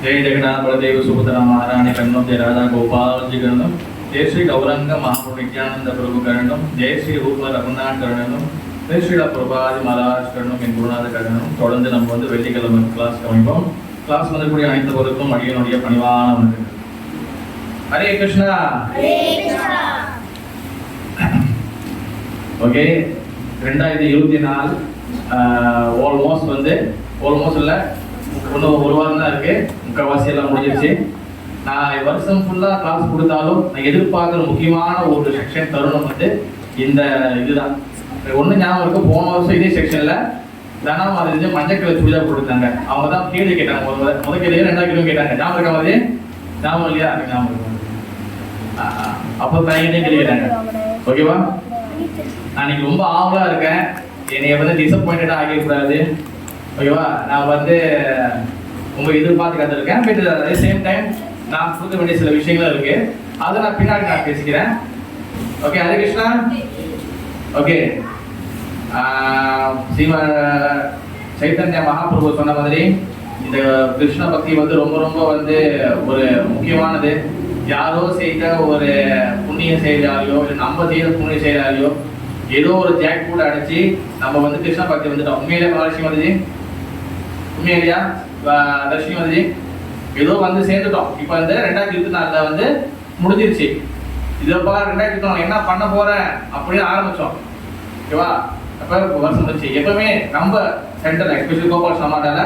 जय जगन्नाथ बलदेव सुभद्रा महारानी कन्नम जय राधा गोपाल जी करणम जय श्री गौरंग महाप्रभु नित्यानंद प्रभु करणम जय श्री रूप रघुनाथ करणम जय श्री प्रभाதி महाराज करणम என் குருநாத கரணம். தொடர்ந்து நம்ம வந்து வெள்ளிக்கிழமை கிளாஸ் கவனிப்போம். கிளாஸ் வந்தக்கூடிய அனைத்து பொருட்களும் அடியனுடைய பணிவான வணக்கங்கள். ஹரே கிருஷ்ணா. ஹரே கிருஷ்ணா. ஓகே, 2024 ஆல்மோஸ்ட் வந்து ஆல்மோஸ்ட் இல்லை, இன்னும் ஒரு வாரம் தான் இருக்கு. முக்கால்வாசி எல்லாம் முடிஞ்சிருச்சு. நான் வருஷம் ஃபுல்லாக கிளாஸ் கொடுத்தாலும் நான் எதிர்பார்க்குற முக்கியமான ஒரு செக்ஷன் தருணம் வந்து இந்த இதுதான். ஒன்று ஞாபகம் இருக்கு, போன வருஷம் இதே செக்ஷனில் தனம் அது இது மஞ்சள் கலர் சுடிதா போட்டுருந்தாங்க. அவங்க தான் கேள்வி கேட்டாங்க. முதல் கேள்வி 2வது கேள்வி கேட்டாங்க. ஞாபகம் இருக்கா மாதிரி? ஞாபகம் இல்லையா? அது ஞாபகம் இருக்கும். அப்போ தனியாக கேள்வி கேட்டாங்க. ஓகேவா? நான் இன்னைக்கு ரொம்ப ஆவலாக இருக்கேன். என்னைய வந்து டிசப்பாயிண்டடாக ஆகிடக்கூடாது. ஓகேவா? நான் வந்து உங்க எதிர்பார்த்து காத்திருக்கேன். பட் அதே சேம் டைம் நான் கொடுக்க வேண்டிய சில விஷயங்களும் இருக்கு. அதை நான் பின்னாடி நான் பேசிக்கிறேன். ஓகே, ஹரே கிருஷ்ணா. ஓகே, ஸ்ரீம சைத்தன்ய மகாபிரபு சொன்ன மாதிரி இந்த கிருஷ்ண பக்தி வந்து ரொம்ப ரொம்ப வந்து ஒரு முக்கியமானது. யாரோ செய்த ஒரு புண்ணிய செயலாலையோ இல்லை நம்ம செய்த புண்ணிய செயலாலையோ ஏதோ ஒரு ஜாக் கூட அடிச்சு நம்ம வந்து கிருஷ்ண பக்தி வந்துட்டோம். உண்மையிலே மகாலட்சுமி வந்துச்சு, உண்மையிலையா தர்ஷினி வந்துச்சு, ஏதோ வந்து சேர்ந்துட்டோம். இப்போ வந்து 2024 வந்து முடிஞ்சிருச்சு. இதை பாரு 2024 என்ன பண்ண போறேன் அப்படின்னு ஆரம்பிச்சோம். ஓகேவா? அப்போ வருஷம் முடிச்சு. எப்பவுமே நம்ம சென்டர்ல எஸ்பெஷலி கோபால் சமாதான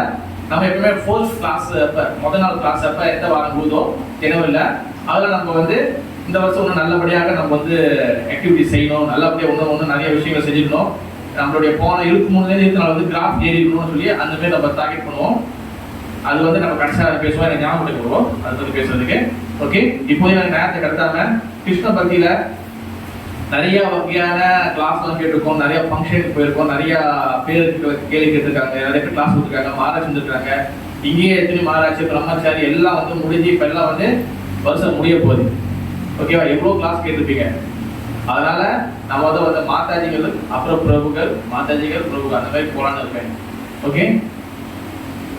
நம்ம எப்பவுமே ஃபோர்த் கிளாஸ் அப்போ முதல் நாள் கிளாஸ் அப்போ எந்த வாரம் போதோ ஜனவரியில் அதில் நம்ம வந்து இந்த வருஷம் ஒன்று நல்லபடியாக நம்ம வந்து ஆக்டிவிட்டி செய்யணும், நல்லபடியாக ஒன்று நிறைய விஷயங்கள் செஞ்சுக்கணும். நம்மளுடைய போன 23 வந்து கிராஃப் ஏறி இருக்கணும்னு சொல்லி அந்த மாதிரி நம்ம டார்கெட் பண்ணுவோம். அது வந்து நம்ம கடைசியாக பேசுவோம். எனக்கு ஞாபகம் வருவோம் அதை பற்றி பேசுறதுக்கு. ஓகே, இப்போதைக்கு எனக்கு நேரத்தை கடத்தாம கிருஷ்ண பக்தியில நிறைய வகையான கிளாஸ்லாம் கேட்டிருக்கோம், நிறைய ஃபங்க்ஷனுக்கு போயிருக்கோம், நிறைய பேருக்கு கேள்வி கேட்டிருக்காங்க, நிறைய பேர் கிளாஸ் கொடுத்துருக்காங்க, மகாராஜ் வந்துருக்காங்க. இங்கேயே எத்தனை மகாராஜ் பிரம்மச்சாரி எல்லாம் வந்து முடிஞ்சு இப்போ எல்லாம் வந்து வருஷம் முடிய போகுது. ஓகேவா? எவ்வளோ கிளாஸ் கேட்டிருப்பீங்க. அதனால நம்ம வந்து மாதாஜிகள் அப்புறம் பிரபுகள், மாதாஜிகள் பிரபுகள் அந்த மாதிரி போலான்னு இருக்கேன். ஓகே,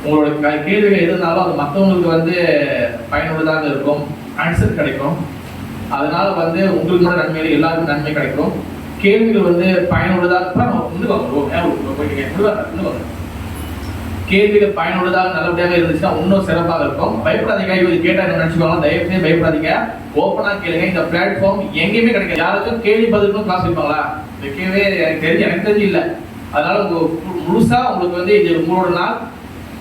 உங்களோட கேள்விகள் எதுனாலும் அது மற்றவங்களுக்கு வந்து பயனுள்ளதாக இருக்கும், ஆன்சர் கிடைக்கும். அதனால வந்து உங்களுக்கு கூட நன்மை, எல்லாருக்கும் நன்மை கிடைக்கும். கேள்விகள் வந்து பயனுள்ளதாக கேள்விகள் பயனுள்ளதாக நல்லபடியாக இருந்துச்சுன்னா இன்னும் சிறப்பாக இருக்கும். பயப்படாதீங்க. இது கேட்டா என்ன நினைச்சுக்கோங்க, தயவு செய்து பயப்படாதீங்க. ஓப்பனா கேளுங்க. இந்த பிளாட்ஃபார்ம் எங்கேயுமே கிடைக்காது. யாராச்சும் கேள்வி பதிலுக்கும் கிளாஸ் வைப்பாங்களா? வைக்கவே எனக்கு தெரிஞ்சு இல்லை. அதனால முழுசா உங்களுக்கு வந்து இது உங்களோட நாள்.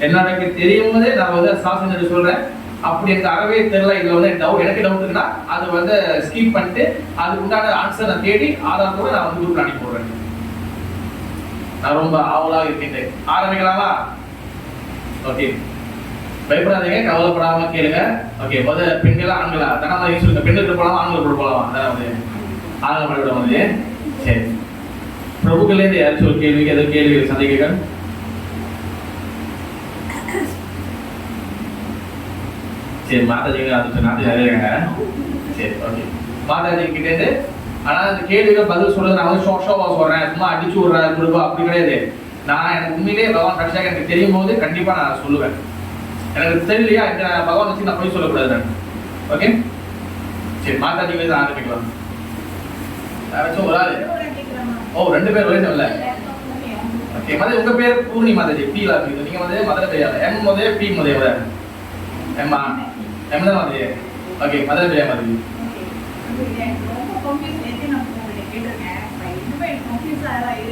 என்ன எனக்கு தெரியும் போதே நான் வந்து சாசனம் சொல்றேன். அப்படி எனக்கு அறவே தெரியல, இதுல வந்து எனக்கு டவுட் இருக்குன்னா அது வந்து ஸ்கிப் பண்ணிட்டு அதுக்கு உண்டான ஆன்சர் நான் தேடி ஆதாரத்தோட நான் வந்து குரூப்ல அனுப்பி போடுறேன். நான் ரொம்ப ஆவலாக இருக்கின்றேன். ஆரம்பிக்கலாமா? ஓகே, பயப்படாதீங்க, கவலைப்படாம கேளுங்க. ஓகே, முதல்ல பெண்களா ஆண்களா? தனமா சொல்லுங்க. பெண்களுக்கு போலாமா ஆண்களுக்கு போலாமா? அதாவது ஆண்கள் பள்ளிக்கூடம் வந்து சரி. பிரபுக்களே யாராச்சும் ஒரு கேள்விக்கு எதாவது கேள்வி சந்தேகங்கள்? சரி, மாதாஜிங்க அது நாட்டு நிறைய இருக்காங்க. சரி, ஓகே. மாதாஜி கிட்டே ஆனால் அந்த கேள்விகள் பதில் சொல்றது நான் வந்து ஷோவா சொல்றேன், சும்மா அடிச்சு விடுறேன் குருபா அப்படி கிடையாது. நான் எனக்கு உண்மையிலேயே பகவான் கடைசியாக எனக்கு தெரியும் போது கண்டிப்பா நான் சொல்லுவேன். எனக்கு தெரியலையா இந்த பகவான் வச்சு நான் போய் சொல்லக்கூடாது. ஓகே, சரி. மாதாஜி வந்து ஆரம்பிக்கலாம். யாராச்சும் ஒரு ஆள்? ஓ, 2 பேர் ஒரே இல்லை. ஓகே, மாதிரி உங்க பேர் பூர்ணி மாதாஜி. பீலா இருக்குது. நீங்க வந்து மதுரை தெரியாது. எம் முதே பி முதே எம்மா எம் தான் மாதிரி. ஓகே, மதுரை தெரியா மாதிரி.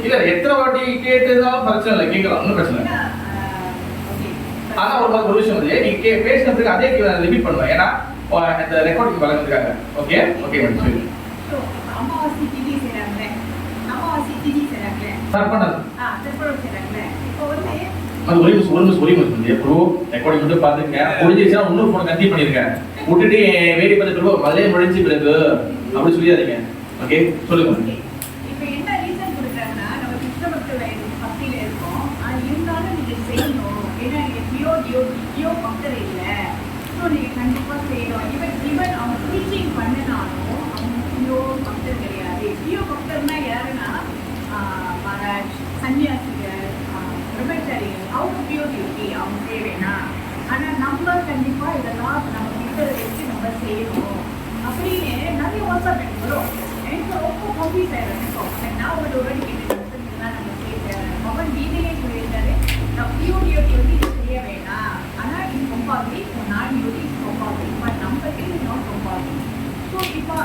இல்ல, எத்தனை வாட்டி கேட்டதாலும் பிரச்சனை இல்லை, கேட்கலாம், ஒன்றும் பிரச்சனை இல்லை. ஆனா ஒரு விஷயம் வந்து நீங்க பேசினதுக்கு அதே ரிப்பீட் பண்ணுவேன். ஏன்னா இந்த ரெக்கார்டிங் வழங்குறதுக்காக. ஓகே ஓகே மேடம், சரி. அமாவாசை திதி செய்றாங்க. அமாவாசை திதி செய்றாங்க. தர்ப்பணம். தர்ப்பணம் செய்றாங்க. இப்போ வந்து அது ஒரு நிமிஷம் ப்ரோ, ரெக்கார்டிங் மட்டும் பாத்துங்க. முடிஞ்சிருச்சா இன்னொரு ஃபோன் கண்டினியூ பண்ணிருக்கேன். விட்டுட்டு வேடி பார்த்து ப்ரோ அதே முடிஞ்சு பிறகு அப்படி சொல்லிடாதீங்க. ஓகே, சொல்லுங்க. இப்போ என்ன ரீசன் கொடுக்குறாங்கன்னா, நம்ம கிருஷ்ண பக்தியில இருக்கோம். இருந்தாலும் நீங்க செய்யணும். ஏன்னா பியோ பக்தர் இல்லை. ஸோ நீங்க கண்டிப்பா செய்யணும். ஈவன் அவங்க டீச்சிங் பண்ணினாலும் அவங்க பியோ பக்தர் கிடையாது. பியோ பக்தர்னா யாருன்னா மகாராஜ், சன்னியாசிகள், பிரம்மச்சாரிகள், அவங்க பியோ டியூட்டி அவங்க செய்ய வேணாம். ஆனா நம்ம கண்டிப்பா கண்டிப்பா இதெல்லாம் நம்ம கிட்ட வச்சு நம்ம செய்யணும் அப்படின்னு நிறைய வாட்ஸ்அப் எனக்கு வரும். எனக்கு ரொம்ப கன்ஃபியூஸ் ஆயிடும். நான் ஒரு வாட்டி கேட்டேன், இதெல்லாம் நம்ம செய்யறேன் மகன் வீட்டிலே சொல்லியிருக்காரு, நான் பியூடியோட்டி வந்து இது செய்ய வேண்டாம், ஆனால் இது ரொம்ப நான் யூடி ரொம்ப பட் நம்ம இது நாட் ரொம்ப. ஸோ இப்போ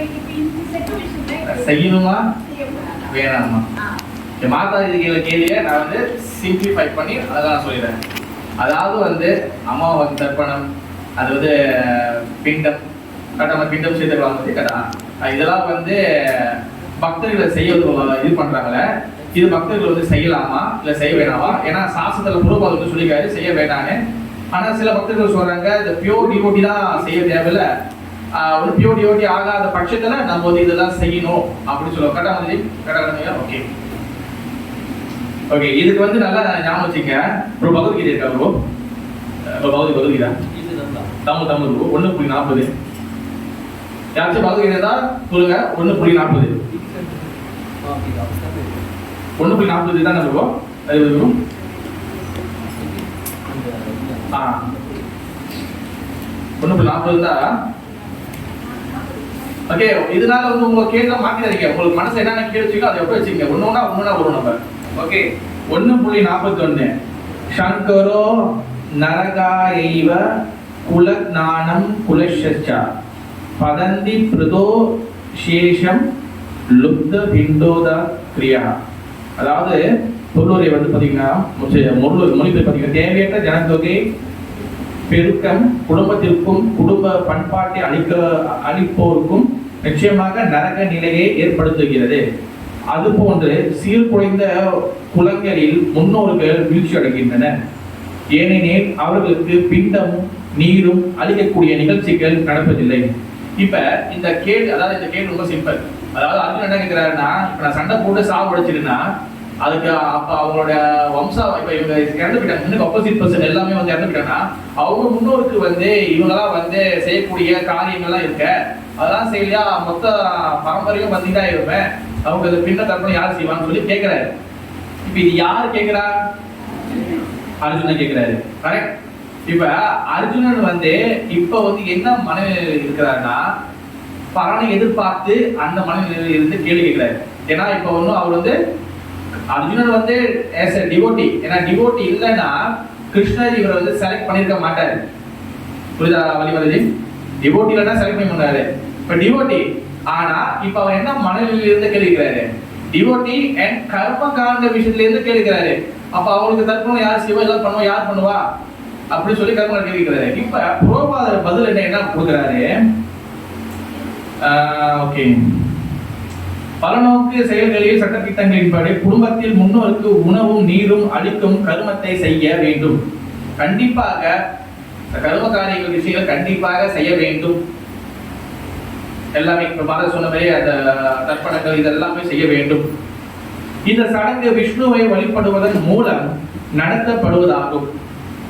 இந்த சிச்சுவேஷன்ல செய்யணுமா செய்யக்கூடாதா? வேணாமா? மாதா இதுகளை கேள்வியை நான் வந்து சிம்பிளிஃபை பண்ணி அதை நான் சொல்லிடுறேன். அதாவது வந்து அம்மா வந்து தர்ப்பணம், அது வந்து பிண்டம் கரெக்டாக பிண்டம் சேர்த்துக்கலாம் வந்து கரெக்டா இதெல்லாம் வந்து பக்தர்களை செய்ய இது பண்ணுறாங்களே, இது பக்தர்கள் வந்து செய்யலாமா இல்லை செய்ய வேணாமா? ஏன்னா சாஸ்திரத்தில் புரோபாதம் வந்து சொல்லிக்காரு செய்ய வேண்டான்னு. ஆனால் சில பக்தர்கள் சொல்கிறாங்க இந்த பியூர் டிவோட்டி தான் செய்ய தேவையில்லை, ஒரு பியூர் டிவோட்டி ஆகாத பட்சத்தில் நம்ம வந்து இதெல்லாம் செய்யணும் அப்படின்னு சொல்லுவோம். கரெக்டாக வந்து கரெக்டாக ஓகே ஓகே. இதுக்கு வந்து நல்லா ஞாபகம் வச்சுங்க. ப்ரோ பகவத்கீதை இருக்கா ப்ரோ? பகவத்கீதா தமிழ் ப்ரோ 1.40. யாராச்சும் பகவத்கீதை தான் சொல்லுங்க. 1.40 1.40 தான் ப்ரோ. அது ப்ரோ 1.40 தான். ஓகே, இதனால வந்து உங்க கேள்வி மாத்திடாதீங்க. உங்களுக்கு மனசு என்னென்ன கேள்வி வச்சுக்கோ அதை எப்படி வச்சுக்கோங்க. ஒன்னொன்னா வரும் நம்ம. ஓகே 1.41 சங்கரோ நரகாயைவ குலஞானம் குலஷச்ச பதந்தி பிரதோ சேஷம் லுப்த பிண்டோத கிரியா. அதாவது பொருளுரை வந்து பார்த்தீங்கன்னா மொழிபெயர்ப்பு பார்த்தீங்கன்னா தேவையற்ற ஜனத்தொகை பெருக்கம் குடும்பத்திற்கும் குடும்ப பண்பாட்டை அளிப்போருக்கும் நிச்சயமாக நரக நிலையை ஏற்படுத்துகிறது. அதுபோன்று சீர்குலைந்த குலங்களில் முன்னோர்கள் வீழ்ச்சி அடைகின்றனர். ஏனெனில் அவர்களுக்கு பிண்டமும் நீரும் அளிக்கக்கூடிய நிகழ்ச்சிகள் நடப்பதில்லை. இப்ப இந்த கேள்வி, அதாவது இந்த கேள்வி ரொம்ப சிம்பிள். அதாவது அர்ஜுன் என்ன கேட்கிறாருன்னா, இப்ப நான் சண்டை போட்டு சாவு அடிச்சிருந்தா அதுக்கு அப்ப அவங்களோட வம்சா இப்ப இவங்க இறந்து போயிட்டாங்க, இன்னும் ஆப்போசிட் பர்சன் எல்லாமே வந்து இறந்து போயிட்டாங்கன்னா அவங்க முன்னோருக்கு வந்து இவங்கெல்லாம் வந்து செய்யக்கூடிய காரியங்கள்லாம் இருக்க அதெல்லாம் செய்யலையா மொத்த பரம்பரையும் வந்துதான் இருப்பேன், அவங்க பின்ன தர்ப்பணம் யார் செய்வான்னு சொல்லி கேட்கிறாரு. இப்ப இது யாரு கேட்கிறா? அர்ஜுனன் கேட்கிறாரு. கரெக்ட். இப்ப அர்ஜுனன் வந்து இப்ப வந்து என்ன மனநிலையில் இருக்கிறாருன்னா பலனை எதிர்பார்த்து அந்த மனநிலையில் இருந்து கேள்வி கேட்கிறாரு. ஏன்னா இப்ப ஒன்னும் அவர் வந்து அர்ஜுனன் வந்து as a devotee, ஏன்னா டிவோட்டி இல்லைன்னா கிருஷ்ணர் இவரை வந்து செலக்ட் பண்ணிருக்க மாட்டாரு. புரியுதா வழிமலஜி? டிவோட்டி இல்லைன்னா செலக்ட் பண்ணி பண்ணாரு. இப்ப டிவோட்டி ஆனா இப்ப அவர் என்ன மனநிலையில இருந்து கேள்விக்கிறாரு? டிவோட்டி அண்ட் கர்ம காண்ட விஷயத்துல இருந்து கேள்விக்கிறாரு. அப்ப அவங்களுக்கு தர்ப்பணம் யார் செய்வா, எல்லாம் பண்ணுவா, யார் பண்ணுவா அப்படின்னு சொல்லி கர்ம கேள்விக்கிறாரு. இப்ப புரோபாதர் பதில் என்ன கொடுக்குறாரு? ஓகே, பலநோக்கு செயல்களில் சட்டத்திட்டங்களின்படி குடும்பத்தில் முன்னோருக்கு உணவும் நீரும் அளிக்கும் கருமத்தை செய்ய வேண்டும். கண்டிப்பாக கர்ம காரியங்கள் விஷயங்கள் கண்டிப்பாக செய்ய வேண்டும். எல்லாமே இப்ப பாரத சொன்ன மாதிரி அந்த தர்ப்பணங்கள் இதெல்லாமே செய்ய வேண்டும். இந்த சடங்கு விஷ்ணுவை வழிபடுவதன் மூலம் நடத்தப்படுவதாகும்.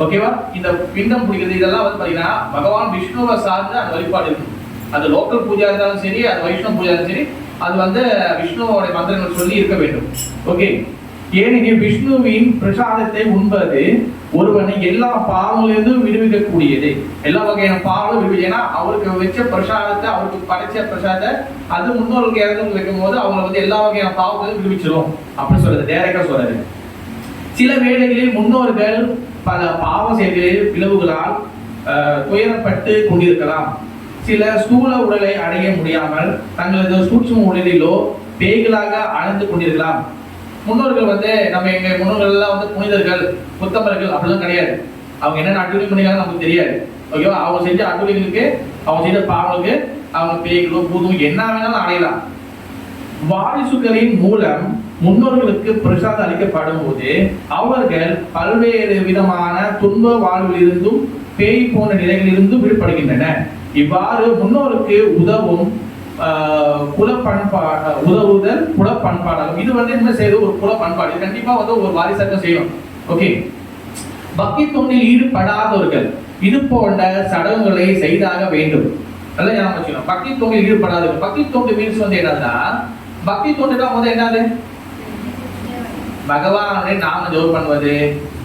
ஓகேவா? இந்த பிண்டம் பிடிக்கிறது இதெல்லாம் வந்து பாத்தீங்கன்னா பகவான் விஷ்ணுவை சார்ந்து அந்த வழிபாடு இருக்கும். அது லோக்கல் பூஜா இருந்தாலும் சரி, அது வைஷ்ணவ பூஜா இருந்தாலும் சரி, அது வந்து விஷ்ணுவோட மந்திரங்கள் சொல்லி இருக்க வேண்டும். ஓகே, ஏனெனில் விஷ்ணுவின் பிரசாதத்தை உண்பது ஒருவனை எல்லா பாவங்களிலிருந்தும் விடுவிக்கக்கூடியது. எல்லா வகையான பாவங்களும் விடுவி. ஏன்னா அவருக்கு வச்ச பிரசாதத்தை, அவருக்கு படைச்ச பிரசாதத்தை அது முன்னோர்களுக்கு இறந்து வைக்கும் போது அவங்க வந்து எல்லா வகையான பாவங்களையும் விடுவிச்சிடும் அப்படின்னு சொல்றது டைரக்டா சொல்றாரு. சில வேளைகளில் முன்னோர்கள் பல பாவ செயல்களில் பிளவுகளால் துயரப்பட்டு கொண்டிருக்கலாம். சில ஸ்தூல உடலை அடைய முடியாமல் தங்களது சூட்சும உடலிலோ பேய்களாக அணைந்து கொண்டிருக்கலாம். முன்னோர்கள் வந்து நம்ம எங்க முன்னோர்கள் எல்லாம் வந்து புனிதர்கள், புத்தமர்கள் அப்படிலாம் கிடையாது. அவங்க என்னென்ன அட்டுவலி பண்ணிக்கலாம் நமக்கு தெரியாது. ஓகேவா? அவங்க செஞ்ச அட்டுவலிகளுக்கு, அவங்க செய்த பாவங்களுக்கு அவங்க பேய்களோ பூதம் என்ன வேணாலும் அடையலாம். வாரிசுகளின் மூலம் முன்னோர்களுக்கு பிரசாதம் அளிக்கப்படும் போது அவர்கள் பல்வேறு விதமான துன்ப வாழ்விலிருந்தும் பேய் போன்ற நிலைகளிலிருந்தும் விடுபடுகின்றனர். இவ்வாறு முன்னோருக்கு உதவும் உதவுதல் குல பண்பாடாகும். இது வந்து என்ன செய்யுது? ஒரு குல பண்பாடு. கண்டிப்பா வந்து ஒரு வாரிசட்டம் செய்யணும். ஓகே, பக்தி தொண்டில் ஈடுபடாதவர்கள் இது போன்ற சடங்குகளை செய்தாக வேண்டும். நல்லா ஞாபகம் வச்சுக்கணும். பக்தி தொண்டில் ஈடுபடாதவர்கள், பக்தி தொண்டு மீன்ஸ் வந்து என்னதுன்னா, பக்தி தொண்டு தான் வந்து என்னது? பகவானுடைய நாம ஜெபம் பண்ணுவது,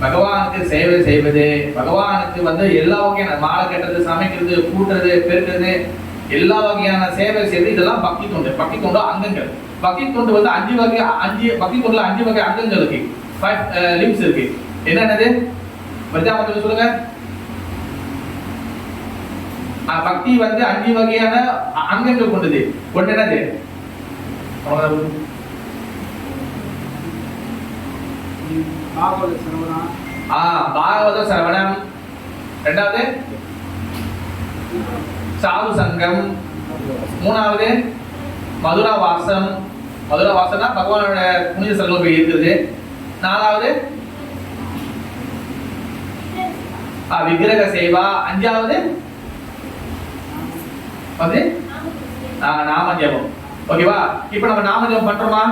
பகவானுக்கு சேவை செய்வது, பகவானுக்கு வந்து எல்லா வகையான மாலை கட்டுறது, சமைக்கிறது, கூட்டுறது, பெருக்கிறது, எல்லா வகையான சேவை செய்வது, இதெல்லாம் பக்தி தொண்டு. பக்தி தொண்டு அங்கங்கள். பக்தி தொண்டு வந்து 5 வகை, பக்தி தொண்டுல 5 வகை அங்கங்கள் இருக்கு, 5 லிம்ஸ் இருக்கு. என்னென்னது பிரஜாபதி சொல்லுங்க. பக்தி வந்து 5 வகையான அங்கங்கள் கொண்டது. ஒன்று என்னது? பாகவத சரவணம். இரண்டாவது சாது சங்கம். மூணாவது மதுரா வாசம். மதுரா வாசம்னா பகவானோட புனித ஸ்தலங்கள் போய் இருக்குது. நாலாவது விக்கிரக சேவா. அஞ்சாவது அது நாம ஜெபம். ஓகேவா? இப்ப நம்ம நாம ஜெபம் பண்றோமா?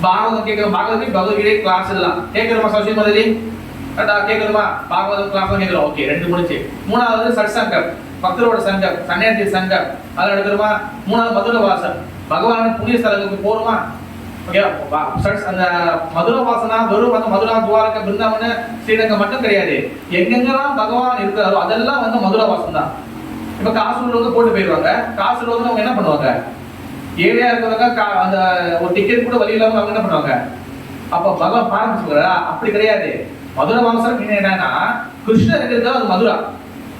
பாகவதம் கேட்கிறோம். பகவத்கீதை கிளாஸ் எல்லாம் கேட்கிறோமா? சௌசியம் முதலி கேட்கிறோமா? பாகவதம் கிளாஸ் கேட்கிறோம். ஓகே, 2 முடிச்சு. மூணாவது சட் சங்கம், பக்தரோட சங்கம், சன்னியாசி சங்கம், அதெல்லாம் எடுக்கிறோமா? மூணாவது மதுர வாசம், பகவான் புண்ணிய ஸ்தலங்களுக்கு போறோமா? ஓகே, அந்த மதுர வாசனா வெறும் வந்து மதுரா, துவாரகா, பிருந்தாவன, ஸ்ரீரங்கம் மட்டும் கிடையாது. எங்கெங்கெல்லாம் பகவான் இருக்கிறாரோ அதெல்லாம் வந்து மதுர வாசம் தான். இப்ப காசு உள்ளவங்க போட்டு போயிடுவாங்க. காசு உள்ளவங்க அவங்க என்ன பண்ணுவாங்க? ஏழையா இருக்கிறவங்க அந்த ஒரு டிக்கெட் கூட வழி இல்லாம அவங்க என்ன பண்ணுவாங்க? அப்ப பகவான் பாருங்க சொல்றா, அப்படி கிடையாது. மதுரை வாசம் என்னன்னா கிருஷ்ணர் இருக்கிறது அது மதுரா,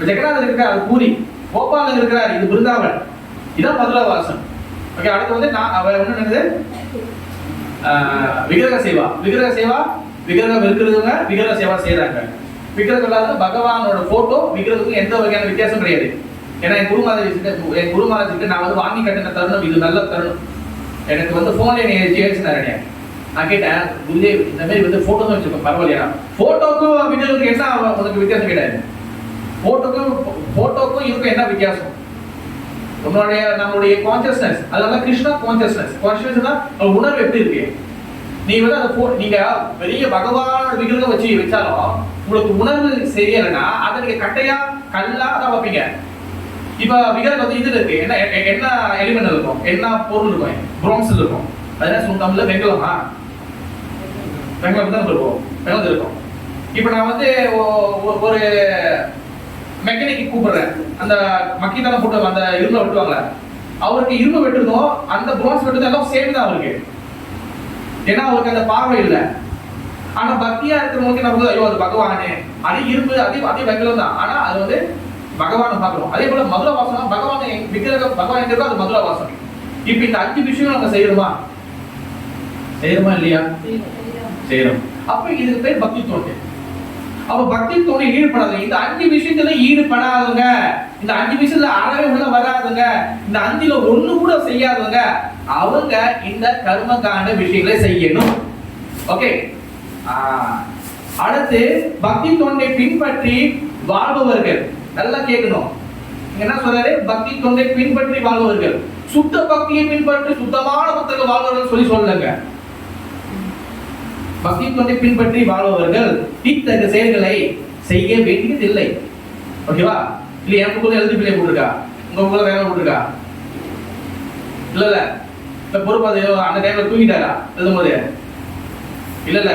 ஜெகநாதர் இருக்கிறார் அது பூரி, கோபாலன் இருக்கிறார் இது பிருந்தாவன், இதான் மதுரா வாசம். ஓகே, அடுத்து வந்து ஒண்ணு என்னது? விக்கிரக சேவா. விக்கிரக சேவா, விக்கிரகம் இருக்கிறவங்க விக்கிரக சேவா செய்யறாங்க. விக்கிரகம் இல்லாத பகவானோட போட்டோ விக்கிரகத்துக்கு எந்த வகையான வித்தியாசம் கிடையாது. ஏன்னா என் குருமாராஜுக்கு நான் வந்து வாங்கி கட்டின தருணம் இது நல்ல தருணம். எனக்கு வந்து போன்ல ஏறிச்சுனாரு. நான் கேட்டேன், குருதேவ் இந்த மாதிரி வந்து போட்டோ தான் வச்சிருக்கோம், பரவாயில்லையா? போட்டோக்கும் விக்கிரகத்துக்கு என்ன உனக்கு வித்தியாசம் கிடையாது. போட்டோக்கும் இருக்கும் என்ன வித்தியாசம்? நம்மளுடைய கான்சியஸ்னஸ், அதனால கிருஷ்ணா கான்சியஸ்னஸ் உணர்வு எப்படி இருக்கு? நீ வந்து அதை நீங்க பெரிய பகவானோட விக்கிரகம் வச்சாலும் உங்களுக்கு உணர்வு சரியில்லைன்னா அதை நீங்க கட்டையா கல்லா தான் வைப்பீங்க. இப்ப விக்கிரகம் வந்து இது இருக்கு, என்ன எலிமெண்ட் இருக்கும், என்ன பொருள் இருக்கும்? பிரான்ஸ் இருக்கும். அது என்ன சொல்லுவோம்ல, வெங்கலமா? வெங்கலம் தான் இருக்கும், வெங்கலம் இருக்கும். இப்ப நான் வந்து ஒரு மெக்கானிக் கூப்பிடுறேன், அந்த மக்கி தானே போட்டு அந்த இரும்பை வெட்டுவாங்களே, அவருக்கு இரும்பு வெட்டுறதும் அந்த பிரான்ஸ் வெட்டுறதும் எல்லாம் சேம் தான் அவருக்கு. ஏன்னா அவருக்கு அந்த பார்வை இல்லை. ஆனா பக்தியா இருக்கிறவங்களுக்கு நம்ம ஐயோ அது பகவானே, அதே இரும்பு அதே வெங்கலம் தான், ஆனா அது வந்து பகவானை பார்க்கணும். அதே போல மதுரா வாசனம், பகவான் விக்கிரகம் பகவான் எங்க அது மதுரா வாசனம். இப்ப இந்த 5 விஷயம் நம்ம செய்யறோமா இல்லையா? செய்யறோம். அப்ப இதுக்கு பேர் பக்தி தொண்டு. அப்ப பக்தி தொண்டு ஈடுபடாதவங்க, இந்த 5 விஷயத்துல ஈடுபடாதவங்க, இந்த 5 விஷயத்துல அறவே உள்ள வராதுங்க, இந்த 5ல ஒண்ணு கூட செய்யாதவங்க, அவங்க இந்த கர்ம காண்ட விஷயங்களை செய்யணும். ஓகே, அடுத்து பக்தி தொண்டை பின்பற்றி வாழ்பவர்கள். நல்லா கேட்கணும், என்ன சொல்றாரு? பக்தி தொண்டை பின்பற்றி வாழ்பவர்கள், சுத்த பக்தியை பின்பற்றி சுத்தமான பக்தர்கள் வாழ்பவர்கள் சொல்லுங்க. பக்தி தொண்டை பின்பற்றி வாழ்பவர்கள் இத்தகைய செயல்களை செய்ய வேண்டியதில்லை. ஓகேவா? இல்ல என் கூட எழுதி பிள்ளை போட்டுருக்கா, உங்க கூட வேலை போட்டுருக்கா? இல்ல பொறுப்பு அந்த டைம்ல தூங்கிட்டாரா எழுதும்போது? இல்ல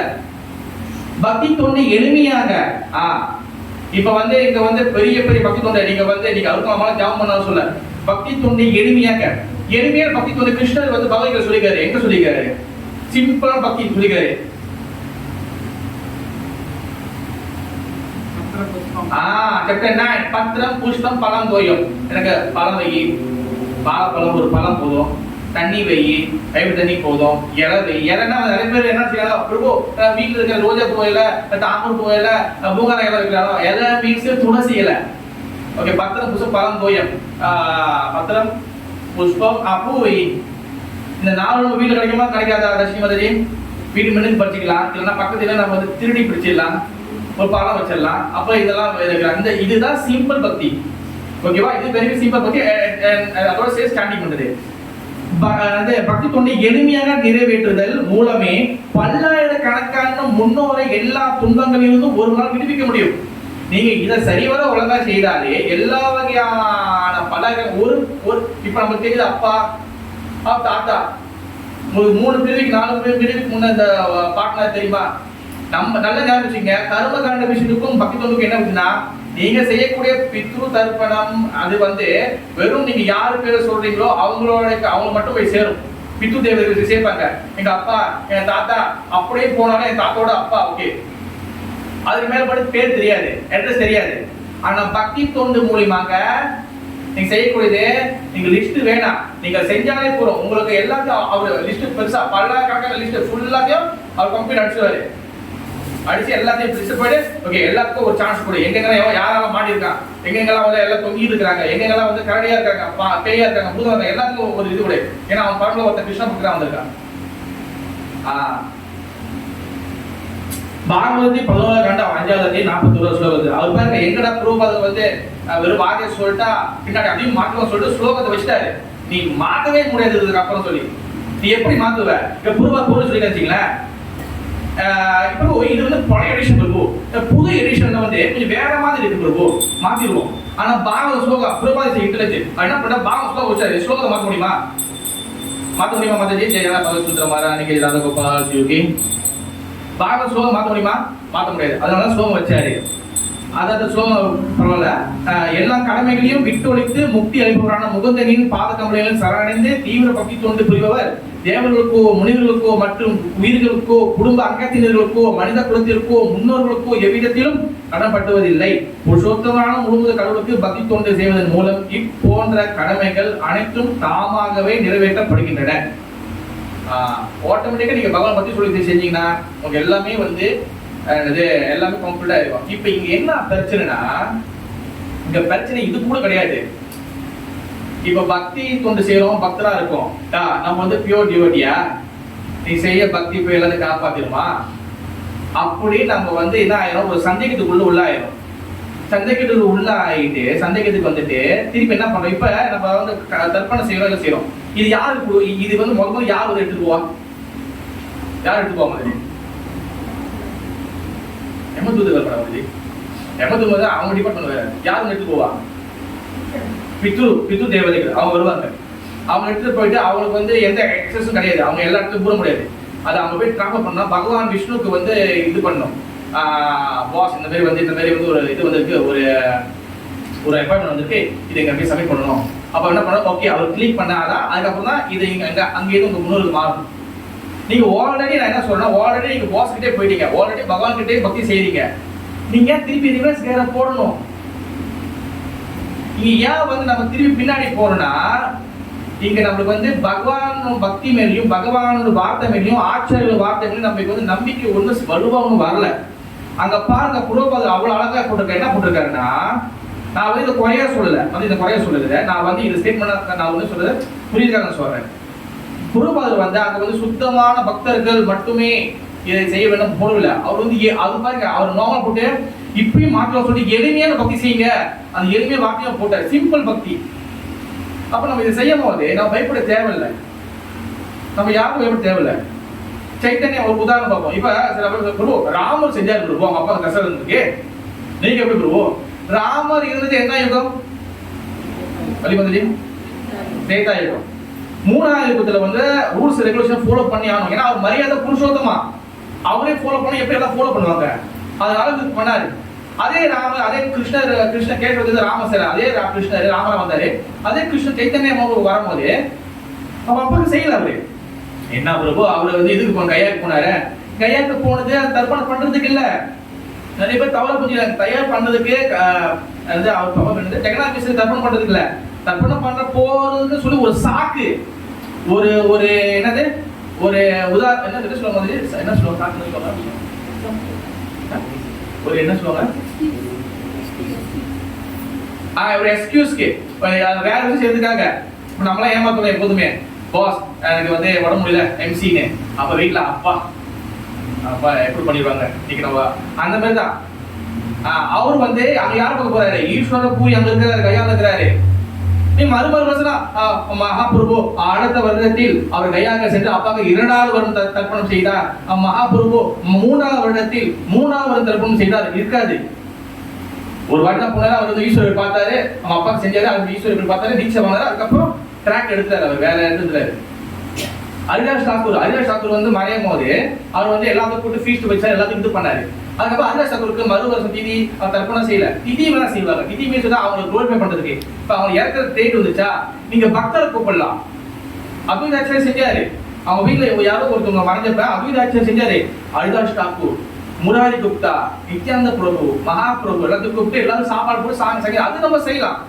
பக்தி தொண்டை எளிமையாக. இப்ப வந்து இங்க வந்து பெரிய பெரிய பக்தி தொண்டை நீங்க அழுத்தமான ஜாபம் பண்ண சொல்ல. பக்தி தொண்டை எளிமையாக, எளிமையான பக்தி தொண்டை கிருஷ்ணர் வந்து பகவத்கீதை சொல்லிக்காரு. எங்க சொல்லிக்காரு? சிம்பிளா பக்தி சொல்லிக்காரு. சாப்டர் 9 பத்திரம் புஷ்பம் பழம் தோயம். எனக்கு பழம் வை, வாழைப்பழம் ஒரு பழம் போதும், தண்ணி வை, பைப்பு தண்ணி போதும், இலை வை. இலைன்னா நிறைய பேர் என்ன செய்யலாம், பிரபு வீட்டுல இருக்கிற ரோஜா பூ இலை, தாமூர் பூ இலை, பூங்கான இலை வைக்கலாம். இலை மீன்ஸ் துளசி இலை. ஓகே, பத்திரம் புஷ்பம் பழம் தோயம், பத்திரம் புஷ்பம் பூ வை. இந்த 4 நம்ம வீட்டுல கிடைக்குமா கிடைக்காதா? லட்சுமி மதுரை வீட்டு மெனு படிச்சுக்கலாம், இல்லைன்னா பக்கத்துல நம்ம வந்து திருடி பிடிச்சிடலாம், ஒரு பழம் வச்சிடலாம். அப்ப இதெல்லாம் இந்த இதுதான் சிம்பிள் பக்தி. ஓகேவா? இது வெரி சிம்பிள் பக்தி. அதோட சேர்த்து ஸ்டாண்டிங் பண்றது. பக்தி தொண்டை எளிமையாக நிறைவேற்றுதல் மூலமே பல்லாயிரக்கணக்கான முன்னோரை எல்லா துன்பங்களிலிருந்தும் ஒரு நாள் விடுவிக்க முடியும். நீங்க இதை சரிவர ஒழுங்கா செய்தாலே எல்லா வகையான பல ஒரு இப்ப நமக்கு தெரியுது, அப்பா தாத்தா உங்களுக்கு 3 பிரிவுக்கு 4 பிரிவுக்கு முன்ன இந்த பார்ட்னர் தெரியுமா? நம்ம நல்ல ஞாபகம் வச்சுங்க. கர்மகாண்ட விஷயத்துக்கும் பக்தி தொண்டுக்கும் என்ன இருக்குன்னா, நீங்க செய்யக்கூடிய பித்ரு தர்ப்பணம் அது வந்து வெறும் நீங்க யாரு பேரை சொல்றீங்களோ அவங்க மட்டும் போய் சேரும். பித்ரு தேவதைகள் சேர்ப்பாங்க. எங்க அப்பா, என் தாத்தா அப்படியே போனாலும் என் தாத்தாவோட அப்பா ஓகே. அதுக்கு மேல படி பேர் தெரியாது, அட்ரஸ் தெரியாது. ஆனா பக்தி தொண்டு மூலியமாக நீங்க செய்யக்கூடியது, நீங்க லிஸ்ட் வேணாம், நீங்க செஞ்சாலே போறோம். உங்களுக்கு எல்லாத்தையும் அவர் லிஸ்ட் பெருசா பல்லாயிரக்கணக்கான லிஸ்ட் ஃபுல்லாத்தையும் அவர் கம்ப்ளீட் அடிச்சுவாரு. அடிச்சு எல்லாத்தையும் லிஸ்ட் போயிட்டு ஓகே எல்லாத்துக்கும் ஒரு சான்ஸ் கொடு. எங்கெங்கெல்லாம் யாரெல்லாம் மாட்டி இருக்கான், எங்கெங்கெல்லாம் வந்து எல்லாம் தொங்கிட்டு இருக்காங்க, எங்கெங்கெல்லாம் வந்து கரடியா இருக்காங்க, பேயா இருக்காங்க, பூதம் இருக்காங்க, எல்லாத்துக்கும் ஒரு இது கொடு. ஏன்னா அவன் பரம்பரை ஒருத்தர் கிருஷ்ண பக்தரா வந்திருக்கான். பாகவதி 11 கண்ட 5வது 41 ஸ்லோகத்து அவர் பாருங்க. எங்கடா பிரபுபாதர் வந்து வெறும் வார்த்தையை சொல்லிட்டா பின்னாடி அதையும் மாற்றலாம் சொல்லிட்டு ஸ்லோகத்தை வச்சுட்டாரு. நீ மாற்றவே முடியாததுக்கு அப்புறம் சொல்லி நீ எப்படி மாத்துவ? இப்ப பிரபுபாத் பொருள் சொல்லி வச்சுங்களேன். இப்போ இது வந்து பழைய எடிஷன் பிரபு, புது எடிஷன்ல வந்து கொஞ்சம் வேற மாதிரி இருக்கு பிரபு, மாத்திடுவோம். ஆனா பாகவத ஸ்லோகா பிரபுபாத் இன்டெலிஜென்ட் என்ன பண்ண பாகவத ஸ்லோகம் வச்சாரு. ஸ்லோகத்தை மாற்ற முடியுமா? மாற்ற முடியுமா? மாதாஜி ஜெயநாத பகவத் மாராணிக்கு ராதா கோபால் ஜோகி பாகவத ஸ்லோகம் மாற்ற முடியுமா? மாற்ற முடியாது. அதனால ஸ்லோகம் வச்சாரு. அதாவது ஸ்லோகம் பரவாயில்ல. எல்லா கடமைகளையும் விட்டொழித்து முக்தி அளிப்பவரான முகுந்தனின் பாத கமலைகளில் சரணடைந்து தீவிர பக்தி தொண்டு புரிபவர் தேவர்களுக்கோ முனிவர்களுக்கோ மற்றும் உயிர்களுக்கோ குடும்ப அங்கத்தினர்களுக்கோ மனித குலத்திற்கோ முன்னோர்களுக்கோ எவ்விதத்திலும் கடன்பட்டுவதில்லை. புருஷோத்தமான முழுமுத கடவுளுக்கு பக்தி தொண்டு செய்வதன் மூலம் இப்போன்ற கடமைகள் அனைத்தும் தாமாகவே நிறைவேற்றப்படுகின்றன. ஆட்டோமேட்டிக்கா நீங்க பகவான் பத்தி சொல்லி செஞ்சீங்கன்னா உங்க எல்லாமே வந்து எல்லாமே கம்ப்ளீட் ஆயிடும். இப்ப இங்க என்ன பிரச்சனைனா, இங்க பிரச்சனை இது கூட கிடையாது. இப்ப பக்தி தொண்டு செய்யறோம், பக்தரா இருக்கும், நம்ம வந்து பியூர் டிவோட்டியா, நீ செய்ய பக்தி போய் எல்லாத்தையும் காப்பாத்திருமா? அப்படி நம்ம வந்து என்ன ஆயிரும், ஒரு சந்தேகத்துக்குள்ள உள்ள ஆயிரும். சந்தேகத்துக்கு உள்ள ஆயிட்டு சந்தேகத்துக்கு வந்துட்டு திருப்பி என்ன பண்றோம்? இப்ப நம்ம வந்து தர்ப்பணம் செய்யறோம். இது யாருக்கு? இது வந்து முதல்ல யார் வந்து எடுத்துட்டு போவா? யார் எடுத்து போவா? மாதிரி எமதூதர்கள் படம் எமதூதர் அவங்க டிபார்ட்மெண்ட் வேற. யார் வந்து எடுத்து போவா? பித்ரு தேவதைகள் அவங்க வருவாங்க. அவங்க எடுத்துட்டு போயிட்டு அவங்களுக்கு வந்து எந்த எக்ஸஸும் கிடையாது, அவங்க எல்லா இடத்துக்கும் போட முடியாது. அதை அவங்க போய் டிரான்ஸ்ஃபர் பண்ணா பகவான் விஷ்ணுக்கு வந்து இது பண்ணணும். பாஸ் இந்த மாதிரி வந்து ஒரு இது வந்திருக்கு, ஒரு அப்பாயின்மெண்ட் வந்திருக்கு, இது எங்க போய் சப்மிட் பண்ணணும். அப்ப என்ன பண்ணணும்? ஓகே அவர் கிளிக் பண்ணாதான் அதுக்கப்புறம் தான் இது அங்கேயிருந்து உங்க முன்னோருக்கு மாறும். நீங்க ஆல்ரெடி நான் என்ன சொல்றேன்னா, ஆல்ரெடி நீங்க பாஸ் கிட்டே போயிட்டீங்க, ஆல்ரெடி பகவான் கிட்டே பக்தி செய்றீங்க. நீங்க திருப்பி ரிவர்ஸ் கேர போடணும். நீங்க ஏன் வந்து நம்ம திருப்பி பின்னாடி போறோம்னா, இங்க நம்மளுக்கு வந்து பகவான் பக்தி மேலையும் பகவானோட வார்த்தை மேலையும் ஆச்சாரிய வார்த்தை மேலையும் நமக்கு வந்து நம்பிக்கை ஒண்ணு வலுவா ஒண்ணு வரல. அங்க பாருங்க பிரபுபாதர் அவ்வளவு அழகா போட்டிருக்காரு. என்ன போட்டிருக்காருன்னா, நான் வந்து இந்த குறையா சொல்லல, நான் வந்து இந்த ஸ்டேட்மெண்ட் நான் வந்து சொல்றது புரியுதுக்காக சொல்றேன். பிரபுபாதர் வந்து அங்க வந்து சுத்தமான பக்தர்கள் மட்டுமே இதை செய்ய வேண்டும் போடல. அவர் வந்து அது பாருங்க, அவர் நார்மல் போட்டு இப்பயும் மாற்றம் சொல்லி எளிமையான பக்தி செய்யுங்க, அந்த எளிமையான வார்த்தையா போட்டார், சிம்பிள் பக்தி. அப்ப நம்ம இதை செய்யும் போது நம்ம பயப்பட தேவையில்லை, நம்ம யாருக்கும் பயப்பட தேவையில்லை. சைத்தன்யா ஒரு உதாரணம் பார்ப்போம். இப்ப சில பேர் பிரபு ராமர் செஞ்சாரு பிரபு, அவங்க அப்பா கஷ்டம் இருந்துருக்கு, நீங்க எப்படி பிரபு? ராமர் இருந்தது என்ன யுகம்? வழிமந்திரி தேதா யுகம். 3வது யுகத்துல வந்து ரூல்ஸ் ரெகுலேஷன் ஃபாலோ பண்ணி ஆகணும். ஏன்னா அவர் மரியாதை புருஷோத்தமா, அவரே ஃபாலோ பண்ணி எப்படி எல்லாம் ஃபாலோ பண்ணுவாங்க, அதனால இது பண்ணாரு. அதே அதே கிருஷ்ணர் கேட்டது ராமசேர, அதே கிருஷ்ணர் ராமரா வந்தாரு. அதே கிருஷ்ணன் சைத்தன்ய வரும்போது அவன் அப்பாவுக்கு செய்யல. அவரு என்ன பிரபு, அவரு வந்து இதுக்கு கையாக்கு போனாரு. கையாக்கு போனது அது தர்ப்பணம் பண்றதுக்கு இல்ல. நிறைய பேர் தவற புரிஞ்சுக்கிறாங்க. தயார் பண்ணதுக்கு அவர் தப்பா பண்ணது டெக்னாலஜி தர்ப்பணம் பண்றதுக்கு இல்ல, தர்ப்பணம் பண்ற போறதுன்னு சொல்லி ஒரு சாக்கு, ஒரு என்னது, ஒரு உதாரணம் என்ன சொல்லுவாங்க, என்ன சொல்லுவாங்க, சாக்குன்னு சொல்லுவாங்க, ஒரு என்ன சொல்லுவாங்க, ஒரு எக்ஸ்கியூஸ்க்கு வேற விஷயம் சேர்த்துக்காங்க. இப்போ நம்மளாம் ஏமாத்தோம் எப்போதுமே, பாஸ் எனக்கு வந்து உடம்பு முடியல எம்சின்னு, அப்ப வீட்டுல அப்பா எப்படி பண்ணிடுவாங்க நீங்க, அந்த மாதிரி தான். அவர் வந்து அங்க யார பார்க்க போறாரு, ஈஸ்வர பூரி அங்க இருக்கிறாரு, கையால இருக்கிறாரு. நீ வருஷம் மகாபிரபு அடுத்த வருடத்தில் அவர் கையாக சென்று அப்பாவுக்கு 2வது வருடம் தர்ப்பணம் செய்தார். மகாபிரபு 3வது வருடத்தில் 3வது வருடம் தர்ப்பணம் செய்தார். இருக்காது. ஒரு வாட்டி தான் போனாரு, அவர் வந்து ஈஸ்வரர் பார்த்தாரு, அவங்க அப்பாவுக்கு செஞ்சாரு, அவர் ஈஸ்வரர் பார்த்தாரு, தீட்சை வாங்கினாரு, அதுக்கப்புறம் ட்ராக் எடுத்தாரு, அவர் வேலை எடுத்துறாரு. ஹரிதாஸ் தாக்கூர் வந்து மறையும் போது அவர் வந்து எல்லாத்துக்கும் கூட்டு ஃபீஸ்ட் வச்சார், எல்லாத்தையும் இது பண்ணாரு. அதுக்கப்புறம் ஹரிதாஸ் தாக்கூருக்கு மறு வருஷம் திதி அவர் தர்ப்பணம் செய்யல. திதி வேணா செய்வாங்க. திதி மீன்ஸ் தான் அவங்களுக்கு குளோரிஃபை பண்றதுக்கு. இப்ப அவங்க இறக்குற டேட் வந்துச்சா நீங்க பக்தரை கூப்பிடலாம். அபிதாச்சாரிய செஞ்சாரு. அவங்க வீட்டுல யாரோ ஒருத்தவங்க மறைஞ்சப்ப அபிதாச்சாரிய செஞ்சாரு. ஹரிதாஸ் தாக்கூர், முராரி குப்தா, நித்யானந்த பிரபு, மகாபிரபு எல்லாத்தையும் கூப்பிட்டு எல்லாரும் சாப்பாடு போட்டு சாங்க அது நம்ம செய்யலாம்.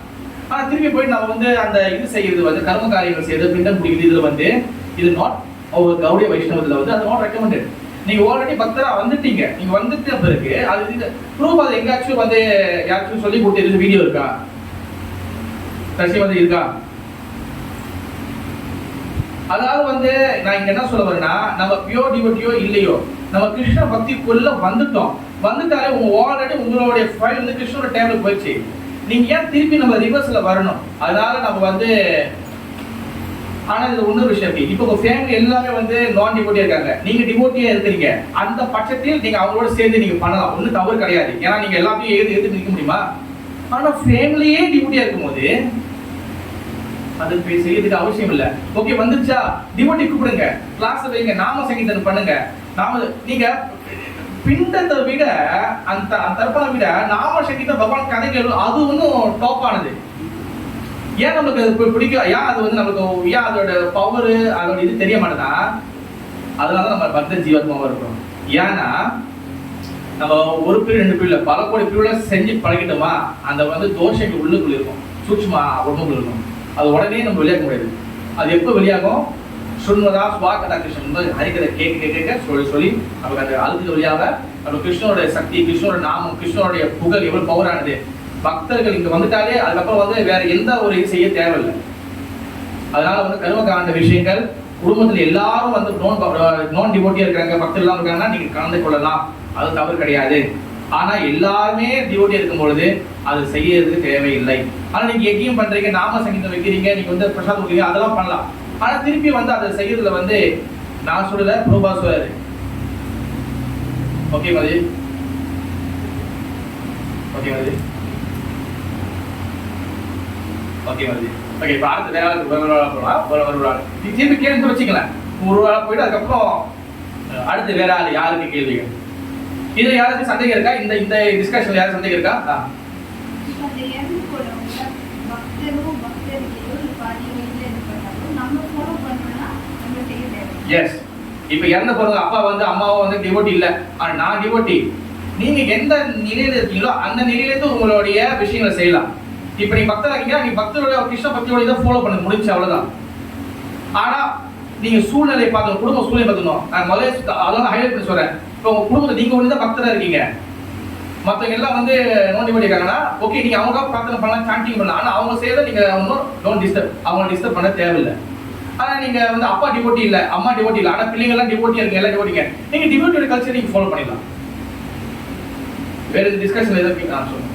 ஆனா திரும்பி போயிட்டு நம்ம வந்து அந்த இது செய்யறது வந்து கர்ம காரியங்கள் செய்யறது பிண்டம் பிடிக்கிறது இதுல வந்து இது நாட் ஒரு கௌடிய வைஷ்ணவத்துல வந்து அது நாட் ரெக்கமெண்டட். நீங்க ஆல்ரெடி பக்தரா வந்துட்டீங்க, நீங்க வந்துட்ட பிறகு அது இது ப்ரூஃப் அது எங்காச்சும் வந்து யாராச்சும் சொல்லி கொடுத்து வீடியோ இருக்கா, வந்து இருக்கா? அதாவது வந்து நான் இங்க என்ன சொல்ல வரேன்னா, நம்ம பியோர் டிவோட்டியோ இல்லையோ நம்ம கிருஷ்ண பக்திக்குள்ள வந்துட்டாலே உங்க ஆல்ரெடி உங்களுடைய ஃபைல் வந்து கிருஷ்ணோட டேபிள் போயிடுச்சு. நீங்க ஏன் திருப்பி நம்ம ரிவர்ஸ்ல வரணும்? அதனால நம்ம வந்து ஆனா இது இன்னொரு விஷயம் இருக்கு. இப்போ உங்க ஃபேமிலி எல்லாமே வந்து நான் டிவோட்டியா இருக்காங்க, நீங்க டிவோட்டியா இருக்கிறீங்க, அந்த பட்சத்தில் நீங்க அவங்களோட சேர்ந்து நீங்க பண்ணலாம், ஒன்றும் தவறு கிடையாது. ஏன்னா நீங்க எல்லாத்தையும் எதிர்த்து நிற்க முடியுமா? ஆனா ஃபேமிலியே டிவோட்டியா இருக்கும்போது அது செய்யறதுக்கு அவசியம் இல்ல. ஓகே வந்துச்சா டிவோட்டி கூப்பிடுங்க, கிளாஸ் வைங்க, நாம சங்கீதம் பண்ணுங்க. நீங்க பிண்டத்தை விட அந்த தர்ப்பணம் விட நாம சங்கீதம் பகவான் கதைகள் அது ஒன்றும் டாப் ஆனது. ஏன் நம்மளுக்கு அது பிடிக்கும்? ஏன் அது வந்து நம்மளுக்கு ஏன் அதோட பவர் அதோட இது தெரிய மாட்டேதா? அதனால நம்ம பக்த ஜீவாத்மாவா இருக்கிறோம். ஏன்னா நம்ம ஒரு பீரியட் 2 பீரியட்ல பல கோடி பீரியட்ல செஞ்சு பழகிட்டோமா, அந்த வந்து தோஷங்கள் உள்ளுக்குள்ள இருக்கும், சூட்சுமா உடம்புக்குள்ள இருக்கும். அது உடனே நம்ம வெளியாக்க முடியாது. அது எப்போ வெளியாகும்? சுன்மதா சுவாகதா கிருஷ்ணன் ஹரிகதை கேட்க சொல்லி நமக்கு அந்த அழுது வழியாக நம்ம கிருஷ்ணனுடைய சக்தி, கிருஷ்ணனோட நாமம், கிருஷ்ணனுடைய புகழ் எவ்வளவு பவரானது. பக்தர்கள் இங்க வந்துட்டாலே அதுக்கப்புறம் வந்து வேற எந்த ஒரு இது செய்ய தேவையில்லை. அதனால வந்து கர்மகாண்ட விஷயங்கள் குடும்பத்தில் எல்லாரும் வந்து நான் டிவோட்டியா இருக்காங்க, பக்தர் எல்லாம் இருக்காங்கன்னா நீங்க கலந்து கொள்ளலாம், அது தவறு கிடையாது. ஆனா எல்லாருமே டிவோட்டியா இருக்கும் பொழுது அது செய்யறதுக்கு தேவையில்லை. ஆனா நீங்க எங்கேயும் பண்றீங்க, நாம சங்கீதம் வைக்கிறீங்க, நீங்க வந்து பிரசாதம் வைக்கிறீங்க, அதெல்லாம் பண்ணலாம். ஆனா திருப்பி வந்து அதை செய்யறதுல வந்து நான் சொல்லல, பிரபா சொல்றாரு. ஓகே மதி, ஓகே மதி, ஓகே மதி. ஓகே இப்ப அடுத்த வேலை போலாம். ஒரு திருப்பி கேள்வி வச்சுக்கலாம். ஒரு வேலை போயிட்டு அதுக்கப்புறம் அடுத்த வேற ஆள் யாருக்கு கேள்விகள்? இதுல யாருக்கு சந்தேகம் இருக்கா? இந்த டிஸ்கஷன்ல யாருக்கு சந்தேகம் இருக்கா? எஸ். இப்ப இறந்த போறது அப்பா வந்து அம்மாவோ வந்து டிவோட்டி இல்ல, ஆனா நான் டிவோட்டி. நீங்க எந்த நிலையில இருக்கீங்களோ அந்த நிலையில இருந்து உங்களுடைய விஷயங்களை செய்யலாம். இப்ப நீ பக்தரா இருக்கீங்க, நீ பக்தரோட கிருஷ்ண பக்தியோட இதை ஃபாலோ பண்ண முடிஞ்சு அவ்வளவுதான். ஆனா நீங்க சூழ்நிலை பார்க்கணும், குடும்ப சூழ்நிலை பார்க்கணும். நான் முதல்ல அதெல்லாம் ஹைலைட் பண்ணி சொல்றேன். இப்போ உங்க குடும்பத்தை நீங்க ஒண்ணுதான் பக்தரா இருக்கீங்க, மற்றவங்க எல்லாம் வந்து நோண்டி பண்ணிருக்காங்கன்னா ஓகே நீங்க அவங்க பிரார்த்தனை பண்ணலாம், சாண்டிங் பண்ணலாம். ஆனா அவங்க செய்யறத நீங்க ஒன்றும் டோன்ட் டிஸ்டர்ப், அவங்க டிஸ்டர்ப் பண்ண தேவையில்லை. ஆனா நீங்க வந்து அப்பா டிவோட்டி இல்ல, அம்மா டிவோட்டி இல்ல, ஆனா பிள்ளைங்க எல்லாம் டிவோட்டியா இருக்கு, எல்லாம் டிவோட்டிங்க, நீங்க டிவோட்டியோட கல்ச்சர் நீங்க ஃபாலோ பண்ணிடலாம். வேற எது டிஸ்கஷன் எதாவது நான் சொல்லுங்க.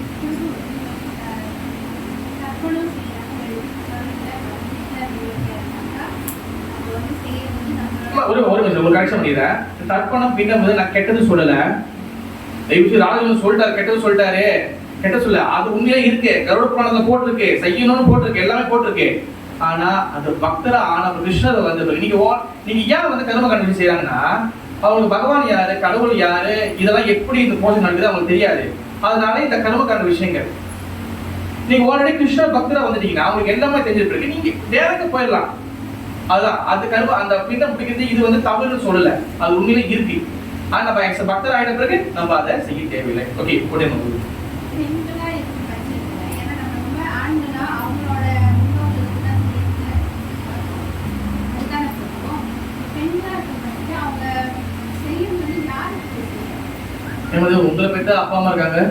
ஒரு கரெக்ஷன் பண்ணிடுறேன். தர்ப்பணம் பின்ன நான் கெட்டது சொல்லல, ராஜன் சொல்லிட்டாரு, கெட்டது சொல்லிட்டாரு, கெட்ட சொல்ல அது உண்மையா இருக்கு, கருட புராணத்துல போட்டிருக்கு, செய்யணும்னு போட்டிருக்கு, எல்லாமே போட்டிருக்கு. ஆனா அந்த பக்தரா ஆன கிருஷ்ணரை வந்து நீங்க ஏன் வந்து கர்ம கண்டு செய்யறாங்கன்னா அவங்களுக்கு பகவான் யாரு, கடவுள் யாரு, இதெல்லாம் எப்படி இந்த போஷன் நடக்குது அவங்களுக்கு தெரியாது. அதனால இந்த கர்ம காண்ட விஷயங்கள் நீங்க ஆல்ரெடி கிருஷ்ண பக்தரா வந்துட்டீங்கன்னா அவங்களுக்கு எல்லாமே தெரிஞ்சிருக்கு, நீங்க டேரக்டா போயிடலாம். அதுதான் அது கர்ம அந்த பிண்டம் பிடிக்கிறது இது வந்து தவறுன்னு சொல்லல, அது உண்மையிலே இருக்கு. ஆனா நம்ம பக்தர் ஆயிட்ட பிறகு நம்ம அதை செய்ய தேவையில்லை. ஓகே உடனே உங்களை பெற்ற அப்பா அம்மா இருக்காங்க,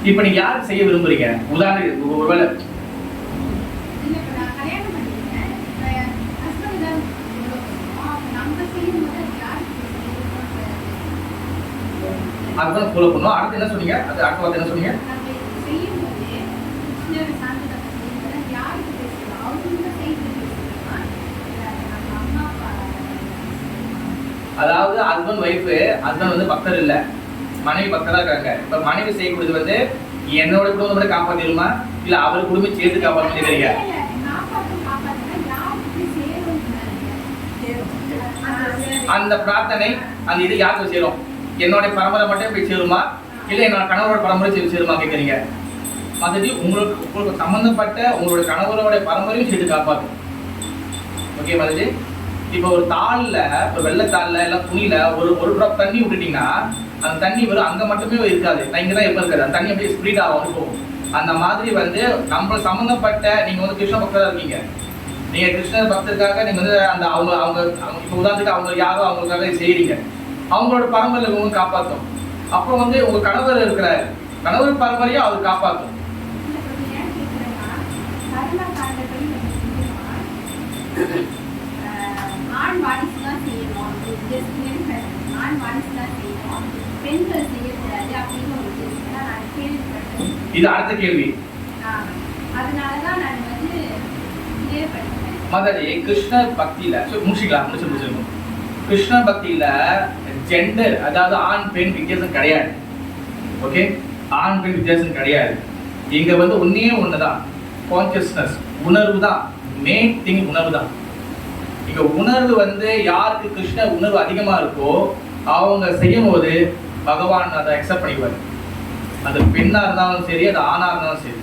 இப்ப நீங்க யாருக்கு செய்ய விரும்புறீங்க? உதாரணத்துக்கு ஒருவேளை அதுதான் ஃபாலோ பண்ணுவோம். அடுத்து என்ன சொன்னீங்க? அது அடுத்த வார்த்தை என்ன சொன்னீங்க? அதாவது ஹஸ்பண்ட் ஒய்ஃப், ஹஸ்பண்ட் வந்து பக்தர் இல்ல, மனைவி பக்தரா இருக்காங்க. இப்ப மனைவி செய்யக்கூடியது வந்து என்னோட குடும்பத்தை காப்பாத்திடுமா இல்ல அவர் குடும்பம் சேர்த்து காப்பாத்திடுறீங்க? அந்த பிரார்த்தனை அந்த இது யாருக்கு சேரும்? என்னோட பரம்பரை மட்டும் போய் சேருமா, இல்லை என்னோட கணவரோட பரம்பரை சேருமா கேட்குறீங்க? மற்றபடி உங்களுக்கு சம்மந்தப்பட்ட உங்களோட கணவரோட பரம்பரையும் சேர்த்து காப்பாற்றும். ஓகே மதுஜி, இப்போ ஒரு தாளில், ஒரு வெள்ளத்தாளில் இல்லை துணியில் ஒரு ட்ராப் தண்ணி விட்டுட்டீங்கன்னா அந்த தண்ணி வரும் அங்கே மட்டுமே இருக்காது, நான் இங்கே தான் எப்போ இருக்காது, அந்த தண்ணி அப்படியே ஸ்ப்ரீட் ஆகும் போகும். அந்த மாதிரி வந்து நம்மள சம்மந்தப்பட்ட நீங்கள் வந்து கிருஷ்ண பக்தராக இருக்கீங்க, நீங்கள் கிருஷ்ணர் பக்தருக்காக நீங்கள் வந்து அந்த அவங்க அவங்க இப்போ உதாரணத்துக்கு அவங்க யாரோ அவங்களுக்காக செய்கிறீங்க, அவங்களோட பரம்பரையில் இவங்க காப்பாற்றும். அப்புறம் வந்து உங்கள் கணவர் இருக்கிறார், கணவர் பரம்பரையும் அவர் காப்பாற்றும். ஆண் வாரிசு தான் செய்யணும், ஆண் வாரிசு தான் செய்யணும், பெண்கள் செய்யக்கூடாது அப்படின்னு ஒரு நான் கேள்விப்பட்டேன். இது அடுத்த கேள்வி. அதனாலதான் நான் வந்து இதே படித்தேன். மதடி கிருஷ்ணர் பக்தியில முடிச்சிருக்கோம். கிருஷ்ண பக்தியில ஜெண்டர், அதாவது ஆண் பெண் வித்தியாசம் கிடையாது. ஓகே, ஆண் பெண் வித்தியாசம் கிடையாது. இங்க வந்து ஒன்னே ஒண்ணுதான், கான்சியஸ்னஸ், உணர்வு தான் மெயின் திங். உணர்வு தான் இங்க. உணர்வு வந்து யாருக்கு கிருஷ்ண உணர்வு அதிகமா இருக்கோ அவங்க செய்யும் போது பகவான் அதை அக்செப்ட் பண்ணிக்குவாரு. அது பெண்ணா இருந்தாலும் சரி, அது ஆணா இருந்தாலும் சரி.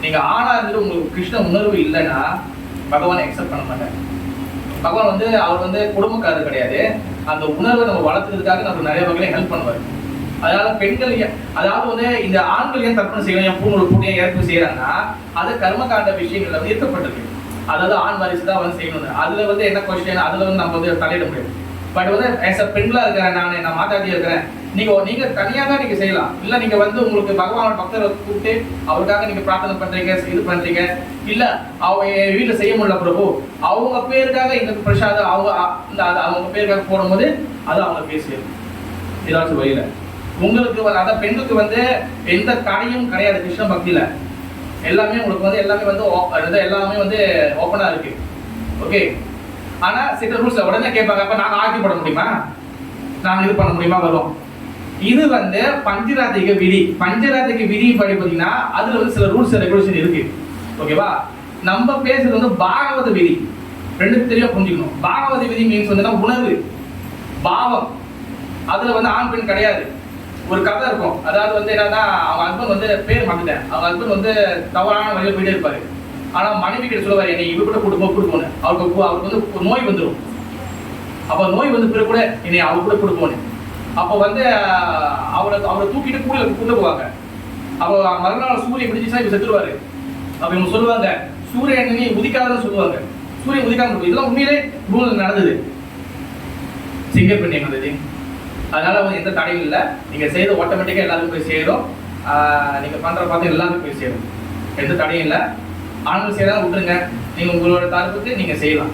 நீங்க ஆணா இருந்துட்டு உங்களுக்கு கிருஷ்ண உணர்வு இல்லைன்னா பகவான் அக்செப்ட் பண்ண மாட்டார். பகவான் வந்து அவர் வந்து குடும்பக்காரர் கிடையாது. அந்த உணர்வை நம்ம வளர்த்துறதுக்காக நமக்கு நிறைய வகையில ஹெல்ப் பண்ணுவார். அதனால பெண்கள், அதாவது வந்து இந்த ஆண்கள் ஏன் தர்ப்பணம் செய்யணும், என் பூணூல் பூனையை ஏற்பு செய்யறாங்கன்னா அது கர்மகாண்ட விஷயங்கள்ல வந்து இருக்கப்பட்டிருக்கு. அதாவது ஆண் வாரிசு தான் வந்து செய்யணும். அதுல வந்து என்ன கொஸ்டின், அதுல வந்து நம்ம வந்து தலையிட முடியாது. பட் வந்து ஆஸ் அ பெண்களா இருக்கிறேன், நான் மாதாஜி இருக்கிறேன், நீங்க தனியாக தான் நீங்க செய்யலாம். இல்ல நீங்க வந்து உங்களுக்கு பகவானோட பக்தரை கூப்பிட்டு அவருக்காக நீங்க பிரார்த்தனை பண்றீங்க, இது பண்றீங்க, இல்ல அவங்க வீட்டுல செய்ய முடியல பிரபு, அவங்க பேருக்காக இந்த பிரசாதம் அவங்க பேருக்காக போடும்போது அது அவங்க பேசும் ஏதாச்சும் வழியில. உங்களுக்கு அதான் பெண்களுக்கு வந்து எந்த தடையும் கிடையாது கிருஷ்ண பக்தியில. எல்லாமே உங்களுக்கு வந்து எல்லாமே வந்து ஓப்பனா இருக்கு. ஓகே, ஆனா சில ரூல்ஸ் உடனே கேட்பாங்க, அப்ப நாங்க ஆட்சி போட முடியுமா, நாங்க இது பண்ண முடியுமா வரும். இது வந்து பஞ்சராத்திக விதி. பஞ்சராத்திக விதி படி பார்த்தீங்கன்னா அதுல வந்து சில ரூல்ஸ் ரெகுலேஷன் இருக்கு. ஓகேவா, நம்ம பேசுறது வந்து பாகவத விதி. ரெண்டுக்கு தெளிவா புரிஞ்சுக்கணும். பாகவத விதி மீன்ஸ் வந்து உணர்வு, பாவம். அதுல வந்து ஆண் பெண் கிடையாது. ஒரு கதை இருக்கும், அதாவது வந்து என்னன்னா அவங்க ஹஸ்பண்ட் வந்து பேர் மாத்திட்டேன், அவங்க ஹஸ்பண்ட் வந்து தவறான வழியில் போயிட்டே இருப்பாரு. ஆனா மனைவி கிட்ட சொல்லுவாரு, என்னை இவ கூட கொடுப்போன்னு. அவருக்கு வந்து ஒரு நோய் வந்துடும். அப்ப நோய் வந்து பிறகு கூட என்னை அவ கூட கொடுப்போன்னு. அப்போ வந்து அவரை தூக்கிட்டு கூண்டு போவாங்க. அப்போ மறுநாள் சூரியன் பிடிச்சிச்சா இவங்க செத்துருவாரு. அப்ப இவங்க சொல்லுவாங்க, சூரியன் நீ உதிக்காதன்னு சொல்லுவாங்க. சூரியன் உதிக்காம இதெல்லாம் உண்மையிலே ரூல் நடந்தது. சிங்கப்பெண்ணை வந்தது. அதனால வந்து எந்த தடையும் இல்லை. நீங்க செய்யறது ஆட்டோமேட்டிக்கா எல்லாருக்கும் போய் சேரும். நீங்க பண்ற பார்த்து எல்லாருக்கும் போய் சேரும். எந்த தடையும் இல்லை. ஆண்கள் செய்யலாம் விட்டுருங்க, நீங்க உங்களோட தரப்புக்கு நீங்க செய்யலாம்.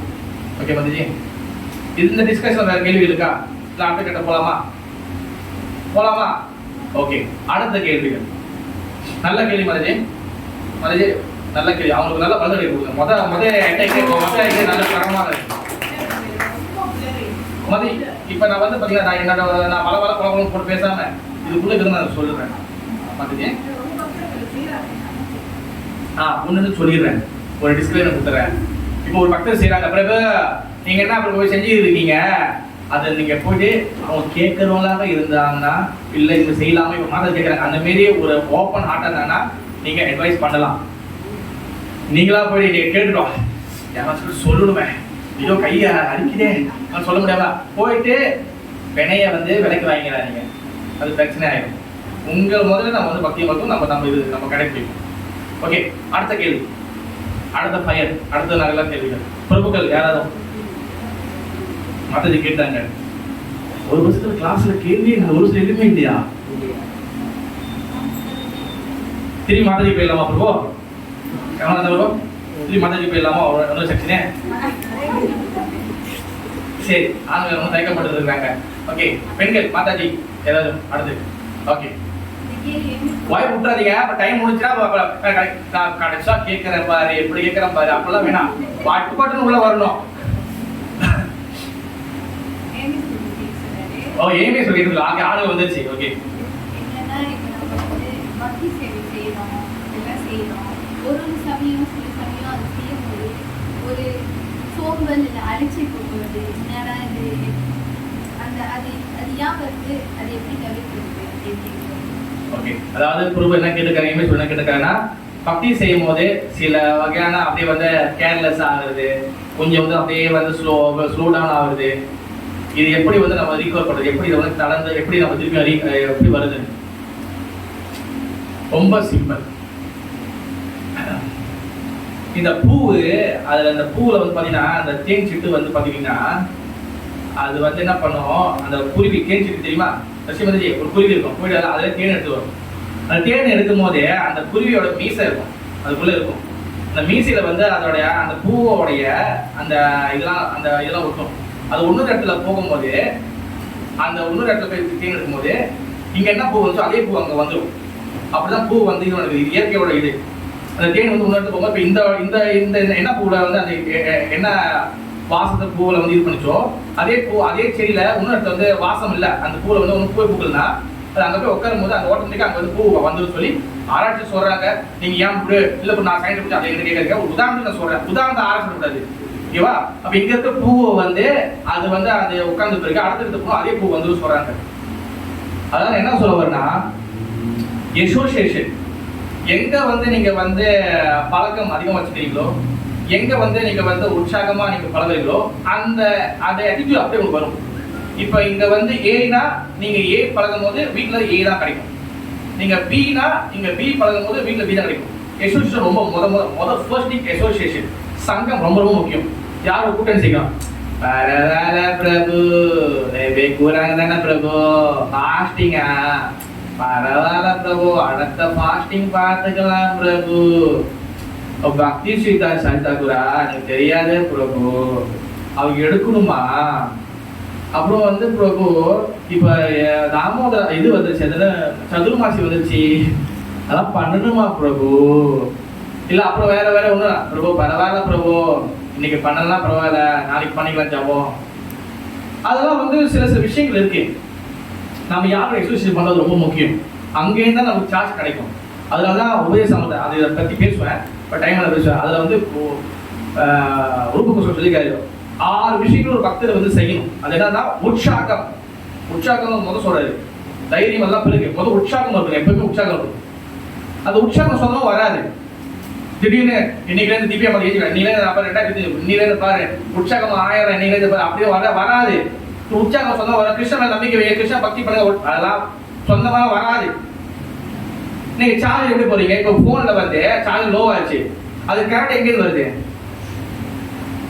ஓகே மதிஜி, இந்த டிஸ்கஷன் வேற கேள்வி இருக்கா? இல்லை அடுத்த கட்ட போலாமா? ஓகே, அடுத்த கேள்விகள். நல்ல கேள்வி மதிஜி, நல்ல கேள்வி. அவங்களுக்கு நல்ல பதில் கொடுங்க. முத நல்ல தரமாக இருக்கு மதி. இப்ப நான் வந்து பாத்தீங்கன்னா நான் பல குழப்பம் போட்டு பேசாம இதுக்குள்ள இருந்து நான் சொல்லுறேன் மதிஜி. ஒன்னு சொல்லிடுறேன், ஒரு டிஸ்கிளைமர் கொடுத்துறேன். இப்போ ஒரு பக்தர் செய்யறாங்க, பிறகு நீங்க என்ன அப்படி போய் செஞ்சு இருக்கீங்க, அதை நீங்க போயிட்டு அவங்க கேட்கறவங்களாக இருந்தாங்கன்னா இல்ல இந்த செய்யலாம இப்ப மாதம் கேட்கறாங்க, அந்த மாரி ஒரு ஓப்பன் ஹார்ட்டா இருந்தாங்கன்னா நீங்க அட்வைஸ் பண்ணலாம். நீங்களா போய் நீங்க கேட்டுட்டோம் யாராச்சும் சொல்லணுமே, ஐயோ கையை அடிக்குதே நான் சொல்ல முடியாம போயிட்டு வினைய வந்து விலைக்கு வாங்கிக்கிறாங்க, அது பிரச்சனை ஆயிடும். முதல்ல நம்ம வந்து பக்தியை மட்டும் நம்ம கடைபிடிப்போம். ஓகே, அடுத்த கேள்வி, அடுத்த ஃபயர், அடுத்த நல்ல கேள்விகள். பிரபுக்கள் யாராவது மாதாஜி கேட்டாங்க, ஒரு வருஷத்துல கிளாஸ்ல கேள்வி ஒரு வருஷம் எதுவுமே இல்லையா? திரும்பி மாதாஜி போயிடலாமா பிரபு? பிரபு திரும்பி மாதாஜி போயிடலாமா? ஒரு செக்ஷனே சரி, ஆண்கள் ரொம்ப தயக்கப்பட்டு இருக்காங்க. ஓகே, பெண்கள் மாதாஜி ஏதாவது அடுத்து. ஓகே, வாய் விட்டுறாதீங்க. அப்ப டைம் முடிஞ்சுன்னா கடைசா கேட்கிறேன் பாரு, எப்படி கேட்கிறேன் பாரு, அப்பெல்லாம் வேணாம். பாட்டுன்னு உள்ள வரணும். ஓ ஏமே சொல்லிட்டு ஆளு வந்துருச்சு. ஓகே, ஒரு சமயம் சில சமயம் அது செய்யும்போது ஒரு சோம்பல் இல்லை அலட்சி போடுவது, என்னடா இது அந்த அது அது ஏன் வருது, அது எப்படி தவிர்க்கிறது எப்படி? ஓகே, அதாவது குருபு என்ன கேட்டுக்காங்க, இமேஜ் என்ன கேட்டுக்காங்கன்னா, பக்தி செய்யும் போது சில வகையான அப்படியே வந்து கேர்லெஸ் ஆகுறது, கொஞ்சம் வந்து அப்படியே வந்து ஸ்லோ டவுன் ஆகுது. இது எப்படி வந்து நம்ம ரீகவர் பண்றது, எப்படி இதை வந்து தளர்ந்து எப்படி நம்ம திருப்பி எப்படி வருது? ரொம்ப சிம்பிள். இந்த பூவு, அதுல அந்த பூவுல வந்து பாத்தீங்கன்னா அந்த தேன் சிட்டு வந்து பாத்தீங்கன்னா அது வந்து என்ன பண்ணும், அந்த குருவி தேன் சிட்டு தெரியுமா, ரசிமதி ஒரு குருவி இருக்கும், போயிட்டு அதுல தேன் எடுத்து வரும். அந்த தேன் எடுக்கும் போதே அந்த குருவியோட மீசை இருக்கும், அதுக்குள்ள இருக்கும். அந்த மீசையில வந்து அதோடைய அந்த பூவோடைய அந்த இதெல்லாம் ஒட்டும். அது இன்னொரு இடத்துல போகும்போது அந்த இன்னொரு இடத்துல போய் தேன் எடுக்கும்போது இங்க என்ன பூ வந்துச்சோ அதே பூ அங்க வந்துடும். அப்படிதான் பூ வந்து இது இயற்கையோட இது. அந்த தேன் வந்து இன்னொரு இடத்துல போகும்போது இப்போ இந்த இந்த என்ன பூவில் வந்து அந்த என்ன வாசத்தை பூவில் வந்து இது பண்ணிச்சோ அதே பூ அதே செடியில இன்னொரு இடத்துல வந்து வாசம் இல்லை, அந்த பூவில் வந்து ஒன்று பூ பூக்கள்னா அது அங்கே போய் உட்காரும் போது அந்த ஆட்டோமேட்டிக்காக அங்கே வந்து பூ வந்துடும் சொல்லி ஆராய்ச்சி சொல்றாங்க. நீங்க ஏன் இப்படி இல்லை, இப்போ நான் சயின்ஸ் பற்றி அதை என்ன கேட்கறீங்க, ஒரு உதாரணத்துக்கு நான் சொல்றேன், உதாரணத்தை ஆராய்ச்சி கூடாது, ஓகேவா? அப்ப இங்க இருக்க பூவை வந்து அது வந்து அது உட்கார்ந்து பிறகு அடுத்த பூ அதே பூ வந்து சொல்றாங்க. அதாவது என்ன சொல்ல வரேன்னா, அசோசியேஷன் எங்க வந்து நீங்க வந்து பழக்கம் அதிகமா வச்சுக்கிறீங்களோ, எங்க வந்து நீங்க வந்து உற்சாகமா நீங்க பழகுறீங்களோ அந்த ஆட்டிடியூட் அப்படியே உங்களுக்கு வரும். இப்ப இங்க வந்து ஏனா நீங்க ஏ பழகும் போது வீட்டுல ஏ தான் கிடைக்கும், நீங்க பினா நீங்க பி பழகும் போது வீட்டுல பி தான் கிடைக்கும். அசோசியேஷன் ரொம்ப முத ஃபர்ஸ்ட் திங் அசோசியேஷன், சங்கம் ரொம்ப ரொம்ப முக்கியம். யார் ஒரு கூட்டணி செய்யலாம், பரவாயில்ல பிரபு கூறாங்க தானே பிரபு, ஃபாஸ்டிங்கா பரவாயில்ல பிரபு, அடுத்த ஃபாஸ்டிங் பார்த்துக்கலாம் பிரபு, பக்தி ஸ்ரீதா சந்தாகுரா எனக்கு தெரியாது பிரபு, அவங்க எடுக்கணுமா? அப்புறம் வந்து பிரபு இப்ப தாமோதர இது வந்துருச்சு, சதுர்மாசி வந்துருச்சு, அதெல்லாம் பண்ணணுமா பிரபு? இல்ல அப்புறம் வேற ஒண்ணு பிரபு, பரவாயில்ல பிரபு இன்னைக்கு பண்ணலாம் பரவாயில்ல நாளைக்கு பண்ணிக்கலாம் ஜாபம். அதெல்லாம் வந்து சில விஷயங்கள் இருக்கு. நம்ம யாரும் எக்ஸசைஸ் பண்றது ரொம்ப முக்கியம், அங்கேயும் தான் நமக்கு சார்ஜ் கிடைக்கும். அதனாலதான் உபதேசம் அதை பத்தி பேசுவேன், இப்போ டைம்ல பேசுவேன். அதுல வந்து ரூபகுஷம் சொல்லிக்காரு 6 விஷயங்கள் ஒரு பக்தர் வந்து செய்யணும். அது என்னன்னா உற்சாகம் முதல் சொல்றாரு, தைரியம் எல்லாம் பிறகு முதல் உற்சாகம் இருக்கும், எப்பவுமே உற்சாகம் இருக்கும். அந்த உற்சாகம் சொந்தமா வராது. திடீர்னு இன்னைக்கு திவ்யா மாதிரி ஏஜ் இன்னைக்கு பாரு உற்சாகம் 1000 இன்னைக்கு பாரு அப்படியே வராது. உற்சாகம் சொந்தமா வர கிருஷ்ணன் நம்பிக்கை கிருஷ்ண பக்தி பண்ணுங்க, அதெல்லாம் சொந்தமா வராது. நீங்க சார்ஜ் எப்படி போறீங்க, இப்ப போன்ல வந்து சார்ஜ் லோ ஆச்சு, அது கரெக்ட் எங்கேருந்து வருது,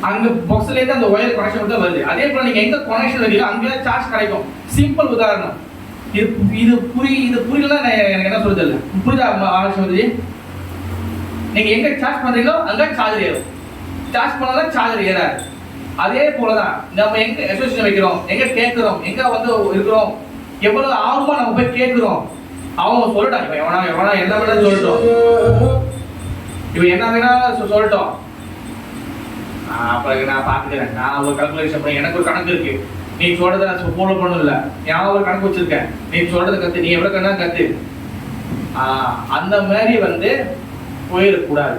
அங்க பாக்ஸ்ல இருந்து அந்த ஒயர் கனெக்ஷன் தான் வருது. அதே போல நீங்க எங்க கனெக்ஷன் வைக்கிறீங்களோ அங்கே சார்ஜ் கிடைக்கும். சிம்பிள் உதாரணம். இது புரியலன்னா எனக்கு என்ன சொல்றது இல்லை, புரியுதா ஆலோசனை? நீங்க எங்க சார்ஜ் பண்றீங்களோ அங்க சார்ஜர் ஏறும், சார்ஜ் பண்ணாலும் சார்ஜர் ஏறாது. அதே போலதான் நம்ம எங்க அசோசியேஷன் வைக்கிறோம், எங்க கேட்கிறோம், எங்க வந்து இருக்கிறோம், எவ்வளவு ஆர்வமா நம்ம போய் கேட்கிறோம். அவங்க சொல்லட்டான், இப்ப எவனா என்ன வேணா சொல்லட்டும், இப்ப என்ன வேணா சொல்லட்டும், அப்ப நான் பாத்துக்கிறேன், நான் ஒரு கால்குலேஷன் பண்ணி எனக்கு ஒரு கணக்கு இருக்கு, நீ சொல்றத நான் ஃபாலோ பண்ணணும் இல்ல, நான் ஒரு கணக்கு வச்சிருக்கேன், நீ சொல்றத கத்து, நீ எவ்வளவு கண்ணா கத்து. அந்த மாதிரி வந்து போயிடக்கூடாது.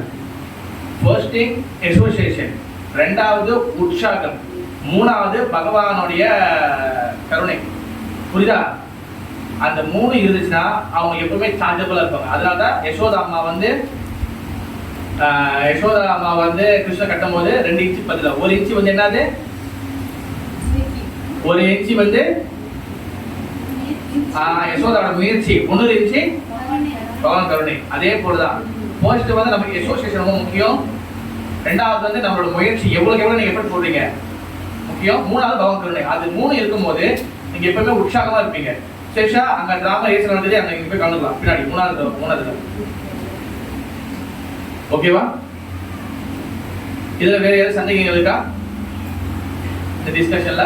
ஃபர்ஸ்ட் திங் அசோசியேஷன், ரெண்டாவது உற்சாகம், மூணாவது பகவானுடைய கருணை. புரியுதா? அந்த 3 இருந்துச்சுன்னா அவங்க எப்பவுமே சார்ஜபிளா இருப்பாங்க. அதனாலதான் யசோதா அம்மா வந்து கிருஷ்ண கட்டும் போது 2 இன்ச்சு பதில 1 இன்ச்சு வந்து என்னது, 1 இன்ச்சு வந்து யசோதாவோட முயற்சி, 1 இன்ச்சு பகவான் கருணை. அதே போலதான் ஃபர்ஸ்ட் வந்து நமக்கு அசோசியேஷன் ரொம்ப முக்கியம், ரெண்டாவது வந்து நம்மளோட முயற்சி எவ்வளவு நீங்க எஃபர்ட் போடுறீங்க முக்கியம், மூணாவது பகவான் கருணை. அது 3 இருக்கும்போது நீங்க எப்பவுமே உற்சாகமா இருப்பீங்க. சேஷா அங்க டிராமா ஏசல் நடந்தது, அங்க போய் கலந்துக்கலாம் பின்னாடி மூணாவது. ஓகேவா? இதுல வேற ஏதாவது சந்தேகங்கள் இருக்கா இந்த டிஸ்கஷன்ல?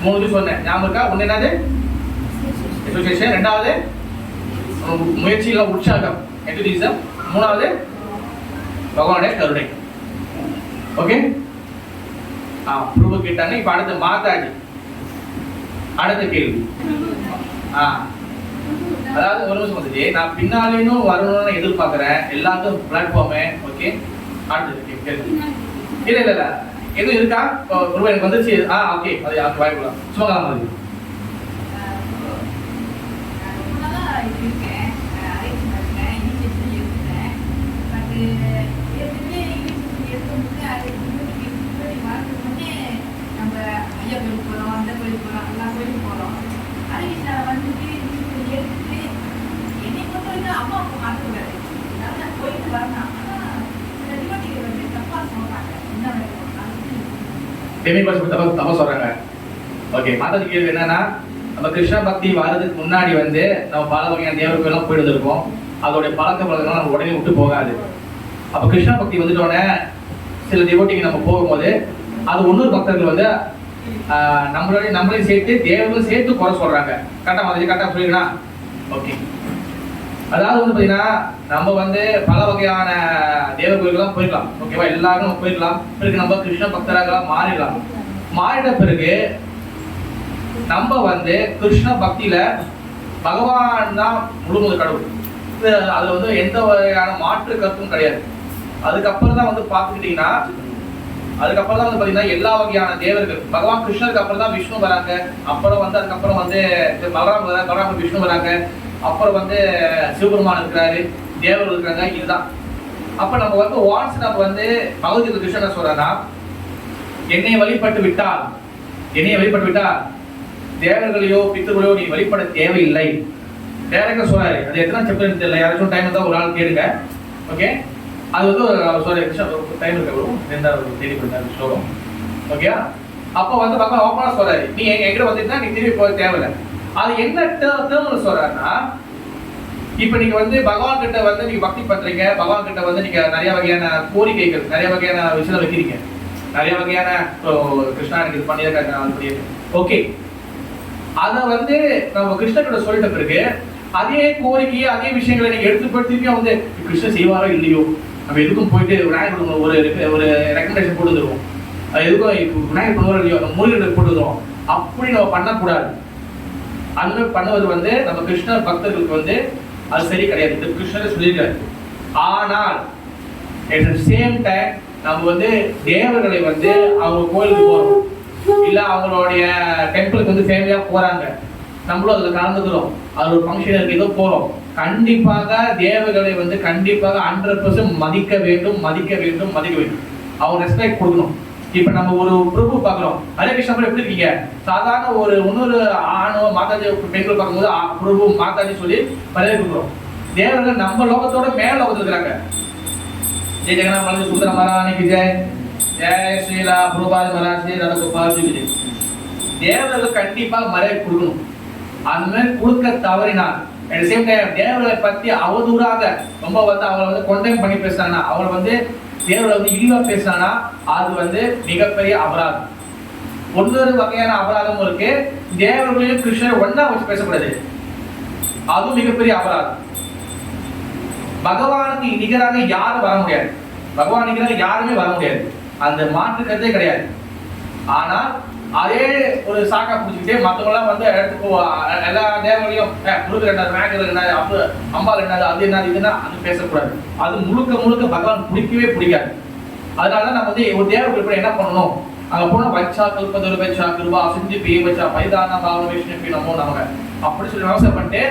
3 சொன்னேன், ஞாபகம் இருக்கா? ஒண்ணு என்னது அசோசியேஷன், ரெண்டாவது முயற்சியில உற்சாகம் என்தூசியாசம், மூணாவது பகவானுடைய கருணை. ஓகே, பிரபு கேட்டாங்க. இப்ப அடுத்து மாதாஜி, அடுத்த கேள்வி. அதாவது ஒரு நிமிஷம் வந்துச்சு, நான் பின்னாலேயும் வரணும்னு எதிர்பார்க்கிறேன், எல்லாத்துக்கும் பிளாட்ஃபார்மே. ஓகே, அடுத்தது கேள்வி. இல்ல எதுவும் இருக்கா? குரு எனக்கு வந்துச்சு. ஓகே, அது யாருக்கு வாய்ப்பு சும்மா மாதிரி தப்பா சொல்றாங்க. ஓகே, மாதாஜி கேள்வி என்னன்னா, நம்ம கிருஷ்ண பக்தி வர்றதுக்கு முன்னாடி வந்து நம்ம பல வகையான தேவர்கள் எல்லாம் போயிட்டு இருக்கோம். அதோடைய பழக்க வழக்கங்கள் நம்ம உடனே விட்டு போகாது. அப்ப கிருஷ்ண பக்தி வந்துட்டோடனே சில டிவோட்டிக்கு நம்ம போகும்போது அது இன்னொரு பக்தர்கள் வந்து நம்மளையும் சேர்த்து தேவர்களும் சேர்த்து குறை சொல்றாங்க. கரெக்டா மாதாஜி? கரெக்டா புரியுதுனா? ஓகே, அதாவது வந்து பாத்தீங்கன்னா நம்ம வந்து பல வகையான தேவ கோயில்கள்லாம் போயிடலாம். ஓகேவா? எல்லாரும் நம்ம போயிடலாம். பிறகு நம்ம கிருஷ்ண பக்தராக மாறிடலாம். மாறிட பிறகு நம்ம வந்து கிருஷ்ண பக்தியில பகவான் தான் முழுமுதல் கடவுள். அதுல வந்து எந்த வகையான மாற்று கருத்தும் கிடையாது. அதுக்கப்புறம் தான் வந்து பாத்துக்கிட்டீங்கன்னா எல்லா வகையான தேவர்கள் பகவான் கிருஷ்ணருக்கு அப்புறம் தான் விஷ்ணு வராங்க. அப்புறம் வந்து அதுக்கப்புறம் வந்து பலராம விஷ்ணு வராங்க. அப்புறம் வந்து சிவபெருமான் இருக்கிறாரு, தேவர்கள் இருக்கிறாங்க. இதுதான். அப்ப நம்ம வந்து வான்ஸ் நம்ம வந்து பகவத்கீதை கிருஷ்ணன் சொல்றா, என்னை வழிபட்டு விட்டால் தேவர்களையோ பித்தர்களையோ நீ வழிபட தேவையில்லை. டைரக்டா சொல்றாரு. அது எத்தனை சாப்டர் தெரியல, யாராச்சும் டைம் இருந்தா ஒரு ஆள் கேளுங்க. ஓகே, அது வந்து சாரி டைம் இருக்கு, ரெண்டாவது தேடி கொடுத்தாரு ஸ்லோகம். ஓகே, அப்ப வந்து பகவான் ஓப்பனா சொல்றாரு, நீ எங்கிட்ட வந்துட்டா நீ திரும்பி போக தேவையில்லை. அது என்ன டேர்ம்னு சொல்றாருன்னா, இப்ப நீங்க வந்து பகவான் கிட்ட வந்து நீங்க பக்தி பண்றீங்க, பகவான் கிட்ட வந்து நீங்க நிறைய வகையான கோரிக்கைகள், நிறைய வகையான விஷயம் வைக்கிறீங்க, நிறைய வகையான கிருஷ்ணா எனக்கு இது பண்ணியிருக்காங்க. ஓகே, அத வந்து நம்ம கிருஷ்ணகிட்ட சொல்லிட்ட பிறகு அதே கோரிக்கையை அதே விஷயங்களை நீங்க எடுத்துப்படுத்தி வந்து கிருஷ்ணன் செய்வாரோ இல்லையோ, நம்ம எதுக்கும் போயிட்டு விநாயகர் ஒரு ரெக்கமெண்டேஷன் போட்டு தருவோம், எதுக்கும் விநாயகர் பண்ணுவாரோ இல்லையோ நம்ம முருகனுக்கு போட்டு தருவோம். அப்படி நம்ம பண்ணக்கூடாது. அந்த மாதிரி பண்ணுவது வந்து நம்ம கிருஷ்ண பக்தர்களுக்கு வந்து அது சரி கிடையாது. இந்த கிருஷ்ணரை சொல்லியிருக்காரு. ஆனால் at the same time நம்ம வந்து தேவர்களை வந்து அவங்க கோயிலுக்கு போறோம், இல்ல அவங்களுடைய டெம்பிளுக்கு வந்து ஃபேமிலியா போறாங்க, நம்மளும் அதுல கலந்துக்கிறோம், அது ஒரு ஃபங்க்ஷன் இருக்கு, ஏதோ போறோம், கண்டிப்பாக தேவர்களை வந்து கண்டிப்பாக 100% மதிக்க வேண்டும். அவங்க ரெஸ்பெக்ட் கொடுக்கணும். இப்ப நம்ம ஒரு பிரபு பாக்குறோம், ஹரே கிருஷ்ணா எப்படி இருக்கீங்க, சாதாரண ஒரு இன்னொரு ஆணோ மாதாஜி பெண்கள் பார்க்கும்போது பிரபு மாதாஜி சொல்லி வரவேற்பு கொடுக்குறோம். தேவர்கள் நம்ம லோகத்தோட மேல லோகத்துல இருக்கிறாங்க. ஜெய் ஜெகநாத் மகாராஜ் சுந்தர மகாராணிக்கு ஜெய், ஜெய் ஸ்ரீலா பிரபாத் மகாராஜ், ராதா கோபால் ஜி ஜெய். தேவர்கள் கண்டிப்பாக மரியாதை கொடுக்கணும். அந்த மாதிரி கொடுக்க தவறினால் at the same time தேவர்களை பத்தி அவதூறாக ரொம்ப வந்து அவங்களை வந்து கொண்டேன் பண்ணி பேசுறாங்கன்னா, அவங்களை வந்து தேவர்களை வந்து இழிவா பேசுறாங்கன்னா அது வந்து மிகப்பெரிய அபராதம். ஒவ்வொரு வகையான அபராதமும் இருக்கு. தேவர்களையும் கிருஷ்ணர் ஒன்னா வச்சு பேசக்கூடாது, அதுவும் மிகப்பெரிய அபராதம். பகவானுக்கு நிகராக யாரும் வர முடியாது, பகவான் நிகராக யாருமே வர முடியாது, அந்த மாற்று கருத்தே கிடையாது. ஆனா அதே ஒரு சாக்கா பிடிச்சிக்கிட்டே மற்றவங்களாம் வந்து எடுத்து எல்லா தேவர்களையும் முருகர் என்னது, விநாயகர் என்னது, அம்பாள் என்னது, அது என்னது, இதுன்னா அது பேசக்கூடாது. அது முழுக்க பகவான் பிடிக்கவே பிடிக்காது. அதனால நம்ம வந்து ஒரு தேவர்கள் என்ன பண்ணணும், அங்க போன வச்சா கல்பதொரு வச்சா கிருபா சிந்தி பே வச்சா பைதான பாவன விஷ்ணு நமோ நமக அப்படி சொல்லி விவசாயம் பண்ணிட்டு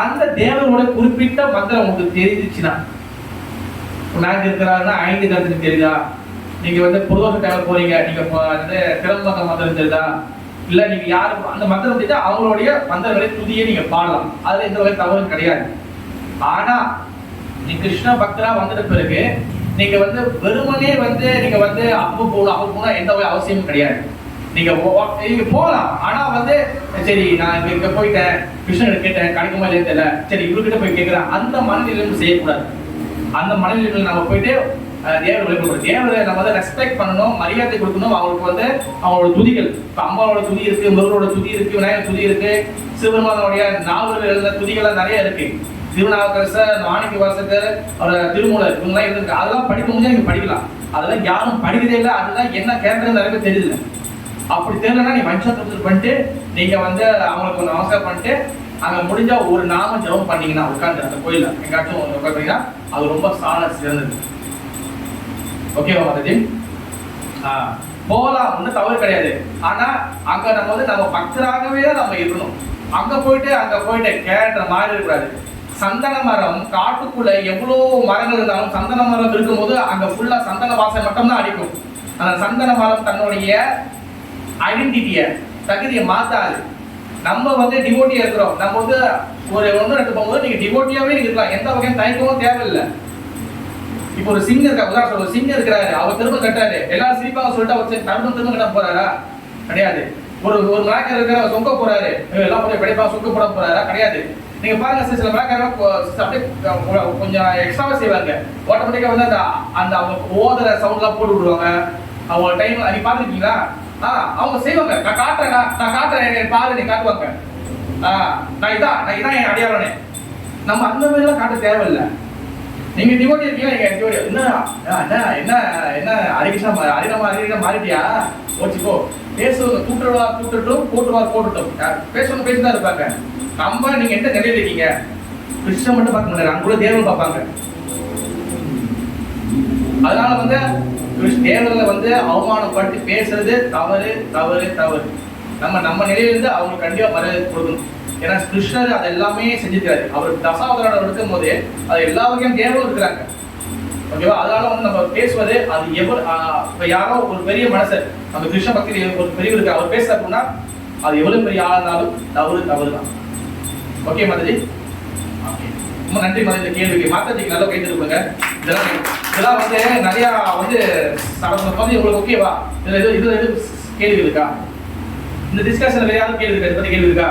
அந்த தேவனோட குறிப்பிட்ட மந்திரம் உங்களுக்கு தெரிஞ்சிச்சுன்னா, விநாயகர் இருக்கிறாருன்னா 5 கருத்துக்கு தெரியுதா, நீங்க வந்து பிரதோஷ டைம்ல போறீங்க, நீங்க வந்து திறம்பக மந்திரம் தெரியுதா, இல்ல நீங்க யாருக்கு அந்த மந்திரம் தெரிஞ்சா அவங்களுடைய மந்திரங்களை துதியை நீங்க பாடலாம், அதுல எந்த வகை தவறும் கிடையாது. ஆனா நீ கிருஷ்ண பக்தரா வந்துட்ட பிறகு நீங்க வந்து வெறுமனே வந்து நீங்க வந்து அப்ப போனா எந்த வகை அவசியமும் கிடையாது. நீங்க போகலாம், ஆனா வந்து சரி நான் இங்க போயிட்டேன், கிருஷ்ணன் கேட்டேன், கிடைக்குமா இல்லையா தெரியல, சரி இவர்கிட்ட போய் கேட்கிறேன், அந்த மனநிலையும் செய்யக்கூடாது. அந்த மனநிலையில் நம்ம போயிட்டு தேவர்களை நம்ம வந்து ரெஸ்பெக்ட் பண்ணணும், மரியாதை கொடுக்கணும். அவங்களுக்கு வந்து அவங்களோட துதிகள், இப்போ அம்பாவோட துதி இருக்கு, முருகனோட துதி இருக்கு, விநாயகர் துதி இருக்கு, சிவபெருமானுடைய நாவல்கள் எழுத துதிகள்லாம் நிறைய இருக்கு. திருநாவுக்கரசர், மாணிக்க வாசகர், அவரோட திருமூலர், இவங்கெல்லாம் இருக்கு. அதெல்லாம் படிக்க முடிஞ்சா நீங்க படிக்கலாம். அதெல்லாம் யாரும் படிக்கிறதே இல்லை. அதுதான் என்ன கேட்கறது நிறைய பேர் தெரியல. அப்படி தெரியலன்னா நீ பஞ்சாயத்து பண்ணிட்டு நீங்க வந்து அவங்களுக்கு ஒரு நமஸ்காரம் பண்ணிட்டு அங்க முடிஞ்சா ஒரு நாம ஜபம் பண்ணீங்கன்னா உட்காந்து அந்த கோயில்ல எங்காச்சும் உட்காந்துங்கன்னா அது ரொம்ப சால சிறந்தது. ஓகேவா மாதாஜி? போகலாம், ஒன்றும் தவறு கிடையாது. ஆனா அங்க நம்ம வந்து நம்ம பக்தராகவே தான் நம்ம இருக்கணும். அங்க போயிட்டு கேட்ட மாதிரி இருக்கக்கூடாது. சந்தன மரம் காட்டுக்குள்ள எவ்வளவு மரங்கள் இருந்தாலும் சந்தன மரம் இருக்கும்போது அங்க ஃபுல்லா சந்தன வாசனை மட்டும்தான் அடிக்கும். அந்த சந்தன மரம் தன்னுடைய ஐடென்டிட்டியை தகுதியை மாத்தாது. நம்ம வந்து டிவோட்டியா இருக்கிறோம், நம்ம வந்து ஒரு 1-2 போகும்போது நீங்க டிவோட்டியாவே இருக்கலாம், எந்த வகையும் தயக்கமும் தேவையில்லை. இப்போ ஒரு சிங்கர் இருக்கா, உதாரணம் சொல்ற சிங்கர் இருக்கிறாரு, அவர் திரும்ப கட்டாரு, எல்லாரும் சிரிப்பாங்க சொல்லிட்டு அவர் திரும்ப கட்ட போறாரா? கிடையாது. ஒரு மலாக்கர் இருக்கிற சொங்க போறாரு, எல்லாம் போய் படிப்பா சொங்க போட போறாரா? கிடையாது. நீங்க பாருங்க சில மலாக்கர் அப்படியே கொஞ்சம் எக்ஸ்ட்ராவா செய்வாங்க, ஆட்டோமேட்டிக்கா வந்து அந்த அவங்க ஓதுற சவுண்ட்லாம் போட்டு விடுவாங்க. அவங்க டைம் நீ பாத்துருக்கீங்களா? அவங்க செய்வாங்க. நான் காட்டுறேன் பாரு, நீ காட்டுவாங்க. நான் இதான் என் அடையாளனே. நம்ம அந்த மாதிரி எல்லாம் காட்ட தேவையில்லை. நீங்க டிவோட்டி இருக்கீங்க, நீங்க டிவோட்டி என்ன அரிகிருஷ்ணா மாறிட்டியா? ஓச்சிக்கோ பேசுவங்க கூட்டுட்டும் போட்டுட்டும் பேசுவங்க பேசிதான் இருப்பாங்க. நம்ம நீங்க எந்த நிலையில இருக்கீங்க? கிருஷ்ணன் மட்டும் பார்க்க மாட்டாங்க, அங்க கூட தேவன் பார்ப்பாங்க. அதனால வந்து தேவர்களை வந்து அவமானப்படுத்தி பேசுறது தவறு. நம்ம நிலையிலிருந்து அவங்களுக்கு கண்டிப்பா மரியாதை கொடுக்கணும். ஏன்னா கிருஷ்ணர் அது எல்லாமே செஞ்சிருக்காரு. அவர் தசாவதாரம் இருக்கும் போது அது எல்லா வகையும் தேவரும் இருக்கிறாங்க. ஓகேவா? அதனால வந்து நம்ம பேசுவது அது இப்ப யாரோ ஒரு பெரிய மனசர் நம்ம கிருஷ்ண பக்தி ஒரு பெரிய இருக்கு, அவர் பேச அப்படின்னா அது எவ்வளவு பெரிய ஆளா இருந்தாலும் தவறு தான். ஓகே மாதாஜி, ரொம்ப நன்றி மாதாஜி. இந்த கேள்விக்கு மாதாஜிக்கு நல்லா கைது கொடுங்க. இதெல்லாம் வந்து நிறைய வந்து உங்களுக்கு ஓகேவா? இதுல எது கேள்வி இருக்கா? இந்த டிஸ்கஷன் வேற யாரும் கேள்வி இருக்கா? இதை பத்தி கேள்வி இருக்கா?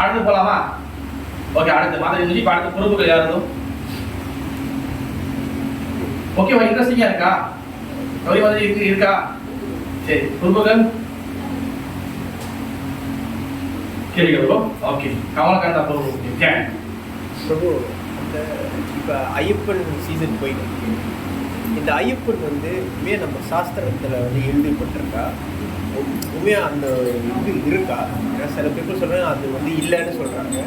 அடுத்து போலாமா? ஓகே, அடுத்து மாதாஜி முடிஞ்சு இப்ப அடுத்த பொறுப்புகள் யாரும் ஓகேவா? இன்ட்ரெஸ்டிங்கா இருக்கா? கௌரி மாதாஜி இருக்கா? சரி, பொறுப்புகள் கேள்விகளோ? ஓகே, கமலகாந்தா பொறுப்பு. பிரபு, அந்த இப்போ ஐயப்பன் சீசன் போயிட்டு இருக்கு. இந்த ஐயப்பன் வந்து உண்மையாக நம்ம சாஸ்திரத்தில் வந்து எழுதப்பட்டிருக்கா? உண்மையாக அந்த இது இருக்கா? ஏன்னா சில பேர் சொல்கிறாங்க அது வந்து இல்லைன்னு சொல்கிறாங்க.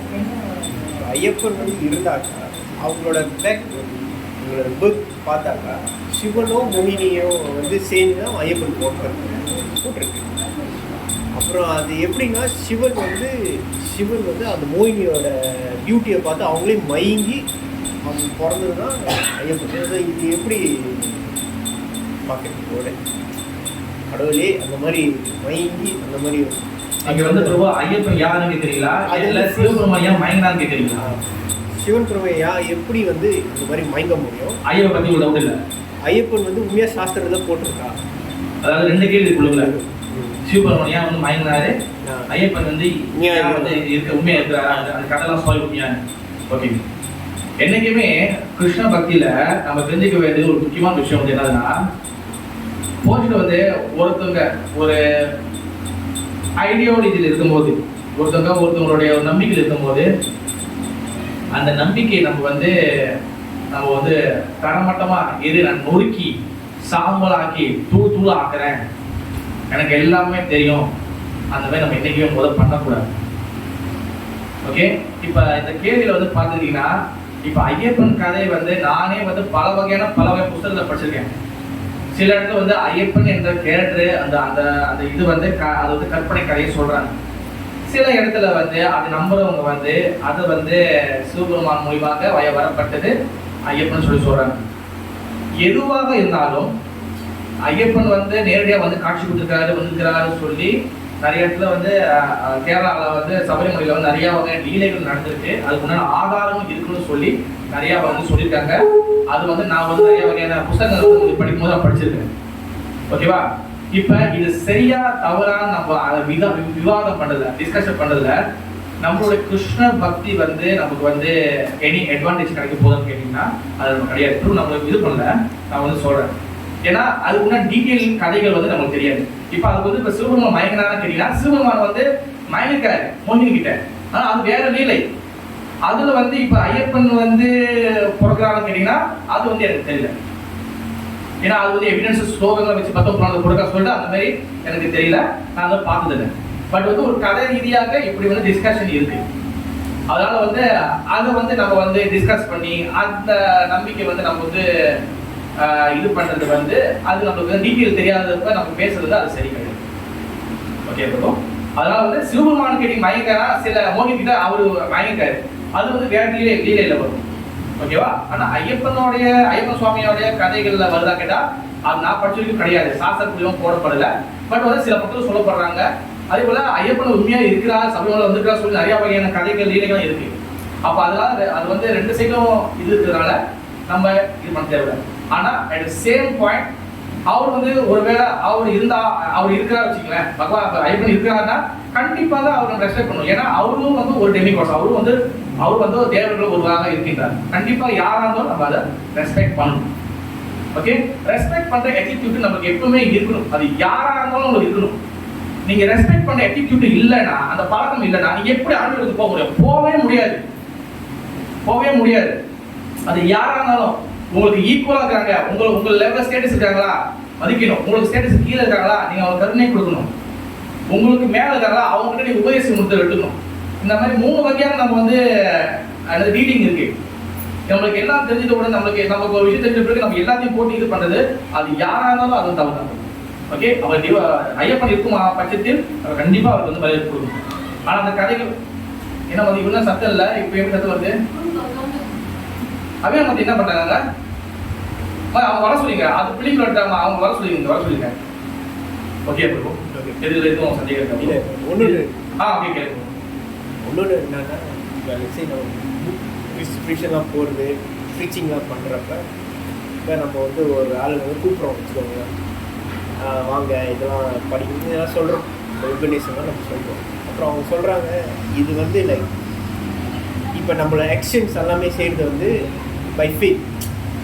ஐயப்பன் வந்து இருந்தாக்கா அவங்களோட புக் பார்த்தாக்கா சிவனோ மோகினியோ வந்து சேர்ந்து தான் ஐயப்பன் போட்டிருக்கு. அப்புறம் அது எப்படின்னா சிவன் வந்து அந்த மோகினியோட பியூட்டியை பார்த்து அவங்களே மயங்கி அவங்க பிறந்தது தான் ஐயப்பன். இது எப்படி பார்க்குறீங்க? கடவுளே அந்த மாதிரி மயங்கி அந்த மாதிரி அங்க வந்து ஐயப்பன் யாருன்னு கேட்குறீங்களா? அதுல சிவபெருமான் மயங்கினான்னு கேட்குறீங்களா? சிவன் பெருமையா எப்படி வந்து இந்த மாதிரி மயங்க முடியும்? ஐயப்பன் பத்தி ஒரு டவுட் இல்லை. ஐயப்பன் வந்து உண்மையாக சாஸ்திரத்தை போட்டிருக்கா? அதாவது 2 கேள்வி இருக்குள்ள, சிவபெருமான் ஏன் வந்து மயங்கினாரு, ஐயப்பன் வந்து உண்மையா இருக்கிறாரா, அந்த கதைலாம் சால்வ் பண்ணியாங்க. ஓகே, என்னைக்குமே கிருஷ்ண பக்தியில நம்ம தெரிஞ்சுக்க வேண்டியது ஒரு முக்கியமான விஷயம் வந்து என்னதுன்னா, போஸ்ட்ல வந்து ஒருத்தவங்க ஒரு ஐடியாலஜியில் இருக்கும்போது, ஒருத்தவங்களுடைய நம்பிக்கையில் இருக்கும்போது, அந்த நம்பிக்கையை நம்ம வந்து தரமட்டமா நான் நொறுக்கி சாம்பலாக்கி தூள் ஆக்குறேன், எனக்கு எல்லாமே தெரியும், அந்த மாதிரி நம்ம என்னைக்குமே பண்ணக்கூடாது. ஓகே, இப்ப இந்த கேள்வியில வந்து பார்த்துக்கிட்டீங்கன்னா, இப்ப ஐயப்பன் கதை வந்து நானே வந்து பல வகை புத்தகத்தை படிச்சிருக்கேன். சில இடத்துல வந்து ஐயப்பன் என்ற கேரக்டர் அந்த இது வந்து அது வந்து கற்பனை கதையை சொல்றாங்க. சில இடத்துல வந்து அது நம்புறவங்க வந்து அது வந்து சிவபெருமான் மூலியமாக வரப்பட்டது ஐயப்பன் சொல்லி சொல்றாங்க. எதுவாக இருந்தாலும் ஐயப்பன் வந்து நேரடியாக வந்து காட்சி கொடுத்துருக்காரு சொல்லி நிறைய இடத்துல வந்து கேரளாவில் வந்து சபரிமலையில் வந்து நிறைய வகை லீலைகள் நடந்திருக்கு. அதுக்கு முன்னாடி ஆதாரமும் இருக்குன்னு சொல்லி நிறைய வந்து சொல்லியிருக்காங்க. அது வந்து நான் வந்து நிறைய வகையான புத்தகங்கள் வந்து படிக்கும்போது நான் படிச்சிருக்கேன். ஓகேவா? இப்ப இது சரியா தவறான நம்ம விவாதம் பண்றதுல, டிஸ்கஷன் பண்றதுல நம்மளோட கிருஷ்ண பக்தி வந்து நமக்கு வந்து எனி அட்வான்டேஜ் கிடைக்க போதுன்னு கேட்டீங்கன்னா அது நம்ம கிடையாது. நம்மளுக்கு இது பண்ணல, நான் வந்து சொல்றேன். ஏன்னா அதுக்கு முன்னாடி டீட்டெயில் கதைகள் வந்து நமக்கு தெரியாது. இப்ப அதுக்கு வந்து இப்ப சிவபெருமான் மயங்கினான்னு கேட்டீங்கன்னா, சிவபெருமான் வந்து மயங்கிருக்காரு மோகினி கிட்ட, ஆனா அது வேற லீலை. அதுல வந்து இப்ப ஐயப்பன் வந்து பிறக்கிறான்னு கேட்டீங்கன்னா அது வந்து எனக்கு தெரியல. ஏன்னா அது வந்து எவிடன்ஸ் ஸ்லோகங்களை வச்சு 19 கொடுக்க சொல்லிட்டு அந்த மாதிரி எனக்கு தெரியல, நான் அதை பார்த்ததில்லை. பட் வந்து ஒரு கதை ரீதியாக இப்படி வந்து டிஸ்கஷன் இருக்கு. அதனால வந்து அதை வந்து நம்ம வந்து டிஸ்கஸ் பண்ணி அந்த நம்பிக்கை வந்து நம்ம வந்து இது பண்றது வந்து அது நம்மளுக்கு டீட்டெயில் தெரியாதப்ப நம்ம பேசுறது அது சரி கிடையாது. Okay bro. அதனால வந்து சிவபெருமான் கேட்டி மயங்கனா சில மோகிக்கிட்ட அவரு மயங்காரு, அது வந்து வேற லீலையில வரும். ஓகேவா? ஆனா ஐயப்பன் சுவாமியோடைய கதைகள்ல வருதா கேட்டா அது நான் படிச்சிருக்கும் கிடையாது, சாஸ்திரத்திலும் போடப்படல. பட் வந்து சில மக்கள் சொல்லப்படுறாங்க. அதே போல ஐயப்பன் உண்மையா இருக்கிறா, சபையோட வந்திருக்கா சொல்லி நிறைய வகையான கதைகள் லீலைகள் இருக்கு. அப்ப அதனால அது வந்து ரெண்டு சைடும் இது இருக்கிறதுனால நம்ம இது பண்ண தேவை. ஆனா அட் சேம் பாயிண்ட் அவர் வந்து ஒருவேளை அவர் இருக்கிறா வச்சுக்கலேன், பகவான் ஐயப்பன் இருக்கிறாருன்னா கண்டிப்பாக அவர் நம்ம ரெஸ்பெக்ட் பண்ணணும். ஏன்னா அவரும் வந்து ஒரு டெமிகாஸ், அவர் வந்து தேவர்கள் ஒருவராக இருக்கின்றார். கண்டிப்பா யாரா இருந்தாலும் நம்ம அதை ரெஸ்பெக்ட் பண்ணணும். ஓகே, ரெஸ்பெக்ட் பண்ற ஆட்டிட்யூட் நமக்கு எப்பவுமே இருக்கணும். அது யாரா இருந்தாலும் உங்களுக்கு இருக்கணும். நீங்க ரெஸ்பெக்ட் பண்ற ஆட்டிட்யூட் இல்லைன்னா, அந்த பழக்கம் இல்லைன்னா நீங்க எப்படி அனுபவத்துக்கு போக முடியும்? போகவே முடியாது. அது யாரா இருந்தாலும் உங்களுக்கு ஈக்குவலா இருக்காங்க, உங்க லெவல்ல ஸ்டேட்டஸ் இருக்காங்களா மதிக்கணும். உங்களுக்கு ஸ்டேட்டஸ் கீழே இருக்காங்களா நீங்க அவங்க கருணை கொடுக்கணும். உங்களுக்கு மேல இருக்காங்களா அவங்க கிட்ட நீங்க உபதேசம் கொடுத்து எடுக்கணும். இந்த மாதிரி 3 வகையான நம்ம வந்து ரீடிங் இருக்கு. நம்மளுக்கு எல்லாம் தெரிஞ்சது கூட நமக்கு ஒரு விஷயம் தெரிஞ்ச பிறகு நம்ம எல்லாத்தையும் போட்டு இது பண்றது அது யாரா இருந்தாலும் அது தவறு. ஓகே, அவர் ஐயப்பன் இருக்கும் பட்சத்தில் கண்டிப்பா அவருக்கு வந்து பதில் கொடுக்கணும். ஆனா அந்த கதைகள் என்ன வந்து இவ்வளவு சத்தம் இல்லை, இப்ப எப்படி சத்தம் வருது? அவன் வந்து என்ன பண்றாங்க, அவங்க வர சொல்லிங்க, அது பிள்ளைங்களோட அவங்க வர சொல்லிங்க. ஓகே ப்ரோ, எதுல எதுவும் சந்தேகம் இல்லை. ஒன்று ஓகே கேட்கும். ஒன்று என்னன்னா, டிஸ்ட்ரிபியூஷன்லாம் போகிறது, ப்ரீச்சிங்லாம் பண்ணுறப்ப இப்போ நம்ம வந்து ஒரு ஆள் வந்து கூப்பிட்றோம் வச்சுக்கோங்க, வாங்க இதெல்லாம் படிக்கணும் இதெல்லாம் சொல்கிறோம், ஆர்கனைசேஷன்லாம் நம்ம சொல்கிறோம். அப்புறம் அவங்க சொல்கிறாங்க இது வந்து லைக் இப்போ நம்மளோட ஆக்ஷன்ஸ் எல்லாமே செய்கிறது வந்து பை ஃபேத்,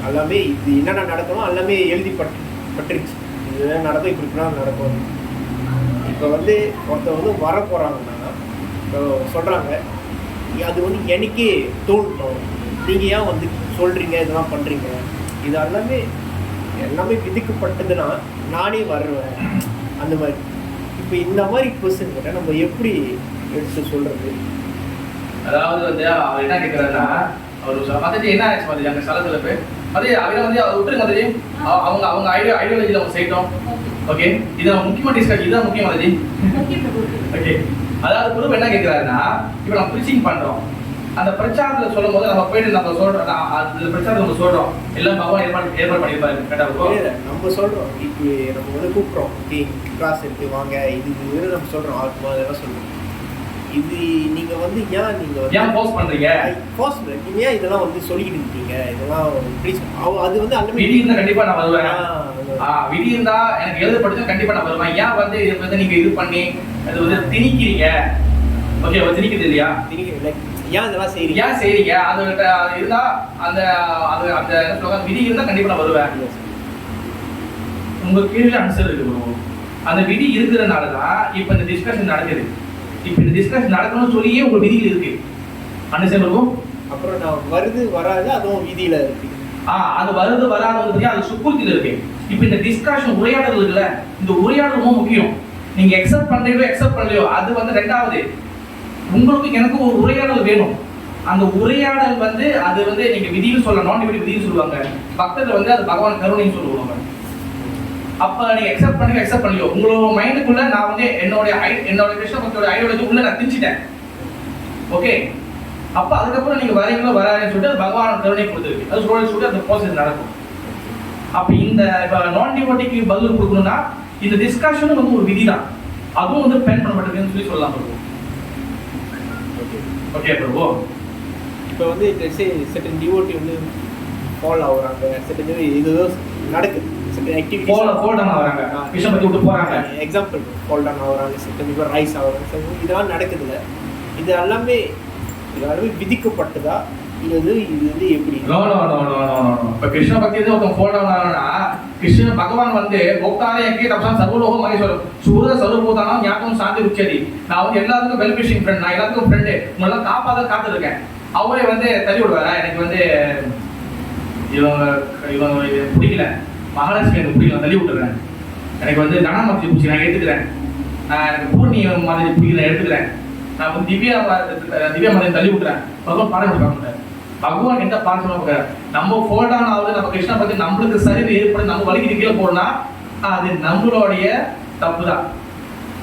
எல்லாமே இது என்னென்ன நடக்கணும் எல்லாமே பட்டுருச்சு. இதுதான் நடக்கும், இப்படிலாம் நடக்கும். இப்போ வந்து ஒருத்தர் வந்து வர போகிறாங்கன்னா இப்போ சொல்கிறாங்க, அது வந்து எனக்கே தோணும், நீங்கள் ஏன் வந்து சொல்கிறீங்க இதெல்லாம் பண்ணுறீங்க, இது எல்லாமே விதிக்கப்பட்டதுன்னா நானே வருவேன் அந்த மாதிரி. இப்போ இந்த மாதிரி பர்சன் கிட்ட நம்ம எப்படி எடுத்து சொல்கிறது? அதாவது வந்து அவர் என்ன கேட்குறாருன்னா, அவர் மதஜி என்ன ஆச்சு மதஜி அங்கே ஸ்தலத்தில் போய் அதே அவரை வந்து அவர் விட்டுருங்க மதஜி, அவங்க ஐடியாலஜியில் அவங்க செய்யட்டும். ஓகே, இது முக்கியமாக டிஸ்கஸ், இதுதான் முக்கியம் மதஜி. ஓகே, அதாவது குரு என்ன கேட்குறாருன்னா, இப்போ நம்ம ப்ரீச்சிங் பண்ணுறோம், அந்த பிரச்சாரத்தில் சொல்லும் போது நம்ம போயிட்டு நம்ம சொல்கிறோம், அந்த பிரச்சாரத்தை நம்ம சொல்கிறோம் எல்லாம் பகவான் ஏற்பாடு பண்ணியிருப்பாரு கேட்டால் நம்ம சொல்கிறோம். இப்போ நம்ம வந்து கூப்பிட்றோம், கிளாஸ் எடுத்து வாங்க, இது நம்ம சொல்கிறோம், ஆத்மா இதெல்லாம் சொல்கிறோம். இது நீங்கள் வந்து ஏன் போஸ்ட் பண்ணுறீங்க, நீங்கள் ஏன் இதெல்லாம் வந்து சொல்லிக்கிட்டு இருக்கீங்க, இதெல்லாம் ப்ளீஸ் அது வந்து அந்த விதி இருந்தால் கண்டிப்பாக நான் வருவேன். விதி இருந்தால் எனக்கு எழுதப்படுது கண்டிப்பாக நான் வருவேன். ஏன் வந்து இது வந்து நீங்கள் இது பண்ணி அது வந்து திணிக்கிறீங்க? ஓகே, திணிக்கிறது இல்லையா? ஏன் இதெல்லாம் செய்றீங்க, ஏன் செய்றீங்க? அது இருந்தா அந்த விதி இருந்தா கண்டிப்பா நான் வருவேன். உங்க கீழே ஆன்சர் இருக்கு ப்ரோ. அந்த விதி இருக்கிறதுனாலதான் இப்ப இந்த டிஸ்கஷன் நடக்குது. இப்ப இந்த டிஸ்கஷன் நடக்கணும்னு சொல்லியே உங்க விதியில் இருக்கு. Understand bro? அப்புறம் நான் வருது வராது அதுவும் விதியில இருக்கு. அது வருது வராது அது சுக்குத்தில இருக்கு. இப்ப இந்த டிஸ்கஷன் உரையாடல் இருக்குல்ல, இந்த உரையாடல் ரொம்ப முக்கியம். நீங்க எக்ஸெப்ட் பண்றீங்களோ எக்ஸெப்ட் பண்ணலையோ அது வந்து ரெண்டாவது. உங்களுக்கு எனக்கு ஒரு உரையாடல் வேணும். அந்த உரையாடல் வந்து அது வந்து நீங்க விதின்னு சொல்லணும், விதின்னு சொல்லுவாங்க. பக்தர்கள் வந்து அது பகவான் கருணைன்னு சொல்லுவாங்க. அப்ப நீங்க எக்ஸெப்ட் பண்ணி எக்ஸெப்ட் பண்ணலையோ உங்களோட மைண்டுக்குள்ள நான் வந்து என்னோட கிருஷ்ண பக்தியோட ஐடியாலஜி உள்ள நான் திணிச்சிட்டேன். ஓகே, அப்ப அதுக்கப்புறம் நீங்க வரீங்களோ வராதுன்னு சொல்லிட்டு அது பகவான் கருணை கொடுத்துருக்கு. அது சொல்லிட்டு அந்த ப்ராசஸ் நடக்கும். அப்ப இந்த நான் டிவோட்டிக்கு பதில் கொடுக்கணும்னா இந்த டிஸ்கஷனும் வந்து ஒரு விதி தான். அதுவும் வந்து பென் பண்ணப்பட்டிருக்குன்னு சொல்லி சொல்லலாம் பிரபு. ஓகே பிரபு, இப்போ வந்து செட்டன் டிவோட்டி வந்து ஃபாலோ ஆகுறாங்க, செட்டன் இது நடக்குது, செட்டன் ஆக்டிவிட்டி ஃபால் டவுன் ஆகுறாங்க, விஷயம் பத்தி விட்டு போறாங்க. எக்ஸாம்பிள் ஃபால் டவுன் ஆகுறாங்க, செட்டன் இப்போ ரைஸ் ஆகுறாங்க. இதெல்லாம் நடக்குதுல்ல, இது எல்லாமே விதிக்கப்பட்டதா? இது வந்து எப்படி? No no no no no no. இப்போ கிருஷ்ண பக்தி வந்து ஒருத்தன் ஃபால் டவுன் ஆனானா கிருஷ்ண பகவான் வந்து போக்தாரே எங்கே தப்சான் சர்வலோகம் மகேஸ்வரம் சூர சர்வபூதானம் ஞாபகம் சாந்தி உச்சதி. நான் வந்து எல்லாத்துக்கும் வெல் விஷிங் ஃப்ரெண்ட், நான் எல்லாத்துக்கும் ஃப்ரெண்டு, உங்களெல்லாம் காப்பாத காத்துருக்கேன். அவரே வந்து தள்ளி விடுவாரா? எனக்கு வந்து இவங்க இது பிடிக்கல, மகாலட்சுமி எனக்கு பிடிக்கல, தள்ளி விட்டுறேன். எனக்கு வந்து தனமத்தி பிடிச்சி நான் எடுத்துக்கிறேன். எனக்கு பூர்ணி மாதிரி பிடிக்கல எடுத்துக்கிறேன். நான் வந்து திவ்யா மாதிரி தள்ளி விட்டுறேன். பகவான் பாடம் பார்க்க மாட்டேன். பகவான் எந்த பார்த்து பார்க்கிறார்? நம்ம ஃபோல்ட் ஆன் ஆகுது, நம்ம கிருஷ்ணா பத்தி நம்மளுக்கு சரிவு ஏற்படுது, நம்ம வலிக்கு கீழே போனா அது நம்மளுடைய தப்பு தான்.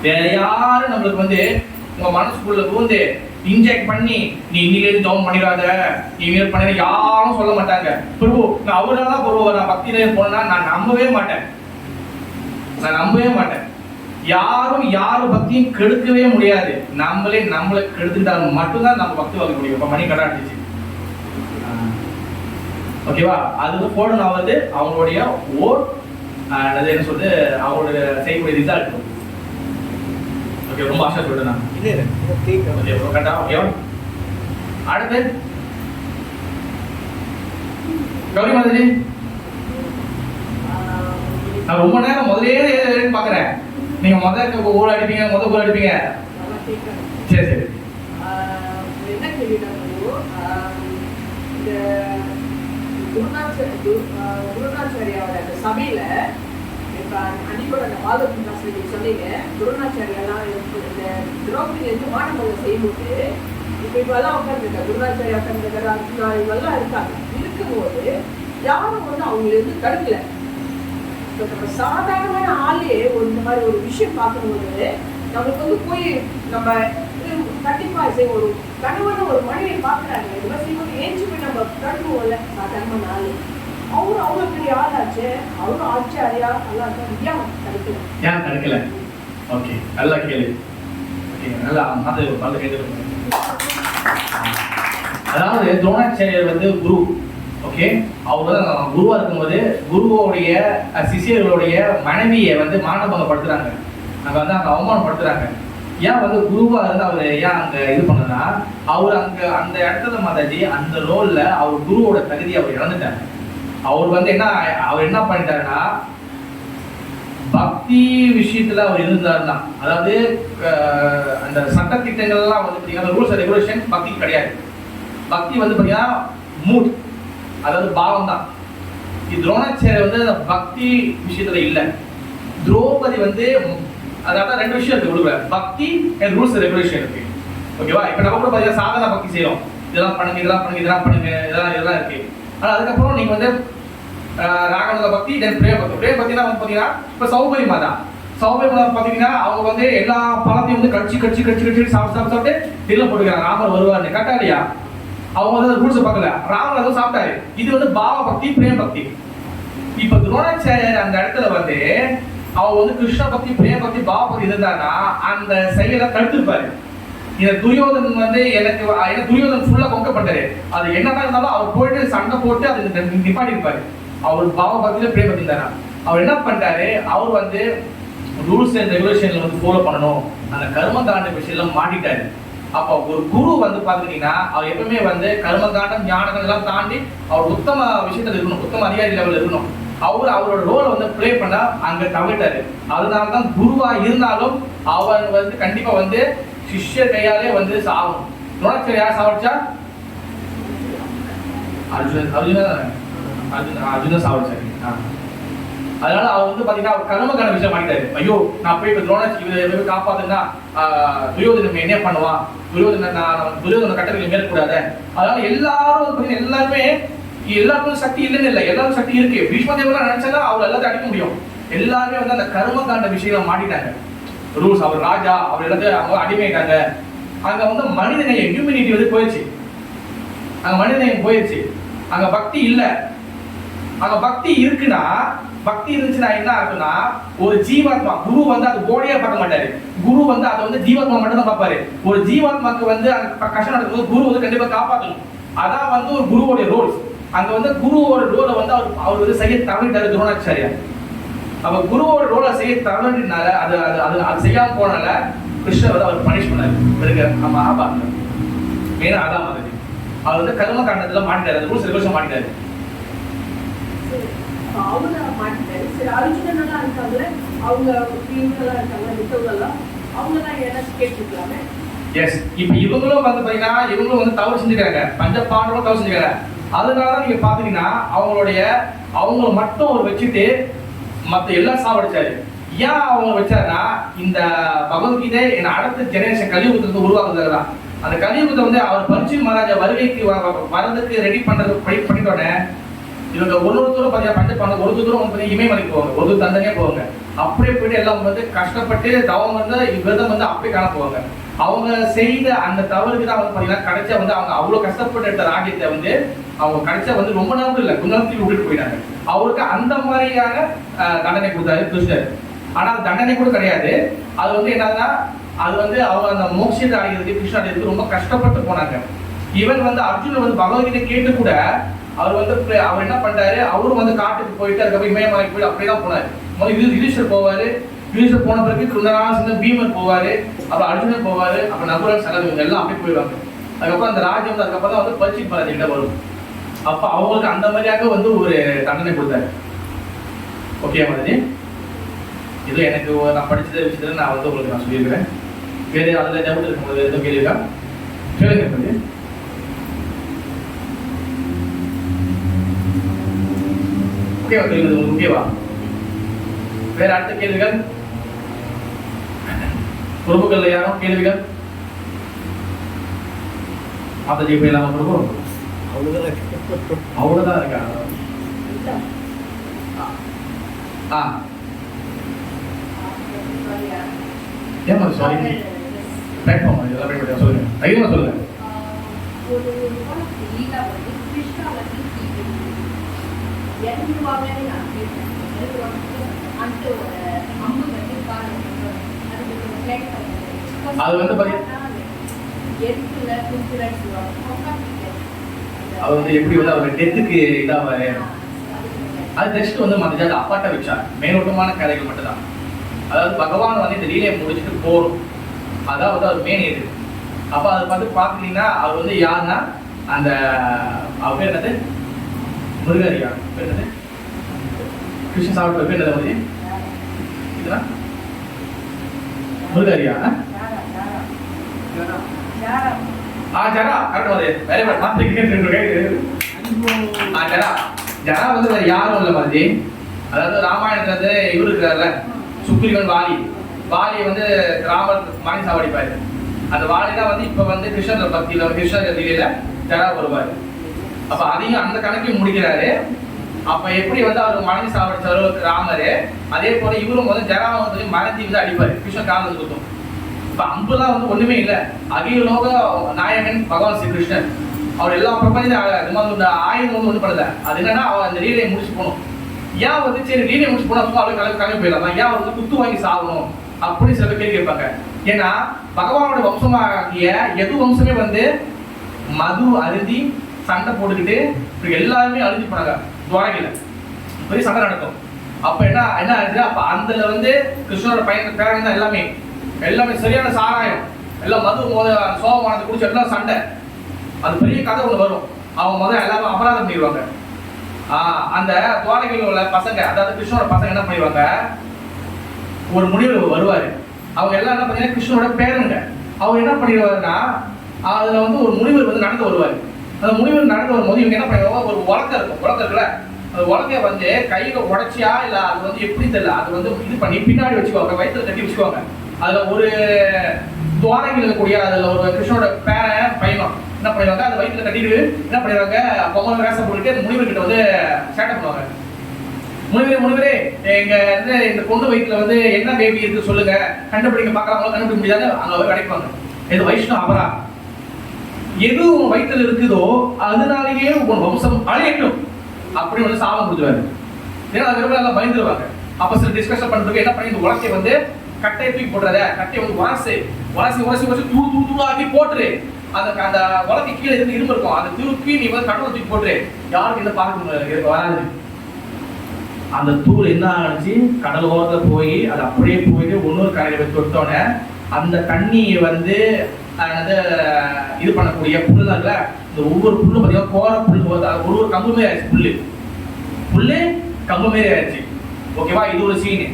வேற யாரும் நம்மளுக்கு வந்து உங்க மனசுக்குள்ள பூந்து இன்ஜெக்ட் பண்ணி நீ இன்னிலேருந்து ஜெபம் பண்ணிடாத, நீ இனிமேல் பண்ண யாரும் சொல்ல மாட்டாங்க. பிரபு நான் அவரால் பிரபு நான் பக்தியில போனா நான் நம்பவே மாட்டேன். யாரும் யாரும் பக்தியும் கெடுக்கவே முடியாது. நம்மளை கெடுத்துட்டாலும் மட்டும்தான் நம்ம பக்தி வாங்க முடியும். இப்ப மணி கடாடிச்சு, ஓகேவா? அது வந்து போடணும் ஆகுது அவங்களுடைய ஓட் என்ன சொல்றது, அவங்களோட செய்யக்கூடிய ரிசல்ட். ஓகே, ரொம்ப ஆசை சொல்றேன் நான். அடுத்து கௌரி மாதிரி நான் ரொம்ப நேரம் முதலே பாக்குறேன். நீங்க முதல்ல கோல் அடிப்பீங்க, கோல் அடிப்பீங்க. சரி சரி. என்ன கேள்வினா, இந்த குருநாச்சாரியாவோட அந்த சபையில இப்ப அன்னைக்கோட அந்த பாதபுராசி சொன்னீங்க, குருநாச்சாரியெல்லாம் இந்த திரௌபதி வந்து மாணவர்கள் செய்யும்போது இப்பெல்லாம் உட்காந்துருக்காங்க, குருநாச்சாரியா உட்காந்துருக்காரு, அர்ஜுனா இவெல்லாம் இருக்காங்க. இருக்கும்போது யாரும் வந்து அவங்களை வந்து தடுக்கல. நம்ம சாதாரணமான ஆளே ஒரு இந்த மாதிரி ஒரு விஷயம் பார்க்கும்போது நம்மளுக்கு வந்து போய் நம்ம கண்டிப்பா ஒரு கணவன் ஒரு மனைவியை பார்க்குறாங்க, இந்த மாதிரி செய்யும்போது ஏஞ்சி போய் நம்ம தடுக்குவோம்ல. சாதாரணமான ஆளு அவரும் அவ்வளோ பெரிய ஆளாச்சு, அவரும் ஆச்சாரியா நல்லா ஏன் தடுக்கல? ஏன் தடுக்கல? ஓகே, நல்லா கேளு. ஓகே, நல்லா பார்த்து கேட்டு. அதாவது துரோணாச்சாரியர் வந்து குரு, ஓகே, அவர் வந்து குருவா இருக்கும்போது குருவோடைய சிஷியர்களுடைய மனைவியை வந்து மானபங்கப்படுத்துறாங்க, அங்க வந்து அங்க அவமானப்படுத்துறாங்க. ஏன் வந்து குருவா இருந்து அவர் ஏன் அங்க இது பண்ணனா, அவர் அங்க அந்த இடத்துல மாதாஜி அந்த ரோல்ல அவர் குருவோட தகுதியை அவர் இழந்துட்டாங்க. அவர் வந்து அவர் என்ன பண்ணிட்டாருன்னா, பக்தி விஷயத்துல அவர் இருந்தாருன்னா, அதாவது அந்த சட்டத்திட்டங்கள்லாம் வந்து பார்த்தீங்கன்னா ரூல்ஸ் அண்ட் ரெகுலேஷன் பக்தி கிடையாது. பக்தி வந்து பார்த்தீங்கன்னா மூட், அதாவது பாவம் தான். துரோணாச்சாரியர் வந்து அந்த பக்தி விஷயத்துல இல்லை. திரௌபதி வந்து அதாவது ரெண்டு விஷயம் இருக்கு உள்ள, பக்தி அண்ட் ரூல்ஸ் அண்ட் ரெகுலேஷன் இருக்கு, ஓகேவா? இப்ப நம்ம கூட பார்த்தீங்கன்னா சாதாரண பக்தி செய்யறோம், இதெல்லாம் பண்ணுங்க இதெல்லாம் பண்ணுங்க இதெல்லாம் பண்ணுங்க இதெல்லாம் இருக்கு. ஆனால் அதுக்கப்புறம் நீங்க வந்து ராகவனுக்கு பக்தி, தென் பிரேம பக்தினா வந்து பார்த்தீங்கன்னா இப்போ சௌபரி மாதா பார்த்தீங்கன்னா அவங்க வந்து எல்லா பழத்தையும் வந்து கட்சி சாப்பிட்டு தில்ல போட்டுக்கிறாங்க, ராமர் வருவார்னு. கரெக்டா இல்லையா? அவங்க வந்து ரூல்ஸ் பார்க்கல, ராமர் அதுவும் சாப்பிட்டாரு. இது வந்து பாவ பக்தி, பிரேம பக்தி. இப்ப துரோணாச்சாரியர் அந்த இடத்துல வந்து அவங்க வந்து கிருஷ்ண பக்தி, பிரேம பக்தி, பாவ பக்தி இருந்தாருன்னா அந்த செயலை தடுத்திருப்பாரு. இந்த துரியோதன் வந்து எனக்கு துரியோதன் ஃபுல்லா கொக்கப்பட்டாரு. அது என்னதான் இருந்தாலும் அவர் போயிட்டு சண்டை போட்டு அது நிப்பாட்டி இருப்பாரு. அவர் பாவ பக்தியில பிரேம பக்தி இருந்தாரா, அவர் என்ன பண்ணிட்டாரு, அவர் வந்து ரூல்ஸ் அண்ட் ரெகுலேஷன்ல வந்து ஃபாலோ பண்ணணும், அந்த கர்மகாண்ட விஷயம் மாட்டிட்டாரு. அப்போ ஒரு குரு வந்து பாத்துக்கிட்டீங்கன்னா அவர் எப்பவுமே வந்து கர்மகாண்டம் ஞானங்கள் எல்லாம் தாண்டி அவர் உத்தம விஷயத்துல இருக்கணும், உத்தம அதிகாரி லெவலில் இருக்கணும். அவரோட ரோலை வந்து பிளே பண்ண அங்க தவிட்டாரு. அதனாலதான் குருவா இருந்தாலும் அவர் வந்து கண்டிப்பா வந்து சிஷ்யர் கையாலே வந்து சாகும். துரோணாச்சாரியர் யார் சாவடிச்சா? அர்ஜுன சாவடிச்சாரு. அதனால அவர் வந்து பாத்தீங்கன்னா அவர் கர்மகாண்ட விஷயம் மாட்டாரு. ஐயோ நான் போய் இப்ப துரோணாச்சாரியர் காப்பாத்துனா துரியோதனன் என்ன பண்ணுவான், துரியோதன கட்டளை மேற்கூடாத. அதனால எல்லாருக்கும் சக்தி இல்லைன்னு இல்லை, எல்லாரும் சக்தி இருக்கு. பீஷ்மதேவெல்லாம் நினைச்சாங்க அவர் எல்லாத்தையும் அடிக்க முடியும். எல்லாருமே வந்து அந்த கர்மகாண்ட விஷயம் மாட்டிட்டாங்க. ரூல்ஸ், அவர் ராஜா, அவர் எல்லாத்தையும் அவங்க அடிமைட்டாங்க. அங்க வந்து மனிதநேயம், ஹியூமனிட்டி வந்து போயிடுச்சு. அங்க மனிதநேயம் போயிடுச்சு, அங்க பக்தி இல்லை. அங்க பக்தி இருக்குன்னா, பக்தி இருந்துச்சுன்னா என்ன ஆகுதுன்னா, ஒரு ஜீவாத்மா, குரு வந்து அது போடியா பார்க்க மாட்டாரு. குரு வந்து அதை வந்து ஜீவாத்மா மட்டும் தான் பார்ப்பாரு. ஒரு ஜீவாத்மாக்கு வந்து அந்த கஷ்டம் நடக்கும்போது குரு வந்து கண்டிப்பா காப்பாற்றணும். அதான் வந்து ஒரு குருவோடைய ரோல்ஸ். அங்க வந்து குருவோட ரோலை வந்து அவர் வந்து செய்ய தவறிட்டாரு துரோணாச்சாரியார். அப்ப குருவோட ரோலை செய்ய தவறினால அது செய்யாம போனால கிருஷ்ணர் வந்து அவர் பனிஷ் பண்ணாரு. நம்ம மகாபாரதம் மெயினா அதான் மாதிரி அவர் வந்து கர்ம காண்டத்துல மாட்டிட்டாரு, ரூல்ஸ் ரெகுலேஷன் மாட்டிட்டாரு. அவங்க மாட்டிட்டாரு. சரி, அர்ஜுனன் இருக்காங்கல்ல, அவங்க இவங்கெல்லாம் இருக்காங்க, மித்தவங்கெல்லாம் அவங்கெல்லாம் ஏதாச்சும் கேட்டுருக்கலாமே. எஸ், இப்ப இவங்களும் வந்து பாத்தீங்கன்னா இவங்களும் வந்து தவறு செஞ்சுக்கிறாங்க, பஞ்ச பாண்டவரும் தவறு செஞ்சுக்கிறாங்க. அதனாலதான் நீங்க பாத்தீங்கன்னா அவங்கள மட்டும் அவர் வச்சுட்டு மத்த எல்லாம் சாவடிச்சாரு. ஏன் அவங்க வச்சாருன்னா, இந்த பகவத்கீதை அடுத்த ஜெனரேஷன் கலியுகத்துல உருவாக்குறதுதான். அந்த கலியுகத்தை வந்து அவர் பரீட்சித் மகாராஜா வருகைக்கு வரதுக்கு ரெடி பண்றது பண்ணிட்டோன்னே இவங்க ஒருத்தரும் பார்த்தீங்கன்னா பஞ்ச ஒரு தூரம் வந்து இமயமலைக்கு போவாங்க, ஒரு தந்தனையே போவாங்க. அப்படியே போயிட்டு எல்லாம் வந்து கஷ்டப்பட்டு தவம் வந்து விரதம் வந்து அப்படியே காண போவாங்க. அவங்க செய்த அந்த தவறுக்கு தான் வந்து பார்த்தீங்கன்னா கடைசியா வந்து அவங்க அவ்வளோ கஷ்டப்பட்டு எடுத்த ராஜ்யத்தை வந்து அவங்க கடைசியா வந்து ரொம்ப நாள் இல்லை, கொஞ்ச நேரத்துக்கு விட்டுட்டு போயிட்டாங்க. அவருக்கு அந்த மாதிரியான தண்டனை கொடுத்தாரு கிருஷ்ணர். ஆனா அது தண்டனை கூட கிடையாது. அது வந்து என்னன்னா அது வந்து அவங்க அந்த மோட்சத்தை அடைகிறதுக்கு கிருஷ்ணர் அடைகிறதுக்கு ரொம்ப கஷ்டப்பட்டு போனாங்க. ஈவன் வந்து அர்ஜுனன் வந்து பகவத்கீதை கேட்டு கூட அவர் வந்து அவர் என்ன பண்றாரு, அவரும் வந்து காட்டுக்கு போயிட்டு அதுக்கப்புறம் இமயமலைக்கு போயிட்டு அப்படிதான் போனாரு. முதல்ல யுதிஷ்டர் போவாரு, யுதிஷ்டர் போன பிறகு கிருந்தராசன் பீமர் போவாரு, அப்புறம் அர்ஜுனன் போவாரு, அப்புறம் நகுலன் சகதேவன் எல்லாம் அப்படியே போயிடுவாங்க. அதுக்கப்புறம் அந்த ராஜ்யம் வந்து அதுக்கப்புறம் தான் வந்து பரீட்சித் மகாராஜா கிட்ட வரும். அப்ப அவங்களுக்கு அந்த மாதிரியாக வந்து ஒரு தண்டனை கொடுத்தாரு. ஓகே மாதிரி இது எனக்கு நான் படிச்ச விஷயத்துல நான் வந்து உங்களுக்கு நான் சொல்லியிருக்கிறேன். வேற அதுல டவுட் இருக்கும்போது எதுவும் கேள்விக்கா கேளுங்க கொஞ்சம். ஓகேவா கேள்வி உங்களுக்கு ஓகேவா? வேற அடுத்த கேள்விகள் பிரபுக்கள் யாரும் கேள்விகள்? மாதாஜி போயிடலாமா பிரபு? அவ்வளவுதான் இருக்கா? ஏமா சாரி பிளாட்ஃபார்ம் இதெல்லாம் சொல்லுங்க, தைரியமா சொல்லுங்க. ஒரு லீலா வந்து கிருஷ்ணா வந்து இறங்குவாங்கன்னு நான் கேட்டேன். அந்த ஒரு அம்பு வந்து அது வந்து பாத்தீங்கன்னா அவர் வந்து எப்படி வந்து அவர் டெத்துக்கு இதாவாரு. அது நெக்ஸ்ட் வந்து மற்ற அப்பாட்ட வச்சா மேலோட்டமான கதைகள் மட்டும்தான். அதாவது பகவான் வந்து இந்த லீலையை முடிச்சுட்டு போறோம், அதான் வந்து அவர் மெயின் இது. அப்ப அதை பார்த்து பாத்தீங்கன்னா அவர் வந்து யாருன்னா அந்த அவர் பேர் என்னது, முருகரியா பேர் என்னது, கிருஷ்ண சாப்பிட்ட பேர் என்னது மாதிரி இதுதான் முருகரியா ஜரா கரெக்ட் வந்து வேற ஜரா ஜரா வந்து வேற யாரும் இல்லை மாதிரி. அதாவது ராமாயணத்துல இவரு இருக்கிறார்ல சுக்ரீவன் வாலி வந்து ராமர் மணி சாவடிப்பாரு. அந்த வாலி தான் வந்து இப்ப வந்து கிருஷ்ணர் பக்தியில கிருஷ்ணர் லீலையில ஜரா வருவாரு. அப்ப அதையும் அந்த கணக்கையும் முடிக்கிறாரு. அப்ப எப்படி வந்து அவர் மனைவி சாவடிச்சாரோ ராமரு, அதே போல இவரும் வந்து ஜராவை வந்து மறைஞ்சி வந்து அடிப்பாரு, கிருஷ்ணன் காலம் வந்து குத்தும். இப்ப அம்புலாம் வந்து ஒண்ணுமே இல்லை, அகிலோக நாயகன் பகவான் ஸ்ரீ கிருஷ்ணன். அவர் எல்லா பிரபஞ்ச ஆயுதம் வந்து ஒண்ணு பண்ணல. அது என்னன்னா அவர் அந்த லீலையை முடிச்சு போகணும். ஏன் வந்து சரி லீலையை முடிச்சு போனா சும்மா அப்படியே கிளம்பி போயிடலாம், ஏன் வந்து குத்து வாங்கி சாகணும் அப்படின்னு சில பேர் கேள்வி கேட்பாங்க. ஏன்னா பகவானோட வம்சமாகிய எது வம்சமே வந்து மது அருந்தி சண்டை போட்டுக்கிட்டு எல்லாருமே அழிஞ்சு போனாங்க. துவாரகையில பெரிய சண்டை நடக்கும். அப்ப என்ன ஆச்சு, அப்ப அதுல வந்து கிருஷ்ணனோட பையன் பேரன் தான் எல்லாமே சரியான சாராயம், எல்லாம் மது சோகமானது குடிச்சு எல்லாம் சண்டை. அது பெரிய கதை ஒண்ணு வரும். அவங்க முதல்ல எல்லாரும் அபராதம் பண்ணிடுவாங்க. அந்த துவாரகையில் உள்ள பசங்க, அதாவது கிருஷ்ணனோட பசங்க என்ன பண்ணிடுவாங்க, ஒரு முனிவர் வருவாரு. அவங்க எல்லாம் என்ன பண்ணீங்கன்னா கிருஷ்ணனோட பேரனுங்க. அவங்க என்ன பண்ணிடுவாருன்னா அதுல வந்து ஒரு முனிவர் வந்து நடந்து வருவாரு. அந்த முனிவர் நடந்து வரும்போது இவங்க என்ன பண்ணிடுவாங்க, ஒரு உலக்கம் இருக்குல்ல, அந்த உலக்கைய வந்து கையில உடைச்சியா இல்ல அது வந்து எப்படி தெரியல, அது வந்து இது பண்ணி பின்னாடி வச்சுக்குவாங்க, வயிற்றுல கட்டி வச்சுக்குவாங்க. அதுல ஒரு துவாரகையில் இருக்கக்கூடிய அதுல ஒரு கிருஷ்ணனோட பையனும் என்ன பண்ணிடுவாங்க, அது வயிற்றுல கட்டிட்டு என்ன பண்ணிடுவாங்க, பொங்கல் வேஷம் போட்டுட்டு அந்த முனிவர் கிட்ட வந்து சேட்டை பண்ணுவாங்க. முனிவரே எங்க வந்து இந்த பொண்ணு வயிற்றுல வந்து என்ன பேபி இருக்கு சொல்லுங்க, கண்டுபிடிக்க பாக்கலாம், கண்டுபிடிக்க முடியாது, அங்க கிடைப்பாங்க. இது வைஷ்ணவ அபரா, எது உன் வயிற்றுல இருக்குதோ அதனாலேயே உன் வம்சம் அழியட்டும் அப்படின்னு வந்து சாபம் கொடுத்துருவாரு. ஏன்னா அது எல்லாம் பயந்துருவாங்க. அப்ப சில டிஸ்கஷன் பண்றதுக்கு என்ன பண்ணி இந்த உலக்கையை வந்து கட்டையை தூக்கி போட்டுறத, கட்டையை வந்து உரசி தூள் ஆக்கி போட்டுரு. அந்த உலக்கை கீழே இருந்து இரும்பு இருக்கும், அந்த தூக்கி நீ வந்து கடவுளை தூக்கி போட்டுரு, யாருக்கு என்ன பார்க்க வராது. அந்த தூள் என்ன ஆச்சு, கடல் ஓரத்துல போய் அது அப்படியே போயிட்டு இன்னொரு கரையை வச்சு தொட்டோன்னே அந்த தண்ணியை வந்து இது பண்ணக்கூடிய புல்லுல இந்த ஒவ்வொரு புல்லும் பார்த்தீங்கன்னா கோர புல், ஒரு கம்பு மாரி ஆயிடுச்சு, புல்லு கம்பு மாரி ஆயிடுச்சு. ஓகேவா, இது ஒரு சீனு.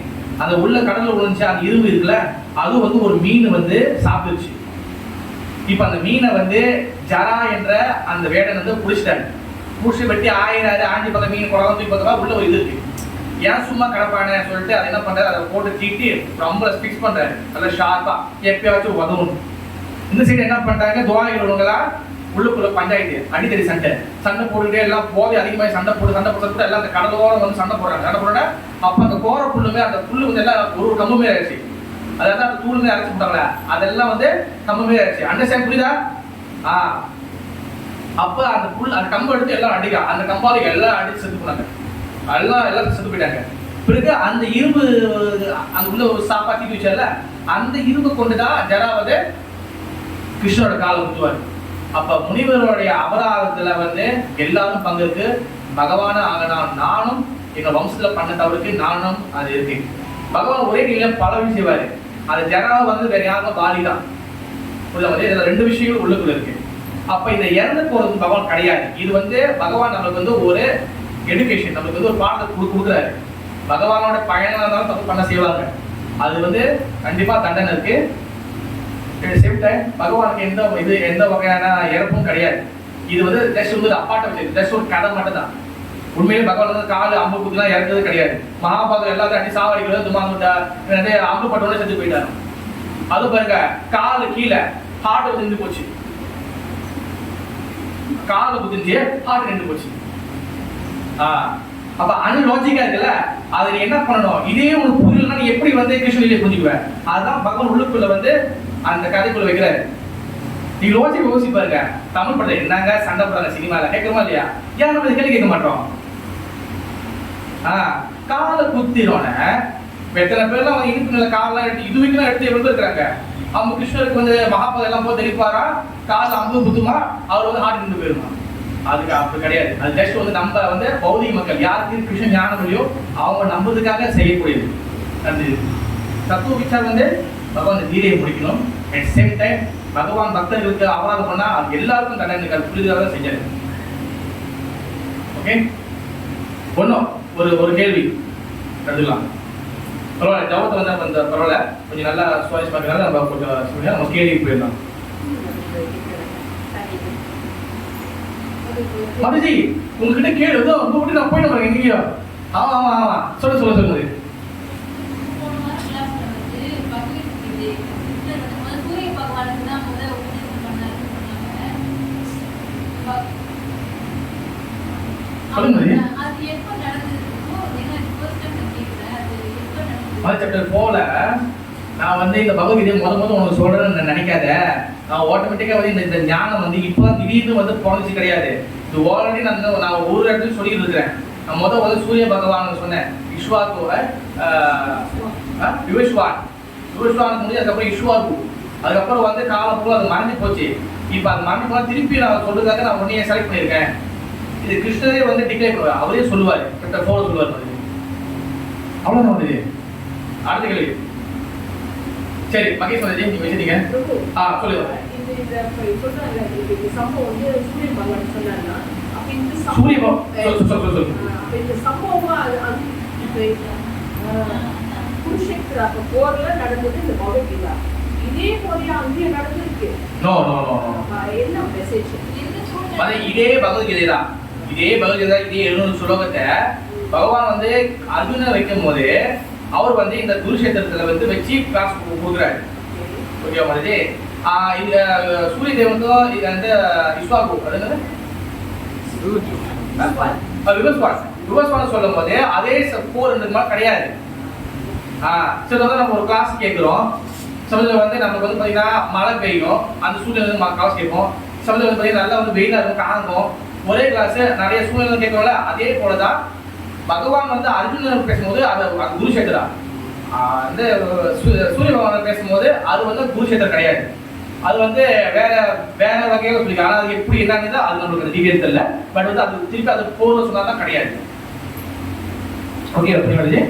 அந்த உள்ள கடல்ல விழுந்துச்சு அந்த இரும்பு இருக்குல்ல, அது வந்து ஒரு மீன் வந்து சாப்பிட்டுச்சு. இப்ப அந்த மீனை வந்து ஜரா என்ற அந்த வேடன் வந்து புடிச்சிட்டாரு. புடிச்சு வெட்டி ஆஞ்சி பக்கம் மீன் குழந்தை தூக்கி பார்த்தா உள்ள ஒரு இது இருக்கு. ஏன் சும்மா கிடப்பானே சொல்லிட்டு அதை என்ன பண்றாரு, அதை போட்டு தீட்டி ரொம்ப ஃபிக்ஸ் பண்றாரு, நல்லா ஷார்ப்பா எப்பயாச்சும் உதவும். இந்த சைடு என்ன பண்றாங்க, துவாரிகள் உள்ளவங்களா உள்ளுக்குள்ள பஞ்சாயத்து அடித்தடி சண்டை போட்டுக்கிட்டே எல்லாம் போதை அதிகமாக சண்டை போட்டு எல்லாம் அந்த கடலோட வந்து சண்டை போடுறாங்க. அப்ப அந்த கோர புல்லுமே அந்த புல்லு வந்து எல்லாம் ஒரு கம்புமே ஆயிடுச்சு. அதாவது அந்த தூளுமே அரைச்சு போட்டாங்களே அதெல்லாம் வந்து கம்புமே ஆயிடுச்சு. அண்டர்ஸ்டாண்ட் புரியுதா? அப்ப அந்த புல் அந்த கம்பு எடுத்து எல்லாம் அடிக்கா, அந்த கம்பால எல்லாம் அடிச்சு செத்து போனாங்க. எல்லாம் செத்து போயிட்டாங்க. பிறகு அந்த இரும்பு அந்த உள்ள ஒரு சாப்பாத்தி வச்சால அந்த இரும்பு கொண்டுதான் ஜரா வந்து கிருஷ்ணனோட காலை ஊத்துவார். அப்ப முனிவருடைய அபராதத்துல வந்து எல்லாரும் பங்கிருக்கு. பகவான ஆகலாம், நானும் எங்க வம்சத்துல பண்ண தவறுக்கு நானும் அது இருக்கு. பகவான் ஒரே கையில பல விஷயம் செய்வாரு. அது ஜராவை வந்து வேற யாரும் பாலி தான். இதுல 2 விஷயங்கள் உள்ளுக்குள்ள இருக்கு. அப்ப இந்த இறந்து போறது பகவான் கிடையாது. இது வந்து பகவான் நம்மளுக்கு வந்து ஒரு எடுகேஷன், நம்மளுக்கு வந்து ஒரு பாடத்தை கொடுக்குறாரு. பகவானோட பயணம் இருந்தாலும் தப்பு பண்ண செய்வாங்க. அது வந்து கண்டிப்பா தண்டனை இருக்கு. சேம் டைம் பகவானுக்கு எந்த வகையான இறப்பும் கிடையாது. இது வந்து ஜஸ்ட் வந்து அப்பாட்ட வச்சது, ஜஸ்ட் ஒரு கதை மட்டும் தான். உண்மையிலே பகவான் வந்து காலு அம்பு குத்துலாம் இறந்தது கிடையாது. மகாபாரதம் எல்லாத்தையும் அடி சாவடிக்கிறது துமாந்துட்டா அம்பு பட்டோட செஞ்சு போயிட்டாரு. அது பாருங்க, காலு கீழே ஹார்ட் நின்று போச்சு, காலு குதிஞ்சு ஹார்ட் நின்று போச்சு. அப்ப அன்லாஜிக்கா இருக்குல்ல, அதை நீ என்ன பண்ணணும், இதே ஒரு புரியலன்னா நீ எப்படி வந்து கிருஷ்ணலீலையை புரிஞ்சுக்குவேன்? அதுதான் பகவான் உள்ளுக்குள்ள வந்து அந்த கதைக்குள்ள வைக்கிறாரு. நீ யோசிச்சு பாருங்க, தமிழ் படத்துல என்னங்க சண்டை போடுறாங்க சினிமால, கேட்கணுமா இல்லையா? ஏன் நம்ம கேள்வி கேட்க மாட்டோம்? காலை குத்திரோன எத்தனை பேர்லாம் அவங்க இனிப்பு நில காலெல்லாம் எடுத்து இது வரைக்கும் எடுத்து எவ்வளவு இருக்கிறாங்க. அவங்க கிருஷ்ணருக்கு வந்து மகாபாரதம் எல்லாம் போய் தெளிப்பாரா, கால அம்பு குத்துமா, அவர் வந்து ஹார்ட் நின்று போயிருமா? அதுக்கு அப்படி கிடையாது. அது ஜஸ்ட் வந்து நம்ம வந்து பௌதிக மக்கள் யாருக்கு கிருஷ்ண ஞானம் இல்லையோ அவங்க நம்புறதுக்காக செய்யக்கூடியது. அது தத்துவ விசாரம் வந்து பகவான் கீதையை முடிக்கணும். அட் சேம் டைம் பகவான் பக்தர்களுக்கு அபராதம் பண்ணா அது எல்லாருக்கும் தண்டனை புரிதலாக தான் செஞ்சாரு. ஓகே, ஒன்றும் ஒரு கேள்வி எடுத்துக்கலாம். பரவாயில்ல, ஜபத்தை வந்து அந்த பரவாயில்ல கொஞ்சம் நல்லா சுவாரஸ்யமா இருக்கிறனால நம்ம கொஞ்சம் சொல்லுங்க, நம்ம கேள்விக்கு போயிடலாம். மதுஜி உங்ககிட்ட கேள்வி உங்க விட்டு நான் போயிட்டு வரேன் எங்கேயோ. ஆமா சொல்லுங்க. போல நான் வந்து இந்த பகவத்கீதை முதல் உனக்கு சொல்றேன்னு நினைக்காத. நான் ஆட்டோமேட்டிக்கா வந்து இந்த ஞானம் வந்து இப்போ திடீர்னு வந்து பிறந்துச்சு கிடையாது. இது ஆல்ரெடி நான் ஒரு இடத்துல சொல்லிட்டு இருக்கிறேன். நான் வந்து சூரிய பகவான் சொன்னேன், விஸ்வாக்கு விவஸ்வானுக்கு முடிஞ்சு அதுக்கப்புறம் இஸ்வாக்கு, அதுக்கப்புறம் வந்து காலம் போல அது மறைஞ்சு போச்சு. இப்போ அது மறைஞ்சு போனால் திருப்பி நான் சொல்றதுக்காக நான் உன்னையே செலக்ட் பண்ணியிருக்கேன். இது கிருஷ்ணரே வந்து டிக்ளேர் பண்ணுவார், அவரே சொல்லுவார், கிட்ட போல சொல்லுவார். அவ்வளோதான் வந்து அடுத்த கேள்வி. சரி மகேஷ் வந்து நீங்க வச்சிருக்கீங்க. சொல்லுங்க. குருஷேத்திர போர்ல நடந்தது இந்த பகவத்கீதா. இதே போல அங்கேயே நடந்திருக்கு. என்ன மெசேஜ்? இதே பகவத்கீதை தான். இதே 700 ஸ்லோகத்தை பகவான் வந்து அர்ஜுன வைக்கும் போது அவர் வந்து இந்த குருஷேத்திரத்துல வந்து வச்சு கிளாஸ் கொடுக்குறாரு. ஓகே மாதிரி இந்த சூரிய தேவனுக்கும் இது வந்து இஸ்வாகு விவஸ்வான் சொல்லும் போது அதே போர் மாதிரி கிடையாது. சரி வந்து நம்ம ஒரு கிளாஸ் கேட்குறோம். சமயத்தில் வந்து நமக்கு வந்து பார்த்தீங்கன்னா மழை பெய்யும், அந்த சூழ்நிலை வந்து கிளாஸ் கேட்போம். சமயத்தில் வந்து பார்த்தீங்கன்னா நல்லா வந்து வெயிலாக இருக்கும், காங்கும். ஒரே கிளாஸ் நிறைய சூழ்நிலை கேட்கறோம்ல, அதே போலதான் பகவான் வந்து அர்ஜுனன் பேசும்போது அது குருஷேத்திரா, வந்து சூரிய பகவான் பேசும்போது அது வந்து குருஷேத்திரம் கிடையாது. அது வந்து வேற வகையாக சொல்லிக்க. ஆனால் அது எப்படி என்னன்னு அது நம்மளுக்கு டீட்டெயில் தெரியல. பட் வந்து அது திருப்பி அது போர்னு சொன்னா தான் கிடையாது. ஓகே மனோஜி,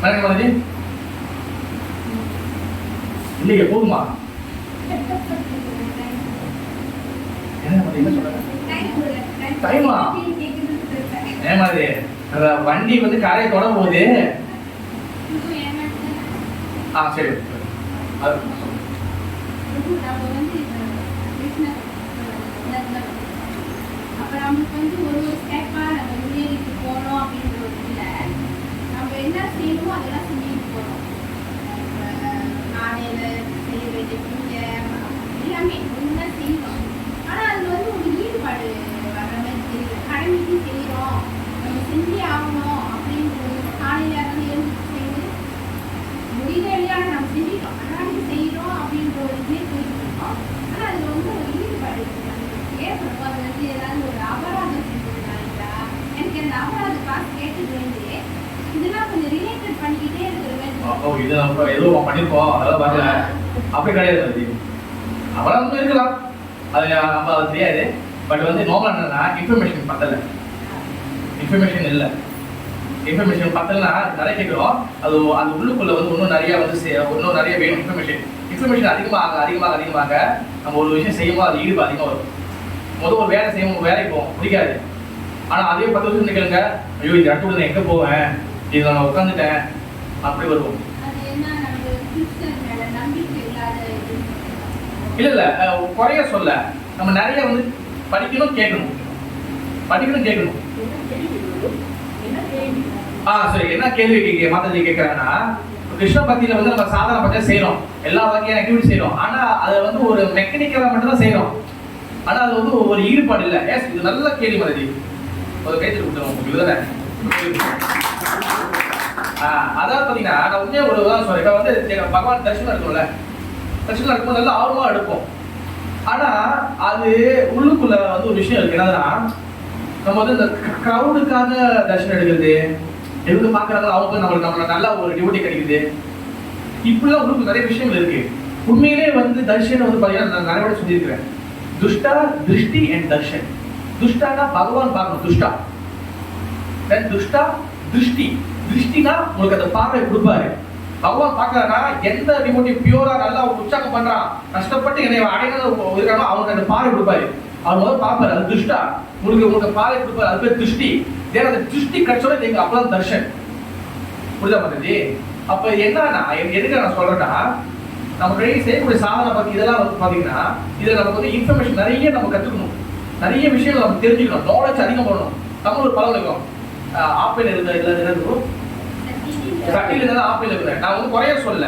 வணக்கம் மனோஜி. இல்லையா போதுமா? என்ன சொல்றாங்க டைமா? ஏமாது வண்டி வந்து காரையை தொட போகுது. சரி அப்ப நமக்கு வந்து ஒரு ஸ்டெப்பா நம்ம முன்னேறிட்டு போறோம் அப்படின்றதுல நம்ம என்ன செய்யணுமோ அதெல்லாம் செஞ்சுட்டு போறோம். காலையில செய்ய வேண்டிய பூஜை எல்லாமே ஒழுங்கா செய்யணும். ஆனா அதுல வந்து ஒரு ஈடுபாடு வர்ற மாதிரி தெரியல. கடமைக்கு செய்யறோம், நம்ம செஞ்சே ஆகணும் அப்படின்றது. காலையில இருந்து எழுந்து செய்து முடியல இல்லையா நம்ம செஞ்சிட்டோம், ஆனால் செய்யறோம் அப்படின்ற ஒரு இதே போயிட்டு இருக்கோம். ஆனா அதுல வந்து ஒரு ஈடுபாடு ஏற்படும். அது வந்து ஏதாவது ஒரு அபராதம் செஞ்சிருந்தாங்களா, எனக்கு அந்த அபராத காசு கேட்டது வந்து இதெல்லாம் கொஞ்சம் ரிலேட்டட் பண்ணிக்கிட்டே இருக்கிற மாதிரி. இது நம்ம ஏதோ பண்ணிருக்கோம் அதெல்லாம் வரல அப்படி கிடையாது அது. அவெல்லாம் வந்து இருக்கலாம், அது நம்ம அது தெரியாது. பட் வந்து நார்மலா என்னன்னா இன்ஃபர்மேஷன் பத்தல, இன்ஃபர்மேஷன் இல்லை. இன்ஃபர்மேஷன் பத்தலன்னா நிறைய கேட்குறோம். அது அந்த உள்ளுக்குள்ள வந்து இன்னும் நிறைய வந்து இன்னும் நிறைய வேணும் இன்ஃபர்மேஷன். இன்ஃபர்மேஷன் அதிகமாக நம்ம ஒரு விஷயம் செய்யும்போது அது ஈடுபாடு அதிகமாக வரும். முதல் ஒரு வேலை செய்யும், வேலைக்கு போவோம் பிடிக்காது. ஆனால் அதே 10 வருஷம் நிற்கலுங்க, ஐயோ இந்த இடத்துல நான் எங்கே போவேன், இது நான் உட்காந்துட்டேன் அப்படி வருவோம். இல்லை குறைய சொல்ல, நம்ம நிறைய வந்து படிக்கணும் கேட்கணும். சரி, என்ன கேள்வி மாதாஜி கேட்கறாங்கன்னா, கிருஷ்ண பக்தியில வந்து நம்ம சாதனை பத்தியா செய்யறோம், எல்லா வகையான ஆக்டிவிட்டி செய்யறோம். ஆனா அதை வந்து ஒரு மெக்கானிக்கலா மட்டும் தான் செய்யறோம். ஆனா அது வந்து ஒரு ஈடுபாடு இல்லை. எஸ், இது நல்ல கேள்வி மாதாஜி, ஒரு கைத்தறி கொடுத்துருவோம் உங்களுக்கு தானே. அதாவது பாத்தீங்கன்னா நான் உண்மையா ஒரு சொல்றேன். இப்ப வந்து பகவான் தரிசனம் எடுக்கணும்ல, தரிசனம் எடுக்கும்போது நல்லா ஆர்வமா எடுப்போம். ஆனா அது உள்ளுக்குள்ள வந்து ஒரு விஷயம் இருக்கு. என்னன்னா நம்ம வந்து இந்த கிரௌடுக்காக தரிசனம் எடுக்கிறது, எதுக்கு பாக்குறாங்களோ அவங்க நம்மளுக்கு நல்ல ஒரு டியூட்டி கிடைக்குது, இப்படிலாம் உள்ளுக்கு நிறைய விஷயங்கள் இருக்கு. உண்மையிலே வந்து தர்ஷன் வந்து பாத்தீங்கன்னா நான் நிறைய விட சொல்லியிருக்கிறேன். துஷ்டா திருஷ்டி அண்ட் தர்ஷன். துஷ்டானா பகவான் பார்க்கணும், துஷ்டா. துஷ்டா திருஷ்டி, திருஷ்டினா உங்களுக்கு அந்த பார்வை கொடுப்பாரு. பகவான் பார்க்கறானா எந்த டிவோட்டி பியூரா நல்லா உற்சாகம் பண்றான், கஷ்டப்பட்டு என்னை அடையணும் இருக்கானோ அவனுக்கு அந்த பார்வை கொடுப்பாரு. அவர் முதல்ல பார்ப்பாரு, அது துஷ்டா. உங்களுக்கு பார்வை கொடுப்பாரு, அது பேர் திருஷ்டி. ஏன்னா அந்த திருஷ்டி கட்சோட நீங்க அப்பதான் தர்ஷன். புரியுதா மாதிரி? அப்ப என்னன்னா எதுக்கு நான் சொல்றேன்னா, நம்ம கையில் செய்யக்கூடிய சாதனை பத்தி இதெல்லாம் வந்து பாத்தீங்கன்னா இதுல நமக்கு வந்து இன்ஃபர்மேஷன் நிறைய நம்ம கத்துக்கணும், நிறைய விஷயங்கள் நம்ம தெரிஞ்சுக்கணும், நாலேஜ் அதிகம் பண்ணணும். தமிழ் ஒரு பழம் இருக்கும், ஆப்பிள் இருந்த இதுல இருக்கும், சட்டியில இருந்தா ஆப்பிள் இருக்கிறேன். நான் வந்து குறைய சொல்ல,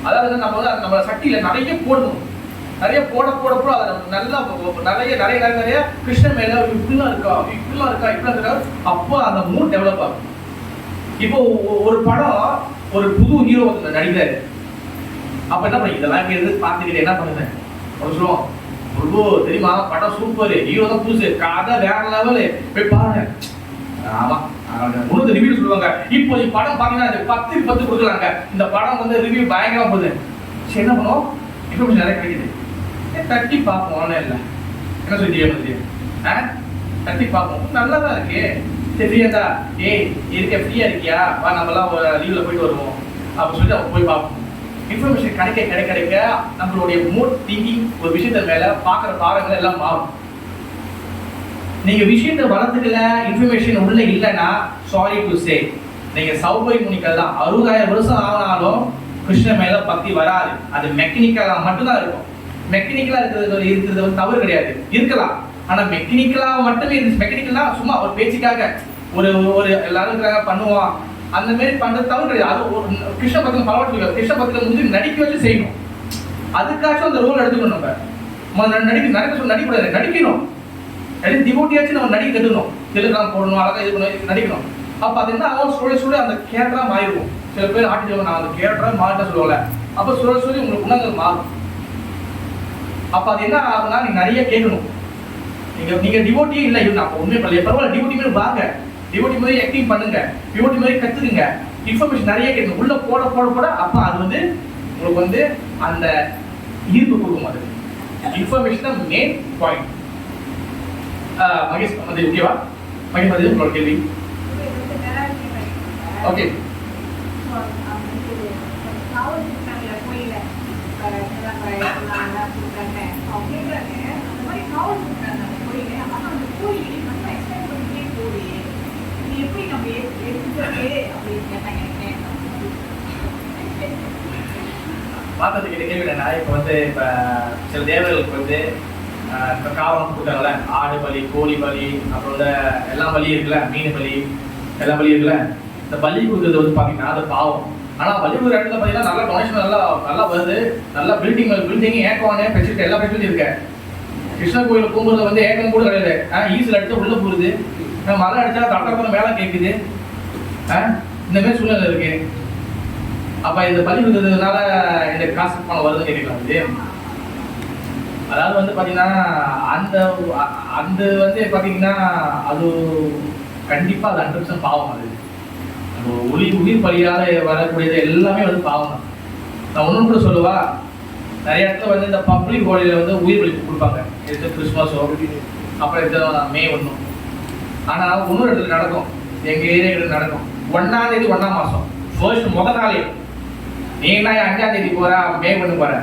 அதாவது நம்ம வந்து நம்ம சட்டியில நிறைய போடணும். நிறைய போட அதை நல்லா நிறைய கிருஷ்ணன் மேல இப்படிலாம் இருக்கா, அப்போ அந்த மூட் டெவலப் ஆகும். இப்போ ஒரு படம் ஒரு புது ஹீரோ நடிக்கிறாரு, அப்ப என்ன பண்ணி இதெல்லாம் இருந்து பார்த்துக்கிட்டு என்ன பண்ணுங்க ஒரு சொல்லுவோம், ரொம்ப தெரியுமா படம் சூப்பர், ஹீரோ தான் புதுசு, கதை வேற லெவலு, போய் பாருங்க. ஆமா, முன்னூறு ரிவ்யூ சொல்லுவாங்க. இப்போ படம் பாத்தீங்கன்னா 10க்கு 10 கொடுக்குறாங்க. இந்த படம் வந்து ரிவ்யூ பயங்கரமா போகுது. சரி, என்ன பண்ணுவோம், இன்ஃபர்மேஷன் நிறைய கிடைக்குது, தட்டி பார்ப்போம். ஆன்லைன்ல என்ன சொல்லி தட்டி பார்ப்போம், நல்லா தான் இருக்கு. சரி, ஃப்ரீயா ஃப்ரீயா இருக்கியா, வா நம்மலாம் ஒரு லீவ்ல போயிட்டு வருவோம் அப்படின்னு சொல்லிட்டு அவங்க போய் பார்ப்போம். இன்ஃபர்மேஷன் கிடைக்க நம்மளுடைய மூட் திங்கிங் ஒரு விஷயத்த மேல பாக்குற பாடங்கள் எல்லாம் மாறும். நீங்க விஷயத்தை வளர்த்துக்கல, இன்ஃபர்மேஷன் உள்ள இல்லைன்னா சாரி டு சே, நீங்க சௌபரி முனிகள் தான். 60,000 வருஷம் ஆனாலும் கிருஷ்ண மேல பக்தி வராது. அது மெக்கானிக்கலா மட்டும்தான் இருக்கும். மெக்கானிக்கலா இருக்கிறது வந்து தவறு கிடையாது, இருக்கலாம். ஆனா மெக்கானிக்கலா மட்டுமே மெக்கானிக்கலா சும்மா ஒரு பேச்சுக்காக ஒரு எல்லாரும் இருக்கிறாங்க பண்ணுவோம், அந்த மாதிரி பண்றது தவறு கிடையாது. அது கிருஷ்ண பக்தியில பலவாட்டு கிருஷ்ண பக்தியில வந்து நடிக்க வச்சு செய்யணும். அதுக்காச்சும் அந்த ரோல் எடுத்துக்கணும். நம்ம நடிக்கக்கூடாது, நடிக்கணும். டிவோட்டியாச்சும் நம்ம நடிக்க கற்றுக்கணும், தெலுங்குலாம் போடணும், அழகா இது பண்ணணும், நடிக்கணும். அப்போ அது என்ன ஆகும், சுழி அந்த கேரக்டரா மாறிடுவோம். சில பேர் ஆட்டிட்டு நான் அந்த கேரக்டரா மாறிட்ட சொல்லுவாங்க. அப்போ சுழி உங்களுக்கு குணங்கள் மாறும். அப்போ அது என்ன ஆகுனா, நீங்க நிறைய கேட்கணும். நீங்க டிவோட்டியே இல்லை, நான் உண்மை பண்ணல, பரவாயில்ல டிவோட்டி மாதிரி வாங்க, டிவோட்டி மாதிரி ஆக்டிங் பண்ணுங்க, டிவோட்டி மாதிரி கத்துக்குங்க, இன்ஃபர்மேஷன் நிறைய கேட்கணும். உள்ள போட அப்போ அது வந்து உங்களுக்கு வந்து அந்த ஈர்ப்பு கொடுக்கும். அது இன்ஃபர்மேஷன் தான் மெயின் பாயிண்ட். மகேஷ் வந்து ஓகேவா? மகேஷ் வந்து உங்களோட கேள்வி. ஓகே, பார்த்ததுக்கு கேள்வி என்னன்னா, இப்போ வந்து இப்போ சில தேவர்களுக்கு வந்து இப்போ காவலம் கொடுத்தாங்கல்ல, ஆடு பலி, கோழி பலி, அப்புறம் வந்து எல்லா பலி இருக்குல்ல, மீன் பலி, எல்லா பலி இருக்குல்ல. இந்த பலி கொடுக்குறது வந்து பார்த்தீங்கன்னா அது பாவம். ஆனா வள்ளியூர் இடத்துல பாத்தீங்கன்னா நல்ல டொனேஷன் நல்லா வருது, நல்லா பில்டிங் ஏக்கவானே ஃபெசிலிட்டி எல்லா ஃபெசிலிட்டி இருக்கு. கிருஷ்ணர் கோயில் பூங்குறது வந்து ஏக்கம் கூட கிடையாது. ஈஸில் அடிச்சா உள்ள போகுது, மழை அடிச்சா தட்டப்பட மேலே கேட்குது. இந்த மாதிரி சூழ்நிலை இருக்கு. அப்ப இந்த பள்ளி இருக்கிறதுனால இந்த காசு பணம் வருதுன்னு கேட்கலாம். அதாவது வந்து பாத்தீங்கன்னா அந்த வந்து பாத்தீங்கன்னா அது கண்டிப்பா அது 100% பாவம். அது உயிர் பலியால வரக்கூடியது எல்லாமே வந்து பாவம் தான். நான் ஒன்றும் கூட சொல்லுவா, நிறைய இடத்துல வந்து இந்த பப்ளிக் ஹாலிடேல வந்து உயிர் பலி கொடுப்பாங்க. இது கிறிஸ்மஸோ அப்புறம் இது மே 1. ஆனா இன்னொரு இடத்துல நடக்கும், எங்க ஏரியா நடக்கும். 1ஆம் தேதி 1ஆம் மாசம் ஃபர்ஸ்ட் முதல் நாளே, நீங்க 5ஆம் தேதி போற மே 1 போற,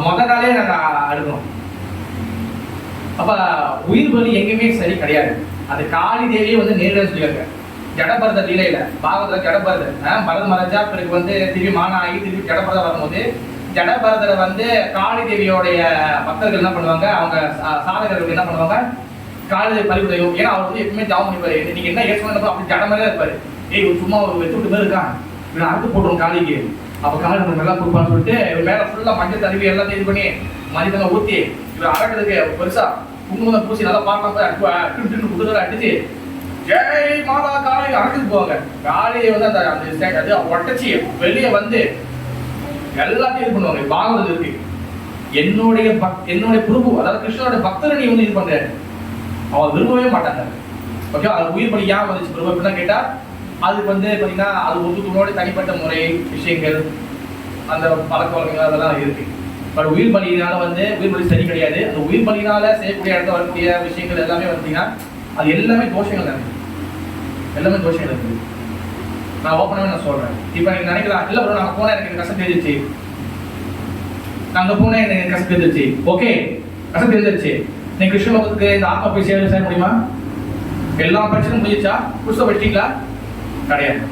முதல் நாளே நாங்க அடுக்கணும். அப்ப உயிர் பலி எங்கேயுமே சரி கிடையாது. அது காளி தேவியே வந்து நேரடியாக சொல்லியிருக்காங்க. ஜடபரத லீலையில பாகவத ஜடபரத பரத மறைஞ்சா பிறகு வந்து திரும்பி மான ஆகி திரும்பி ஜடபரத வரும்போது ஜடபரதரை வந்து காளி தேவியோடைய பக்தர்கள் என்ன பண்ணுவாங்க, அவங்க சாதகர்கள் என்ன பண்ணுவாங்க, காளி தேவி பறிவுடையும். ஏன்னா அவர் வந்து எப்பவுமே ஜாபம் பண்ணிப்பாரு. நீங்க என்ன ஏற்கனவே அப்படி ஜடமாதிரியே இருப்பாரு. சும்மா ஒரு வெத்து விட்டு பேர் இருக்கான், இவன் அறுத்து போட்டுரும் காளிக்கு, அப்ப காளி நம்ம நல்லா கொடுப்பான்னு சொல்லிட்டு இவர் மேல ஃபுல்லா மஞ்சள் தருவி எல்லாத்தையும் இது பண்ணி மதித்தனை ஊத்தி இவர் அறக்கிறதுக்கு பெருசா குங்குமம் பூசி நல்லா பார்க்கலாம் குடுதலை அடிச்சு ஜெய் மாதா காளி அரைச்சிட்டு போவாங்க. காளியை வந்து அந்த ஒட்டச்சி வெளியே வந்து எல்லாத்தையும் இது பண்ணுவாங்க. பாகவதம் இருக்கு, என்னுடைய பிரபு அதாவது கிருஷ்ணனுடைய பக்தரை நீ வந்து இது பண்ற, அவங்க விரும்பவே மாட்டாங்க. ஓகே, அது உயிர் பலி ஏன் வந்துச்சு பிரபு அப்படின்னா கேட்டா, அதுக்கு வந்து பாத்தீங்கன்னா அது ஒவ்வொருத்தரோட தனிப்பட்ட முறை விஷயங்கள் அந்த பழக்க வழக்கங்கள் அதெல்லாம் இருக்கு. பட் உயிர் பலியினால வந்து உயிர் பலி சரி கிடையாது. அந்த உயிர் பலியினால செய்யக்கூடிய இடத்துல வரக்கூடிய விஷயங்கள் எல்லாமே பார்த்தீங்கன்னா அது எல்லாமே தோஷங்கள் தான், எல்லாமே தோஷங்கள் இருக்குது. நான் ஓப்பனாகவே நான் சொல்றேன். இப்போ நீங்க நினைக்கலாம், இல்லை ப்ரோ நாங்கள் போனால் எனக்கு கஷ்டம் தெரிஞ்சிச்சு, நாங்கள் போனால் எனக்கு கஷ்டம் தெரிஞ்சிச்சு. ஓகே, கஷ்டம் தெரிஞ்சிருச்சு. நீங்க கிருஷ்ண பக்தத்துக்கு இந்த ஆத்மா போய் சேவை செய்ய முடியுமா? எல்லா பிரச்சனையும் முடிஞ்சிச்சா? புதுசாக வச்சிட்டீங்களா? கிடையாது.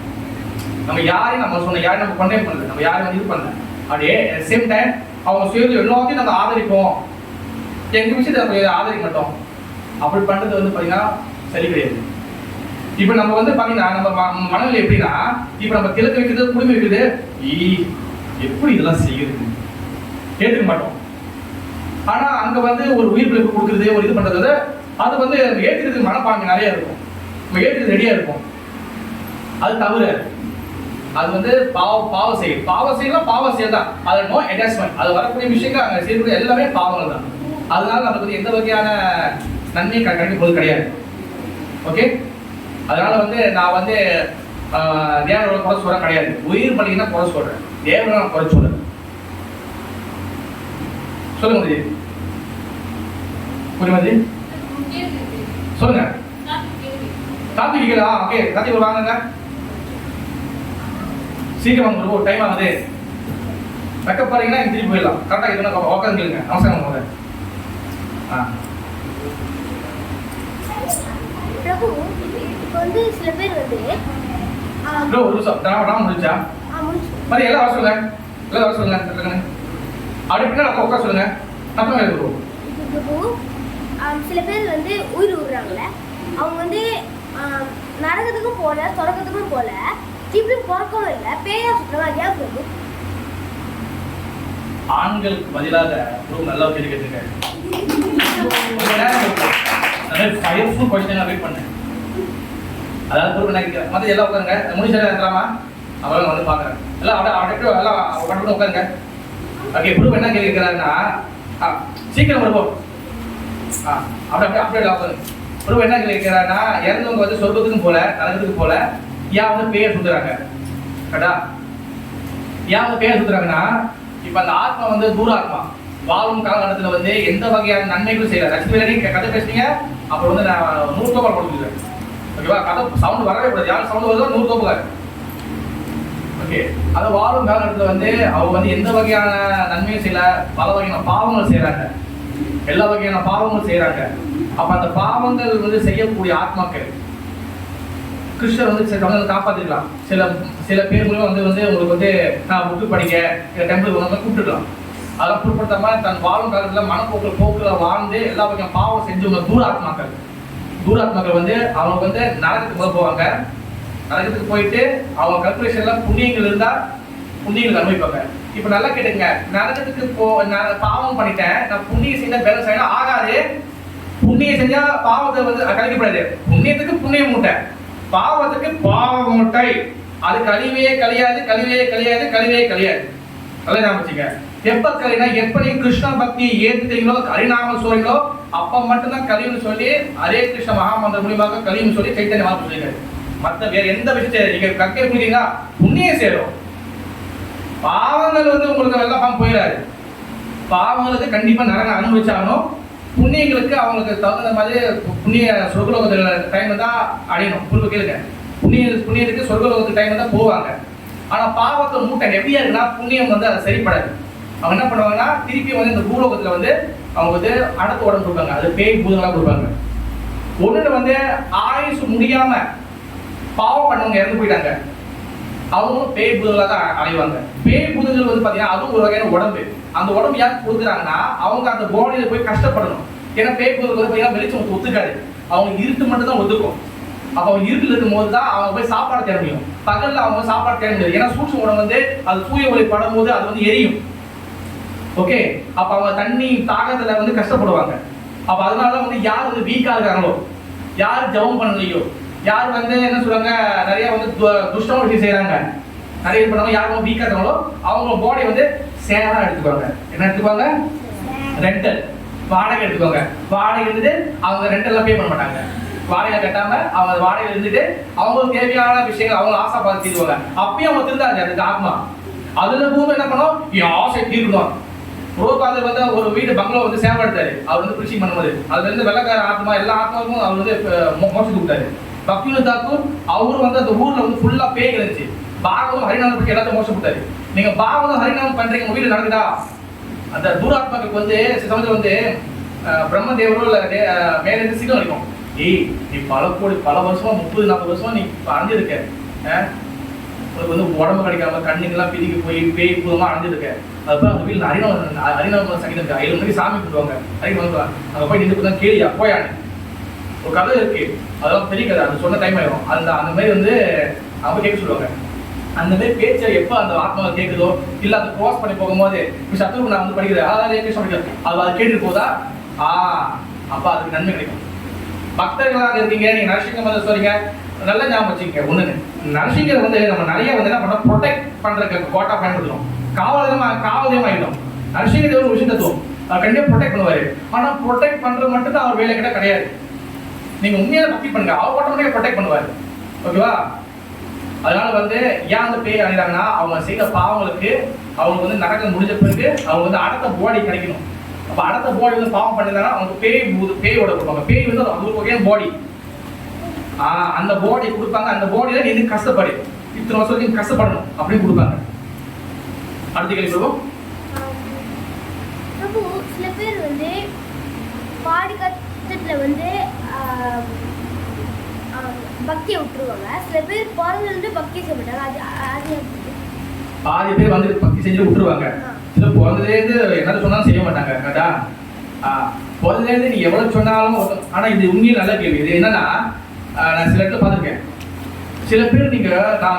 நம்ம யாரையும் நம்ம சொன்ன யாரையும் நம்ம கொண்டே பண்ணல, நம்ம யாரையும் வந்து இது பண்ணல. அப்படியே சேம் டைம் அவங்க சுயது எல்லாத்தையும் நம்ம ஆதரிப்போம், எங்க விஷயத்தை நம்ம ஆதரிக்க மாட்டோம். அப்படி பண்றது வந்து பாத்தீங்கன்னா சரி கிடையாது. இப்ப நம்ம வந்து பாத்தீங்கன்னா நம்ம மனநிலை எப்படின்னா, இப்ப நம்ம கிழக்கு வைக்கிறது குடும்பம் இருக்குது, எப்படி இதெல்லாம் செய்யுது கேட்டுக்க மாட்டோம். ஆனா அங்க வந்து ஒரு உயிர் பிழைப்பு கொடுக்குறது ஒரு இது பண்றது அது வந்து ஏற்றுக்கிறதுக்கு மனப்பான்மை நிறைய இருக்கும், நம்ம ஏற்றுக்கிறது ரெடியா இருக்கும். அது தவிர அது வந்து பாவ செயல் தான். அது நோ அட்டாச்மெண்ட், அது வரக்கூடிய விஷயங்கள் அங்கே செய்யக்கூடிய எல்லாமே பாவங்கள் தான். அதனால நமக்கு வந்து எந்த வகையான நன்மையும் கிடைக்கும் போது கிடையாது. ஓகே, அதனால வந்து நான் வந்து தேவனோட குறை சொல்ற கிடையாது, உயிர் பலினா குறை சொல்றேன், தேவனை நான் குறை சொல்றேன். சொல்லுங்க மதி, புரியுது? சொல்லுங்க. கார்த்திகா, ஓகே கார்த்திகை வாங்க, சீக்கிரம் ஒரு டைம் ஆகுது. மேக்கப் பாருங்கன்னா திருப்பி போயிடலாம். கரெக்டாக இதுனா உட்காந்துங்க, அவசரம் போது. பிரபு, இப்போ வந்து சில பேர் வந்து ஒரு நிமிஷம் டாம் முடிச்சா மாதிரி எல்லாம் வர சொல்லுங்க, எல்லாம் வர சொல்லுங்க. அப்படி பின்னாடி உட்கார சொல்லுங்க. அப்புறம் எழுதுவோம். பிரபு, சில பேர் வந்து உயிர் விடுறாங்கல்ல, அவங்க வந்து நரகத்துக்கும் போல சொர்க்கத்துக்கும் போல இப்படி பிறக்கவும் இல்லை, பேயா சுற்றுறாங்க. ஏன் பிரபு? ஆண்களுக்கு பதிலாக ஒரு நல்ல கேள்வி கேட்டிருக்காரு. ஃபயர்ஃபுல் கொஸ்டின் வெயிட் பண்ணேன். அதாவது குரூப் நினைக்கிறேன் மற்ற எல்லாம் உட்காருங்க, முடிச்சா இருக்கலாமா? அவன் வந்து பார்க்குறேன் எல்லாம் அப்படியே எல்லாம் பண்ணி உட்காருங்க. ஓகே, குரூப் என்ன கேட்கிறாருன்னா சீக்கிரம் வருவோம். அப்படியே உட்காருங்க. குரூப் என்ன கேட்கிறாருன்னா, இறந்தவங்க வந்து சொர்க்கத்துக்கும் போல நரகத்துக்கும் போல ஏன் வந்து பேர் சுத்துறாங்க? கரெக்டா? ஏன் வந்து பேர் சுத்துறாங்கன்னா, இப்ப அந்த ஆத்மா வந்து தூராத்மா வாழும் காலகட்டத்தில் வந்து எந்த வகையான நன்மைகளும் செய்யல. லட்சுமி கதை பேசுறீங்க, அப்புறம் வந்து நான் 100 ரூபாய் கொடுத்துருக்கேன். ஓகேவா? கதை சவுண்ட் வரவே கூடாது. யாரும் சவுண்ட் வருதோ 100 ரூபாய். ஓகே, அதை வாழும் காலகட்டத்தில் வந்து அவங்க வந்து எந்த வகையான நன்மையும் செய்யல, பல வகையான பாவங்கள் செய்யறாங்க, எல்லா வகையான பாவங்களும் செய்யறாங்க. அப்ப அந்த பாவங்கள் வந்து செய்யக்கூடிய ஆத்மாக்கள் கிருஷ்ணர் வந்து சில காப்பாற்றிக்கலாம். சில பேர் மூலம் வந்து உங்களுக்கு வந்து நான் புக்கு படிக்க டெம்பிள் கூப்பிட்டுக்கலாம். அதெல்லாம் குறிப்பிடாம தன் வாழும் காலத்தில் போக்குல வாழ்ந்து எல்லா வகையான பாவம் செஞ்சவங்க தூராத்மாக்கள் வந்து அவங்க வந்து நரகத்துக்கு போவாங்க. நரகத்துக்கு போயிட்டு அவங்க கல்குலேஷன்ல புண்ணியங்கள் இருந்தா புண்ணியங்கள் அனுபவிப்பாங்க. இப்ப நல்லா கேட்டுங்க, நரகத்துக்கு நான் பாவம் பண்ணிட்டேன், நான் புண்ணியம் செஞ்சா பேலன்ஸ் ஆகினா ஆகாது. புண்ணியம் செஞ்சா பாவத்தை வந்து கழிக்கப்படாது. புண்ணியத்துக்கு புண்ணிய மூட்டை, பாவத்துக்கு பாவ மூட்டை. அது கழிவே கழியாது, கழிவே கழியாது, கழிவே கழியாது. நல்லா ஞாபகம் வச்சுங்க. எப்ப கழினா, எப்ப நீங்க கிருஷ்ண பக்தி ஏத்துட்டீங்களோ, ஹரிநாமம் சொல்றீங்களோ, அப்ப மட்டும்தான் கழிவுன்னு சொல்லி ஹரே கிருஷ்ண மகாமந்திர மூலியமாக கழிவுன்னு சொல்லி சைத்தன்ய மகாபிரபு சொல்லியிருக்காரு. மற்ற வேற எந்த விஷயத்தை நீங்க கக்கை குடிக்கிறீங்களா புண்ணியம் சேரும். பாவங்கள் வந்து உங்களுக்கு வெள்ளப்பாம் போயிடாது. பாவங்களுக்கு கண்டிப்பா நரகம் அனுபவிச்சாகணும். புண்ணியங்களுக்கு அவங்களுக்கு தகுந்த மாதிரி புண்ணிய சொர்க்கலோகத்துல டைம் தான் அடையணும். புரிவு கேளுங்க, புண்ணியத்துக்கு சொர்க்கலோகத்துக்கு டைம் தான் போவாங்க. ஆனா பாவத்தை மூட்டை ஹெவியா இருக்குன்னா புண்ணியம் வந்து அதை சரிப்படாது. அவங்க என்ன பண்ணுவாங்கன்னா திருப்பி வந்து இந்த பூலோகத்துல வந்து அவங்க வந்து அடக்க உடம்பு கொடுப்பாங்க. அது பேய் பூதங்களா கொடுப்பாங்க. ஒண்ணு வந்து ஆயுசு முடியாம பாவம் பண்ணவங்க இறந்து போயிட்டாங்க, அவங்களும் பேய் பூதங்களா தான் அடைவாங்க. பேய் பூதங்கள் வந்து பாத்தீங்கன்னா அதுவும் ஒரு வகையான உடம்பு. அந்த உடம்பு யாருக்கு கொடுக்குறாங்கன்னா அவங்க அந்த பாடியில போய் கஷ்டப்படணும். ஏன்னா பேய் பூதங்கள் வந்து பாத்தீங்கன்னா வெளிச்சம் ஒத்துக்காது, அவங்க இருட்டு மட்டும் தான் ஒத்துக்கும். அப்ப அவங்க இருட்டில் இருக்கும் போது தான் அவங்க போய் சாப்பாடு தேட முடியும். பகல்ல அவங்க சாப்பாடு தேட முடியாது. ஏன்னா சூட்சம் உடம்பு வந்து அது சூரிய ஒளி படும் போது அது வந்து எரியும். ஓகே, அப்ப அவங்க தண்ணி தாகத்துல வந்து கஷ்டப்படுவாங்க. அப்ப அதனால வந்து யார் வந்து வீக்கா இருக்காங்களோ, யார் ஜெபம் பண்ணலையோ, யார் வந்து என்ன சொல்றாங்க நிறைய வந்து துஷ்டம் விஷயம் செய்யறாங்க, நிறைய பண்ணவங்க யாரும் வீக்கா இருக்காங்களோ அவங்க பாடி வந்து சேரா எடுத்துக்குவாங்க. என்ன எடுத்துக்குவாங்க? ரெண்டல், வாடகை எடுத்துக்குவாங்க. வாடகை இருந்துட்டு அவங்க ரெண்டெல்லாம் பே பண்ண மாட்டாங்க. வாடகை கட்டாம அவங்க வாடகை இருந்துட்டு அவங்களுக்கு தேவையான விஷயங்கள் அவங்க ஆசை பார்த்து தீர்வாங்க. அப்பயும் அவங்க திருந்தாங்க அதுக்கு ஆத்மா. அதுல பூமி என்ன பண்ணோம், என் ஆசை தீர்க்கணும். புரோபாதர் வந்து ஒரு வீடு பங்களா வந்து சேவை எடுத்தாரு. அவர் வந்து கிருஷி பண்ணும்போது அதுல இருந்து வெள்ளக்கார ஆத்மா எல்லா ஆத்மாவுக்கும் அவர் வந்து மோசத்துக்கு விட்டாரு. பக்திவேல் தாக்கூர் அவர் வந்து அந்த ஊர்ல வந்து ஃபுல்லா பேய் இருந்துச்சு. பாகவதம் ஹரிநாமம் பற்றி எல்லாத்தையும் மோசம் விட்டாரு. நீங்க பாகவதம் ஹரிநாமம் பண்றீங்க, உங்க வீடு நடக்குதா? அந்த தூராத்மாக்கு வந்து சமயத்துல வந்து பிரம்மதேவரோ இல்ல மேல இருந்து சிங்கம் அடிக்கும். ஏய், நீ பல வருஷமா 30-40 வருஷமா நீ அடைஞ்சிருக்க, உனக்கு வந்து உடம்பு கிடைக்காம கண்ணுங்கெல்லாம் பிதிக்கு போய் பேய் பூதமா அடைஞ்சிருக்க. அதுக்கப்புறம் அந்த வீட்டில் ஹரிநாம சங்கீதம் இருக்கு. 7 மணிக்கு சாமி கும்பிடுவாங்க. அங்கே போய் நின்று தான் கேளியா போயானு ஒரு கதை இருக்கு. அதெல்லாம் பெரிய கதை, அது சொன்ன டைம் ஆயிடும். அந்த மாதிரி வந்து அவங்க கேட்க சொல்லுவாங்க. அந்த மாதிரி பேச்சை எப்போ அந்த ஆத்மாவை கேட்குதோ இல்லை அதை க்ராஸ் பண்ணி போகும்போது சத்துருக்கு நான் வந்து படிக்கிறேன் அது கேட்டுட்டு போதா அப்போ அதுக்கு நன்மை கிடைக்கும். பக்தர்களாக இருக்கீங்க, நீங்க நரசிங்க மதம் சொல்றீங்க, நல்லா ஞாபகம் வச்சுக்கோங்க. ஒண்ணுன்னு நரசிங்கர் வந்து நம்ம நிறைய வந்து என்ன பண்ணோம், ப்ரொடெக்ட் பண்றதுக்கு கோட்டா பயன்படுத்துறோம். காவலதம் ஆயிடும். நரசிங்கர் ஒரு விஷயம் தத்துவம் கண்டிப்பா ப்ரொடெக்ட் பண்ணுவாரு. ஆனா ப்ரொடெக்ட் பண்றது மட்டும் தான் அவர் வேலை கிட்ட கிடையாது. நீங்க உண்மையான பக்தி பண்ணுங்க, அவர் மட்டும் ப்ரொடெக்ட் பண்ணுவாரு. ஓகேவா? அதனால வந்து ஏன் அந்த பேய் அடைகிறாங்கன்னா அவங்க செய்த பாவங்களுக்கு அவங்க வந்து நரகம் முடிஞ்ச பிறகு அவங்க வந்து அடுத்த பாடி கிடைக்கணும். அப்ப அடுத்த பாடி வந்து பாவம் பண்ணிருந்தாங்கன்னா அவங்க பேயோட கொடுப்பாங்க. பேய் வந்து அது ஒரு வகையான பாடி. அந்த பாடி கொடுப்பாங்க. அந்த பாடியில நீ கஷ்டப்படு, இத்தனை வருஷம் நீங்க கஷ்டப்படணும் அப்படின்னு கொடுப்பாங்க. அடுத்த கேள்வி சொல்லுவோம். சில பேர் வந்து பாடி கட்டத்துல வந்து பக்தியை விட்டுருவாங்க. சில பேர் பிறந்து பக்தி செய்ய மாட்டாங்க. அது பாதி பேர் வந்து பக்தி செஞ்சு விட்டுருவாங்க. சில பிறந்ததுலேருந்து என்ன சொன்னாலும் செய்ய மாட்டாங்க. கேட்டா பிறந்ததுலேருந்து நீ எவ்வளவு சொன்னாலும், ஆனா இது உண்மையில் நல்ல கேள்வி. இது என்னன்னா நான் சில இடத்துல பார்த்துருக்கேன். சில பேர் நீங்க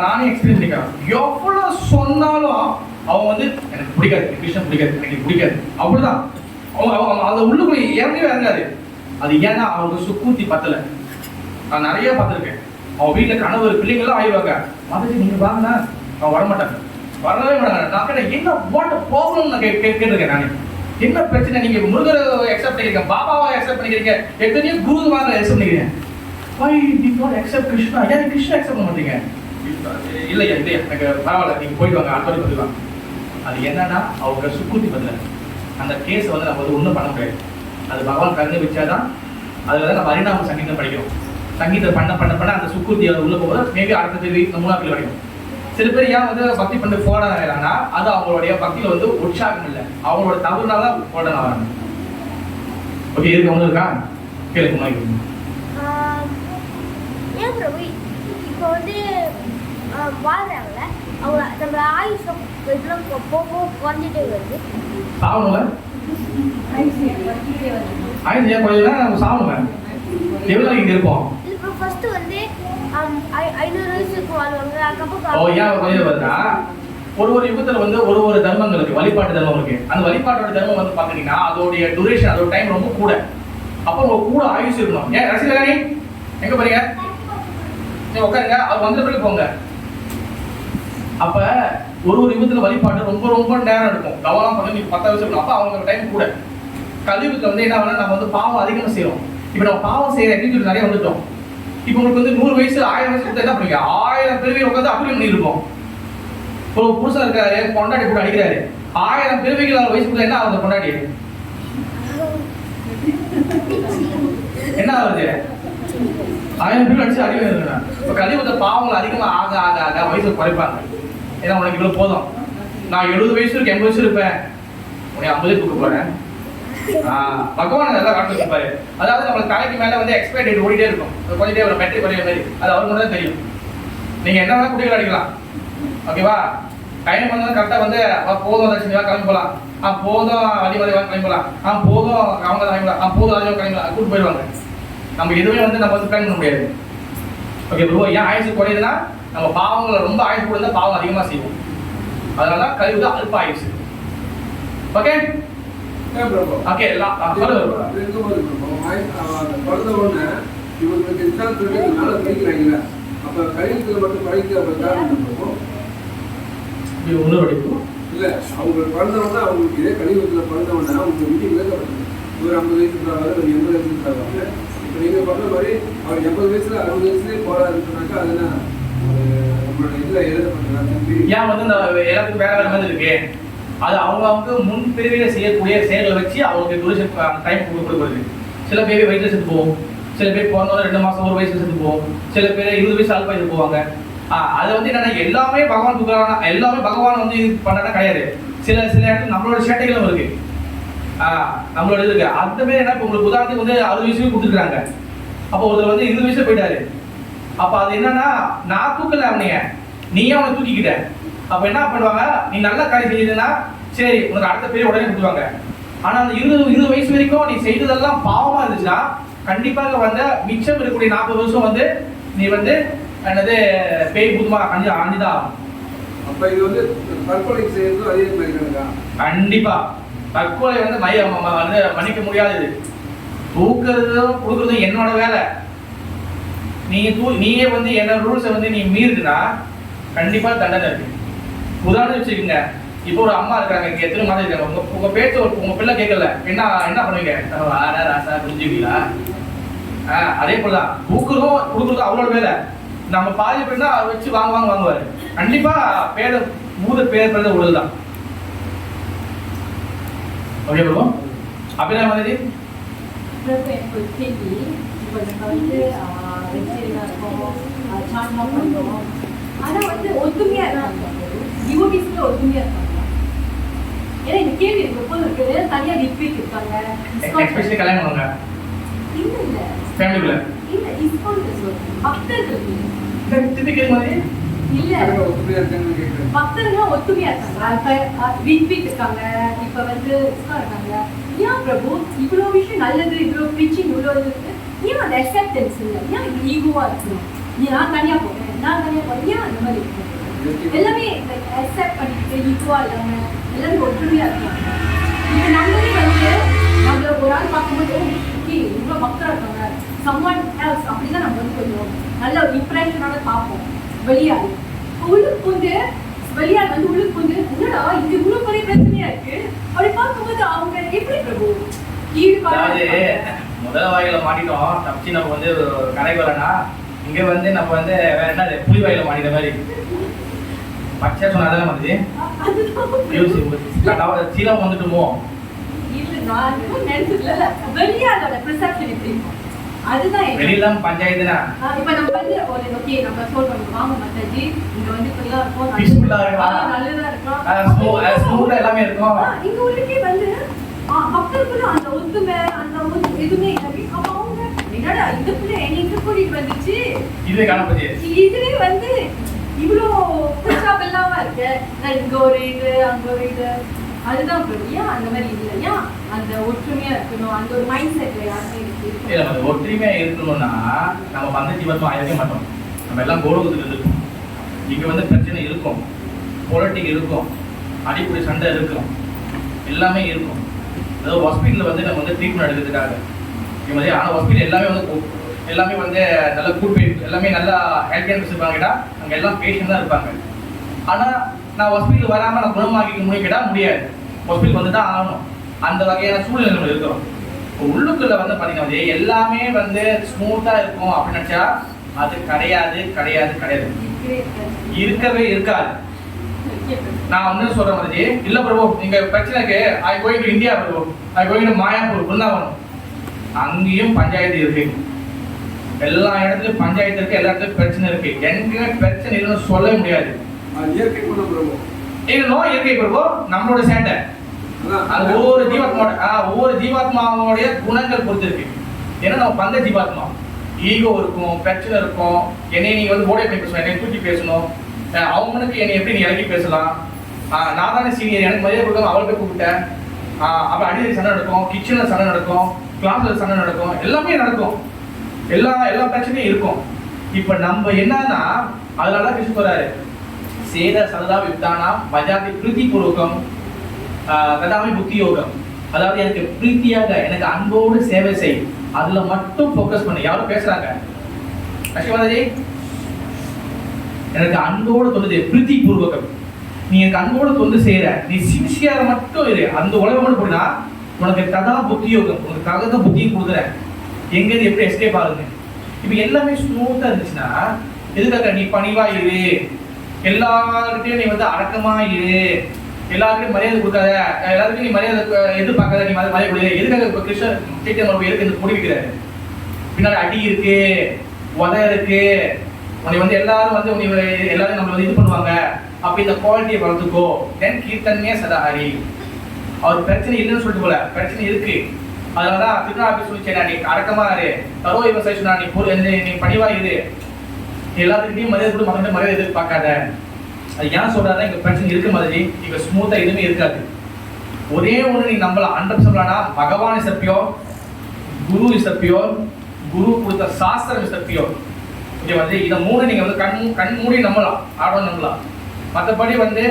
நானே எக்ஸ்பீரியன்ஸ் பண்ணிக்கிறேன். எவ்வளவு சொன்னாலும் அவங்க வந்து எனக்கு பிடிக்காது, கிருஷ்ணன் பிடிக்காது, எனக்கு பிடிக்காது, அப்படிதான் அவங்க அந்த உள்ளுக்குள்ள இறங்கவே இறங்காது. அது ஏன்னா அவங்க சுக்கூத்தி பத்தல. நான் நிறைய பார்த்துருக்கேன். அவங்க வீட்டுல கணவர் பிள்ளைங்களாம் ஆயிடுவாங்க. மதச்சி நீங்க வாங்கினா அவங்க வரமாட்டாங்க, வரவே மாட்டாங்க. நான் கேட்டேன் என்ன வாட் ப்ராப்ளம் நான் கேட்டிருக்கேன். நான் என்ன பிரச்சனை, நீங்க முருகரை அக்செப்ட் பண்ணிக்கிறீங்க, பாபாவை அக்செப்ட் பண்ணிக்கிறீங்க, எத்தனையோ குரு வாங்க அக்செப்ட் பண்ணிக்கிறீங்க, why did you not accept Krishna? ஏன் கிருஷ்ணா அக்செப்ட் பண்ண மாட்டீங்க? இல்லையா இல்லையா எனக்கு பரவாயில்ல, நீங்க போயிட்டு வாங்க, அடுத்த வாட்டி வந்துடலாம். அது என்னன்னா அவங்க சுக்குத்தி பதில அந்த கேஸ் வந்து நம்ம வந்து ஒன்றும் பண்ண முடியாது. அது பகவான் கருணை வச்சாதான். அதில் தான் நம்ம ஹரிநாம சங்கீதம் படிக்கிறோம். சங்கீதம் பண்ண அந்த சுக்குத்தி உள்ள போகும்போது மேபி அடுத்த தேதி 3ஆம் தேதி வரைக்கும். சில பேர் ஏன் வந்து பக்தி பண்ணி போராட ஆகிறாங்கன்னா அது அவங்களுடைய பக்தியில வந்து உற்சாகம் இல்லை, அவங்களோட தவறுனால போராட ஆகிறாங்க. ஓகே, இருக்கு ஒன்று இருக்கா கேளுங்க. ஏன் பிரபு இப்போ வந்து வாழ்றாங்கல்ல, அவங்க நம்ம ஆயுஷ் இதெல்லாம் போக குறைஞ்சிட்டே வருது. சாவணுங்க ஆயுஷ் ஏன் குறையுதுன்னா நம்ம சாவணுங்க. எவ்வளோ இங்கே இருப்போம்? இப்போ ஃபர்ஸ்ட் வந்து 500 வயசுக்கு வாழ்வாங்க. அதுக்கப்புறம் ஏன் குறைய வருதா? ஒரு யுகத்துல வந்து ஒரு தர்மங்கள் இருக்கு, வழிபாட்டு தர்மம் இருக்கு. அந்த வழிபாட்டோட தர்மம் வந்து பாத்தீங்கன்னா அதோடைய டூரேஷன், அதோட டைம் ரொம்ப கூட. அப்போ உங்க கூட ஆயுசு இருக்கணும். ஏன் ரசிகராணி எங்க போறீங்க? உட்காருங்க, அவர் வந்த பிறகு போங்க. அப்ப ஒரு யுகத்துல வழிபாடு ரொம்ப ரொம்ப நேரம் இருக்கும். கவனம் பண்ணி நீங்க 10 வருஷம் இருக்கணும். அப்ப அவங்க டைம் கூட. கலியுகத்துல வந்து என்ன பண்ணா நம்ம வந்து பாவம் அதிகமா செய்யறோம். இப்ப நம்ம பாவம் செய்யற எக்ஸிக்யூட் நிறைய வந்துட்டோம். இப்ப உங்களுக்கு வந்து 100 வயசு 1000 வயசு என்ன பண்ணுவீங்க? 1000 பிறவி உட்காந்து அப்படி பண்ணிருப்போம். ஒரு புருஷன் இருக்காரு, கொண்டாடி கூட அடிக்கிறாரு. 1000 பிறவிகள் வயசுக்குள்ள என்ன ஆகுது? கொண்டாடி என்ன ஆகுது? 1000 பேர் அடிச்சு அடிவே இருக்குண்ணா. இப்ப கலியுகத்துல பாவங்கள் அதிகமா ஆக ஆக ஆக வயசு குறைப்பாங்க. ஏன்னா உனக்கு இவ்வளவு போதும், நான் 70 வயசு இருக்கு 80 வயசு இருப்பேன், உன்னை 50 தூக்க போறேன். பகவான் நல்லா காட்டு வச்சிருப்பாரு. அதாவது நம்மளுக்கு தலைக்கு மேல வந்து எக்ஸ்பைரி டேட் ஓடிட்டே இருக்கும், கொஞ்சம் ஒரு மெட்ரிக் குறைய மாதிரி. அது அவருக்கு மட்டும் தான் தெரியும். நீங்க என்ன வேணா குடிகள் அடிக்கலாம், ஓகேவா? டைம் வந்து கரெக்டா வந்து போதும் லட்சுமிவா கிளம்பி போகலாம், போதும் வழிமலைவா கிளம்பி போகலாம், போதும் அவங்க கிளம்பலாம், போதும் அதிகம் கிளம்பலாம், கூட்டு போயிடுவாங்க. நம்ம எதுவுமே வந்து நம்ம வந்து பிளான் பண்ண முடியாது. ஓகே ப்ரோ, ஏன் ஆயுசு குறையுதுன்னா நம்ம பாவங்களை ரொம்ப ஆயுசு கூட இருந்தால் பாவம் அதிகமாக செய்வோம். அதனால கழிவு தான் அல்ப ஆயுசு. ஓகே ஓகே எல்லாம் பிறந்த உடனே இவங்களுக்கு இன்சான் சொல்லிட்டு மேலே படிக்கிறாங்களே, அப்போ கழிவுகளை மட்டும் படிக்க இல்லை, அவங்க பிறந்தவொடனே அவங்களுக்கு இதே கழிவுகளை பிறந்தவொடனே அவங்க வீட்டுக்கு வேலைப்பட்டது. ஒரு 50 வயசுக்கு தருவாங்க, ஒரு 80 வயசுக்கு தருவாங்க. இப்போ நீங்கள் பண்ண மாதிரி அவர் 80 வயசுல 60 வயசுலேயே போராடுனாக்கா அதெல்லாம் நம்மளோட இதில் எழுதப்பட்டது. ஏன் வந்து இந்த எல்லாத்துக்கும் வேற வேற மாதிரி இருக்கு? அது அவங்க முன் பிரிவில செய்யக்கூடிய செயல்களை வச்சு அவங்களுக்கு டூரேஷன் டைம் கொடுக்கப்படுது. சில பேர் வயசுல செத்து போவோம், சில பேர் பிறந்தவங்க 2 மாசம் 1 வயசுல செத்து போவோம், சில பேர் 20 வயசு அல்ப வயசு போவாங்க. அது வந்து என்னன்னா எல்லாமே பகவான் கொடுக்குறாங்க, எல்லாமே பகவான் வந்து இது பண்ணா கிடையாது. சில இடத்துல நம்மளோட சேட்டைகளும் இருக்கு, நம்மளோட இது இருக்கு. அந்த மாதிரி என்ன உங்களுக்கு உதாரணத்துக்கு வந்து 60 வயசுக்கு கொடுத்துருக்காங்க. அப்போ ஒருத்தர் வந்து 20 வயசுல போயிட்டாரு. அப்ப அது என்னன்னா நான் தூக்கல அவனைய, நீயே அவனை தூக்கிக்கிட்ட. அப்ப என்ன பண்ணுவாங்க, நீ நல்ல காரியம் செஞ்சதுன்னா சரி உனக்கு அடுத்த பேர் உடனே கொடுத்துருவாங்க. ஆனா அந்த 20 வயசு வரைக்கும் நீ செய்ததெல்லாம் பாவமா இருந்துச்சுன்னா கண்டிப்பாக வந்து மிச்சம் இருக்கக்கூடிய 40 வருஷம் வந்து நீ வந்து என்னது பேய் புதுமா அணிதான் ஆகும். அப்ப இது வந்து தற்கொலை செய்யறதும் அதே மாதிரி கணக்கா? கண்டிப்பா தற்கொலை வந்து வந்து மன்னிக்க முடியாதது. தூக்குறதும் கொடுக்கறதும் என்னோட வேலை. நீயே வந்து என்ன ரூல்ஸை வந்து நீ மீறுதுன்னா கண்டிப்பா தண்டனை இருக்கு. உதாரணம் வச்சுக்கோங்க, இப்போ ஒரு அம்மா இருக்காங்க, இங்க எத்தனை மாதிரி இருக்காங்க, உங்க பேச்சு உங்க பிள்ளை கேட்கல, என்ன பண்ணுவீங்க? ராசா புரிஞ்சுவீங்களா? அதே போலதான் தூக்குறதும் கொடுக்குறதும் அவளோட வேலை. நம்ம பாதி பேர் தான் வச்சு வாங்குவாரு. கண்டிப்பா பேர மூத பேர் பிறந்த உடல் தான். ஓகே ப்ரோ, அப்படின்னா மாதிரி எனக்கு ஒரு கேள்வி. இப்போ நம்ம வந்து வெஜிடேரியனாக இருக்கோம், சாட்லாம் பண்ணுறோம், ஆனால் வந்து ஒத்துமையாக இருக்காங்க, டிவோட்டிஸில் ஒத்துமையாக இருக்காங்க. ஏன்னா இந்த கேள்வி இருக்கு எப்போது இருக்குது, தனியாக ரிப்பீட் இருக்காங்க. எஸ்பெஷலி கல்யாணம் பண்ணுங்க இல்லை இல்லை ஃபேமிலிக்குள்ள இல்லை இஸ்கான் பக்தர்கள் மாதிரி இல்ல பக்தர்கள் ஒத்துமையா இருக்காங்க, ரிப்பீட் இருக்காங்க, இப்ப வந்து இருக்காங்க. ஏன் பிரபு இவ்வளவு விஷயம் நல்லது, இவ்வளவு பிரீச்சிங் இவ்வளவு இருக்கு, ஏன் அந்த அக்செப்டன்ஸ் இல்லை? ஏன் இது ஈகோவா இருக்கணும்? நான் தனியா போறேன், நான் தனியா போறேன், ஏன் அந்த மாதிரி இருக்கு? எல்லாமே அக்செப்ட் பண்ணிட்டு ஈகோவா இல்லாம எல்லாரும் ஒற்றுமையா இருக்காங்க. இப்ப நம்மளே வந்து நம்மள ஒரு ஆள் பார்க்கும்போது ஓகே இவ்வளவு பக்தரா இருக்காங்க, சம்ஒன் எல்ஸ் அப்படிதான் நம்ம வந்து கொஞ்சம் நல்ல ஒரு இம்ப்ரெஷனோட பார்ப்போம். வெளியாள் உள்ளுக்கு வந்து வெளியாள் வந்து உள்ளுக்கு வந்து என்னடா இது இவ்வளவு பெரிய பிரச்சனையா இருக்கு அப்படி பார்க்கும்போது அவங்க எப்படி பிரபு அதாவது முதல் வாயில மாட்டிட்டோம், தப்பிச்சு நம்ம வந்து கரை வரனா இங்க வந்து நம்ம வந்து வேற என்ன புலி வாயில மாட்டிட்ட மாதிரி பச்சை சொன்னாதான் வந்து சீலம் வந்துட்டுமோ இல்ல நான் நினைச்சதுல வெளியாளோட பெர்செப்ஷன் எப்படி இருக்கும் அதுதான் வெளியிலாம் பஞ்சாயத்துனா இப்ப நம்ம வந்து ஓகே நம்ம சொல்றோம் வாங்க மாதாஜி இங்க வந்து இப்படிலாம் இருக்கும், பீஸ்ஃபுல்லா இருக்கும், நல்லதா இருக்கும், ஸ்மூத்தா எல்லாமே இருக்கும். இங்க உள்ளுக்கே வந்து பக்தர்களுக்கு அந்த ஒத்துமை அந்த எதுவுமே இல்லை. அப்ப அவங்க என்னடா இதுக்குள்ள எனக்கு கூட்டிட்டு வந்துச்சு, இதுவே காணப்போச்சு, இதுவே வந்து இவ்வளோ புதுசாபெல்லாமா இருக்கு, இங்க ஒரு இது அங்க ஒரு இது. அதுதான் ஏன் அந்த மாதிரி இல்லையா அந்த ஒற்றுமையா இருக்கணும், அந்த ஒரு மைண்ட் செட்ல யாருமே இருக்கு. நம்ம ஒற்றுமையா இருக்கணும்னா நம்ம பந்த ஜீவத்தும் அழைக்க மாட்டோம், நம்ம எல்லாம் கோலோகத்துல இருக்கோம். இங்க வந்து பிரச்சனை இருக்கும், பொலிட்டிக் இருக்கும், அடிப்படை சண்டை இருக்கும், எல்லாமே இருக்கும். அதாவது ஹாஸ்பிட்டலில் வந்து நம்ம வந்து ட்ரீட்மெண்ட் எடுக்கிறதுக்காக இது மாதிரி. ஆனால் ஹாஸ்பிட்டல் எல்லாமே வந்து நல்ல குட் பேஷண்ட், எல்லாமே நல்லா ஹெல்த் கேர் இருப்பாங்க கேட்டால் அங்கே எல்லாம் பேஷண்ட் தான் இருப்பாங்க. ஆனால் நான் ஹாஸ்பிட்டல் வராமல் நான் குணமாக்கிக்க முடியும் கேட்டால் முடியாது, ஹாஸ்பிட்டல் வந்து தான் ஆகணும். அந்த வகையான சூழ்நிலை நம்ம இருக்கிறோம். இப்போ உள்ளுக்குள்ள வந்து பார்த்தீங்கன்னா எல்லாமே வந்து ஸ்மூத்தாக இருக்கும் அப்படின்னு நினச்சா அது கிடையாது கிடையாது கிடையாது, இருக்கவே இருக்காது. நான் வந்து சொல்ற மாதிரி இல்ல பிரபு, நீங்க பிரச்சனைக்கு I going to India Prabhu, I going to Mayapur, Brindavanam, அங்கேயும் பஞ்சாயத்து இருக்கு, எல்லா இடத்துலயும் பஞ்சாயத்து இருக்கு, எல்லா இடத்துலயும் பிரச்சனை இருக்கு. எங்கேயுமே பிரச்சனை இல்லைன்னு சொல்ல முடியாது. இயற்கை குணம் பிரபு. நோ இயற்கை பிரபு, நம்மளோட சேட்டை. அது ஒவ்வொரு ஜீவாத்மாவோடைய குணங்கள் பொறுத்து இருக்கு. ஏன்னா நம்ம பந்த ஜீவாத்மா, ஈகோ இருக்கும், பிரச்சனை இருக்கும். என்னை நீங்க வந்து ஓடை போய் பேசணும், என்னை தூக்கி பேசணும், அவங்களுக்கு என்னை எப்படி நீ இறக்கி பேசலாம், நான் தானே சீனியர், எனக்கு மரியாதை கொடுக்காம அவளை போய் கூப்பிட்டேன், அப்போ அடிக்கடி சண்டை நடக்கும், கிச்சனில் சண்டை நடக்கும், கிளாஸில் சண்டை நடக்கும், எல்லாமே நடக்கும், எல்லா பிரச்சனையும் இருக்கும். இப்போ நம்ம என்னன்னா அதனால கிருஷ்ண சொல்றாரு, சேத சதா விப்தானா மஜாதி பிரீத்தி பூர்வகம் கதாமி புத்தி யோகம். அதாவது எனக்கு பிரீத்தியாக, எனக்கு அன்போடு சேவை செய், அதுல மட்டும் ஃபோக்கஸ் பண்ணு. யாரும் பேசுறாங்க லட்சுமி, எனக்கு அன்போடு தொண்டு, பிரீத்தி பூர்வகம், நீ எனக்கு அன்போடு தொண்டு செய்யற, நீ சின்சியரா மட்டும் இரு, அந்த உலகம் மட்டும் போனா உனக்கு கதா புத்தி யோகம், உனக்கு தகுந்த புத்தியை கொடுக்குறேன், எங்கேருந்து எப்படி எஸ்கேப் ஆகுது. இப்போ எல்லாமே ஸ்மூத்தா இருந்துச்சுன்னா எதுக்காக நீ பணிவா இரு, எல்லாருக்கிட்டையும் நீ வந்து அடக்கமா இரு, எல்லாருக்கும் மரியாதை கொடுக்காத, எல்லாருக்கும் நீ மரியாதை எதிர்பார்க்காத, நீ மரியாதை கொடு. எதுக்காக இப்போ கிருஷ்ண சைத்தன்ய எதுக்கு இந்த முடிவிக்கிறாரு? பின்னாடி அடி இருக்கு, உதை இருக்கு, உன்னை வந்து எல்லாரும் வந்து எல்லாரும் நம்மளை வந்து இது பண்ணுவாங்க. அப்ப இந்த குவாலிட்டியை வளர்த்துக்கோ. தென் கீர்த்தன்யே சதாஹரி. அவர் பிரச்சனை இல்லைன்னு சொல்லிட்டு போல, பிரச்சனை இருக்கு. அதனாலதான் திருநாபி சொல்லிச்சேன், நீ அடக்கமா இரு, தரோ இவன் சைசுனா, நீ பணிவா இரு, எல்லாத்துக்கிட்டையும் மரியாதை கொடு, மக்கள்கிட்ட மரியாதை எதிர்பார்க்காத. அது ஏன் சொல்றாருன்னா இங்க பிரச்சனை இருக்க மாதிரி இங்க ஸ்மூத்தா எதுவுமே இருக்காது. ஒரே ஒண்ணு நீ நம்பலாம், 100% Bhagavan is pure, guru is pure, guru கொடுத்த சாஸ்திரம் இஸ் பியோர். ஓகே வந்து இதை மூணு நீங்க வந்து கண் மூடி நம்பலாம், ஆடவும் நம்பலாம். மற்றபடி வந்து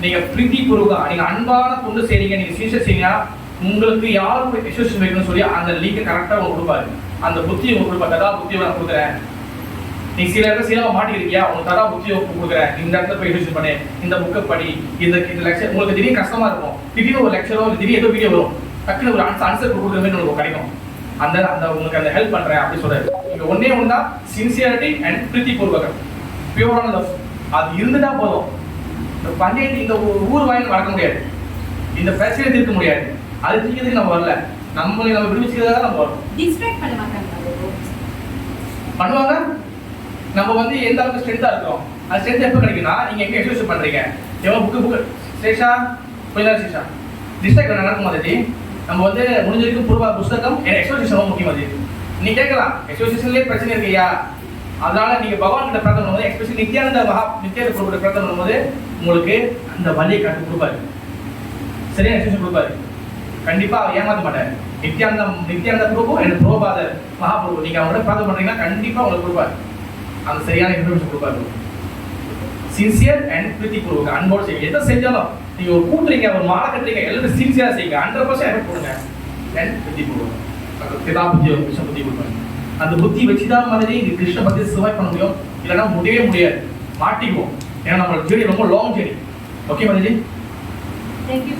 நீங்க பிரீத்தி பூர்வகம், நீங்க அன்பான தொண்டு செய்றீங்க, நீங்க சீசர் செய்யுங்க, உங்களுக்கு யாரும் எக்ஸசைஸ் வைக்கணும்னு சொல்லி அந்த லீக்கை கரெக்டா உங்களுக்கு கொடுப்பாரு, அந்த புத்தியை உங்களுக்கு கொடுப்பாரு. கதா புத்தியை நான் கொடுக்குறேன், நீ சில இடத்துல சீலாவை மாட்டிருக்கியா, உனக்கு தரா புத்தியை கொடுக்குறேன், இந்த இடத்துல போய் எக்ஸசைஸ் பண்ணு, இந்த புக்கை படி, இந்த லெக்சர். உங்களுக்கு திடீர்னு கஷ்டமா இருக்கும், திடீர்னு ஒரு லெக்சரோ திடீர்னு ஏதோ வீடியோ வரும், டக்குன்னு ஒரு ஆன்சர் கொடுக்குற மாதிரி உங்களுக்கு கிடைக்கும். அந்த உங்களுக்கு அந்த ஹெல்ப் பண்றேன் அப்படி சொல்றாரு. இங்க ஒன்னே ஒண்ணுதான், சின்சியரிட்டி அண்ட் பிரீத்தி பூர்வகம், பியூரான லவ். அது இருந்துட்டா போதும். இந்த பஞ்சாயத்து இந்த ஊர் வாயில் வளர்க்க முடியாது, இந்த பிரச்சனை தீர்க்க முடியாது. அது தீர்க்கிறதுக்கு நம்ம வரல, நம்ம விடுவிச்சுக்கிறதா நம்ம வரோம். டிஸ்ட்ராக்ட் பண்ண மாட்டாங்க, பண்ணுவாங்க. நம்ம வந்து எந்த அளவுக்கு ஸ்ட்ரென்த்தா இருக்கிறோம், அது ஸ்ட்ரென்த் எப்போ கிடைக்குன்னா நீங்க எங்க எக்ஸசைஸ் பண்றீங்க, எவ்வளவு புக்கு சேஷா கொஞ்ச நேரம் சேஷா டிஸ்ட்ராக்ட் நடக்கும் மாதிரி. நம்ம வந்து முடிஞ்ச வரைக்கும் பூர்வ புஸ்தகம் எக்ஸசைஸ் ரொம்ப முக்கியம். அது நீ கேட்கலாம், எக்ஸசைஸ்லேயே பிரச்சனை இருக்கையா, அதனால நீங்க பகவான் கிட்ட பிரார்த்தனை பண்ணும்போது, எஸ்பெஷலி நித்யானந்த பிரபு பிரார்த்தனை பண்ணும்போது உங்களுக்கு அந்த வழியை கட்டு கொடுப்பாரு, சரியான எக்ஸசைஸ் கொடுப்பாரு. கண்டிப்பா ஏமாத்த மாட்டாரு. நித்யானந்த பிரபு என் புரோபாதர் மகாபிரபு, நீங்க அவங்களோட பிரார்த்தனை பண்றீங்கன்னா கண்டிப்பா உங்களுக்கு கொடுப்பாரு, அந்த சரியான இன்ஃபர்மேஷன் கொடுப்பாரு. சின்சியர் அண்ட் பிரீத்தி பூர்வக, அன்போடு செய்யுங்க. எதை செஞ்சாலும் நீங்க ஒரு கூட்டுறீங்க, ஒரு மாலை கட்டுறீங்க, எல்லாரும் சின்சியரா செய்யுங்க, 100% எஃபர்ட் போடுங்க. அண்ட் பிரீத்தி பூர்வகம், கிருஷ்ண புத்தி கொடுப்பாரு. அந்த புத்தி வச்சுதான் மாதிரி கிருஷ்ண பக்தி சர்வைவ் பண்ண முடியும், இல்லைன்னா முடியவே முடியாது, மாட்டிக்குவோம். ஏன்னா நம்மளோட ஜேர்னி ரொம்ப long journey. Okay Mathiji, thank you.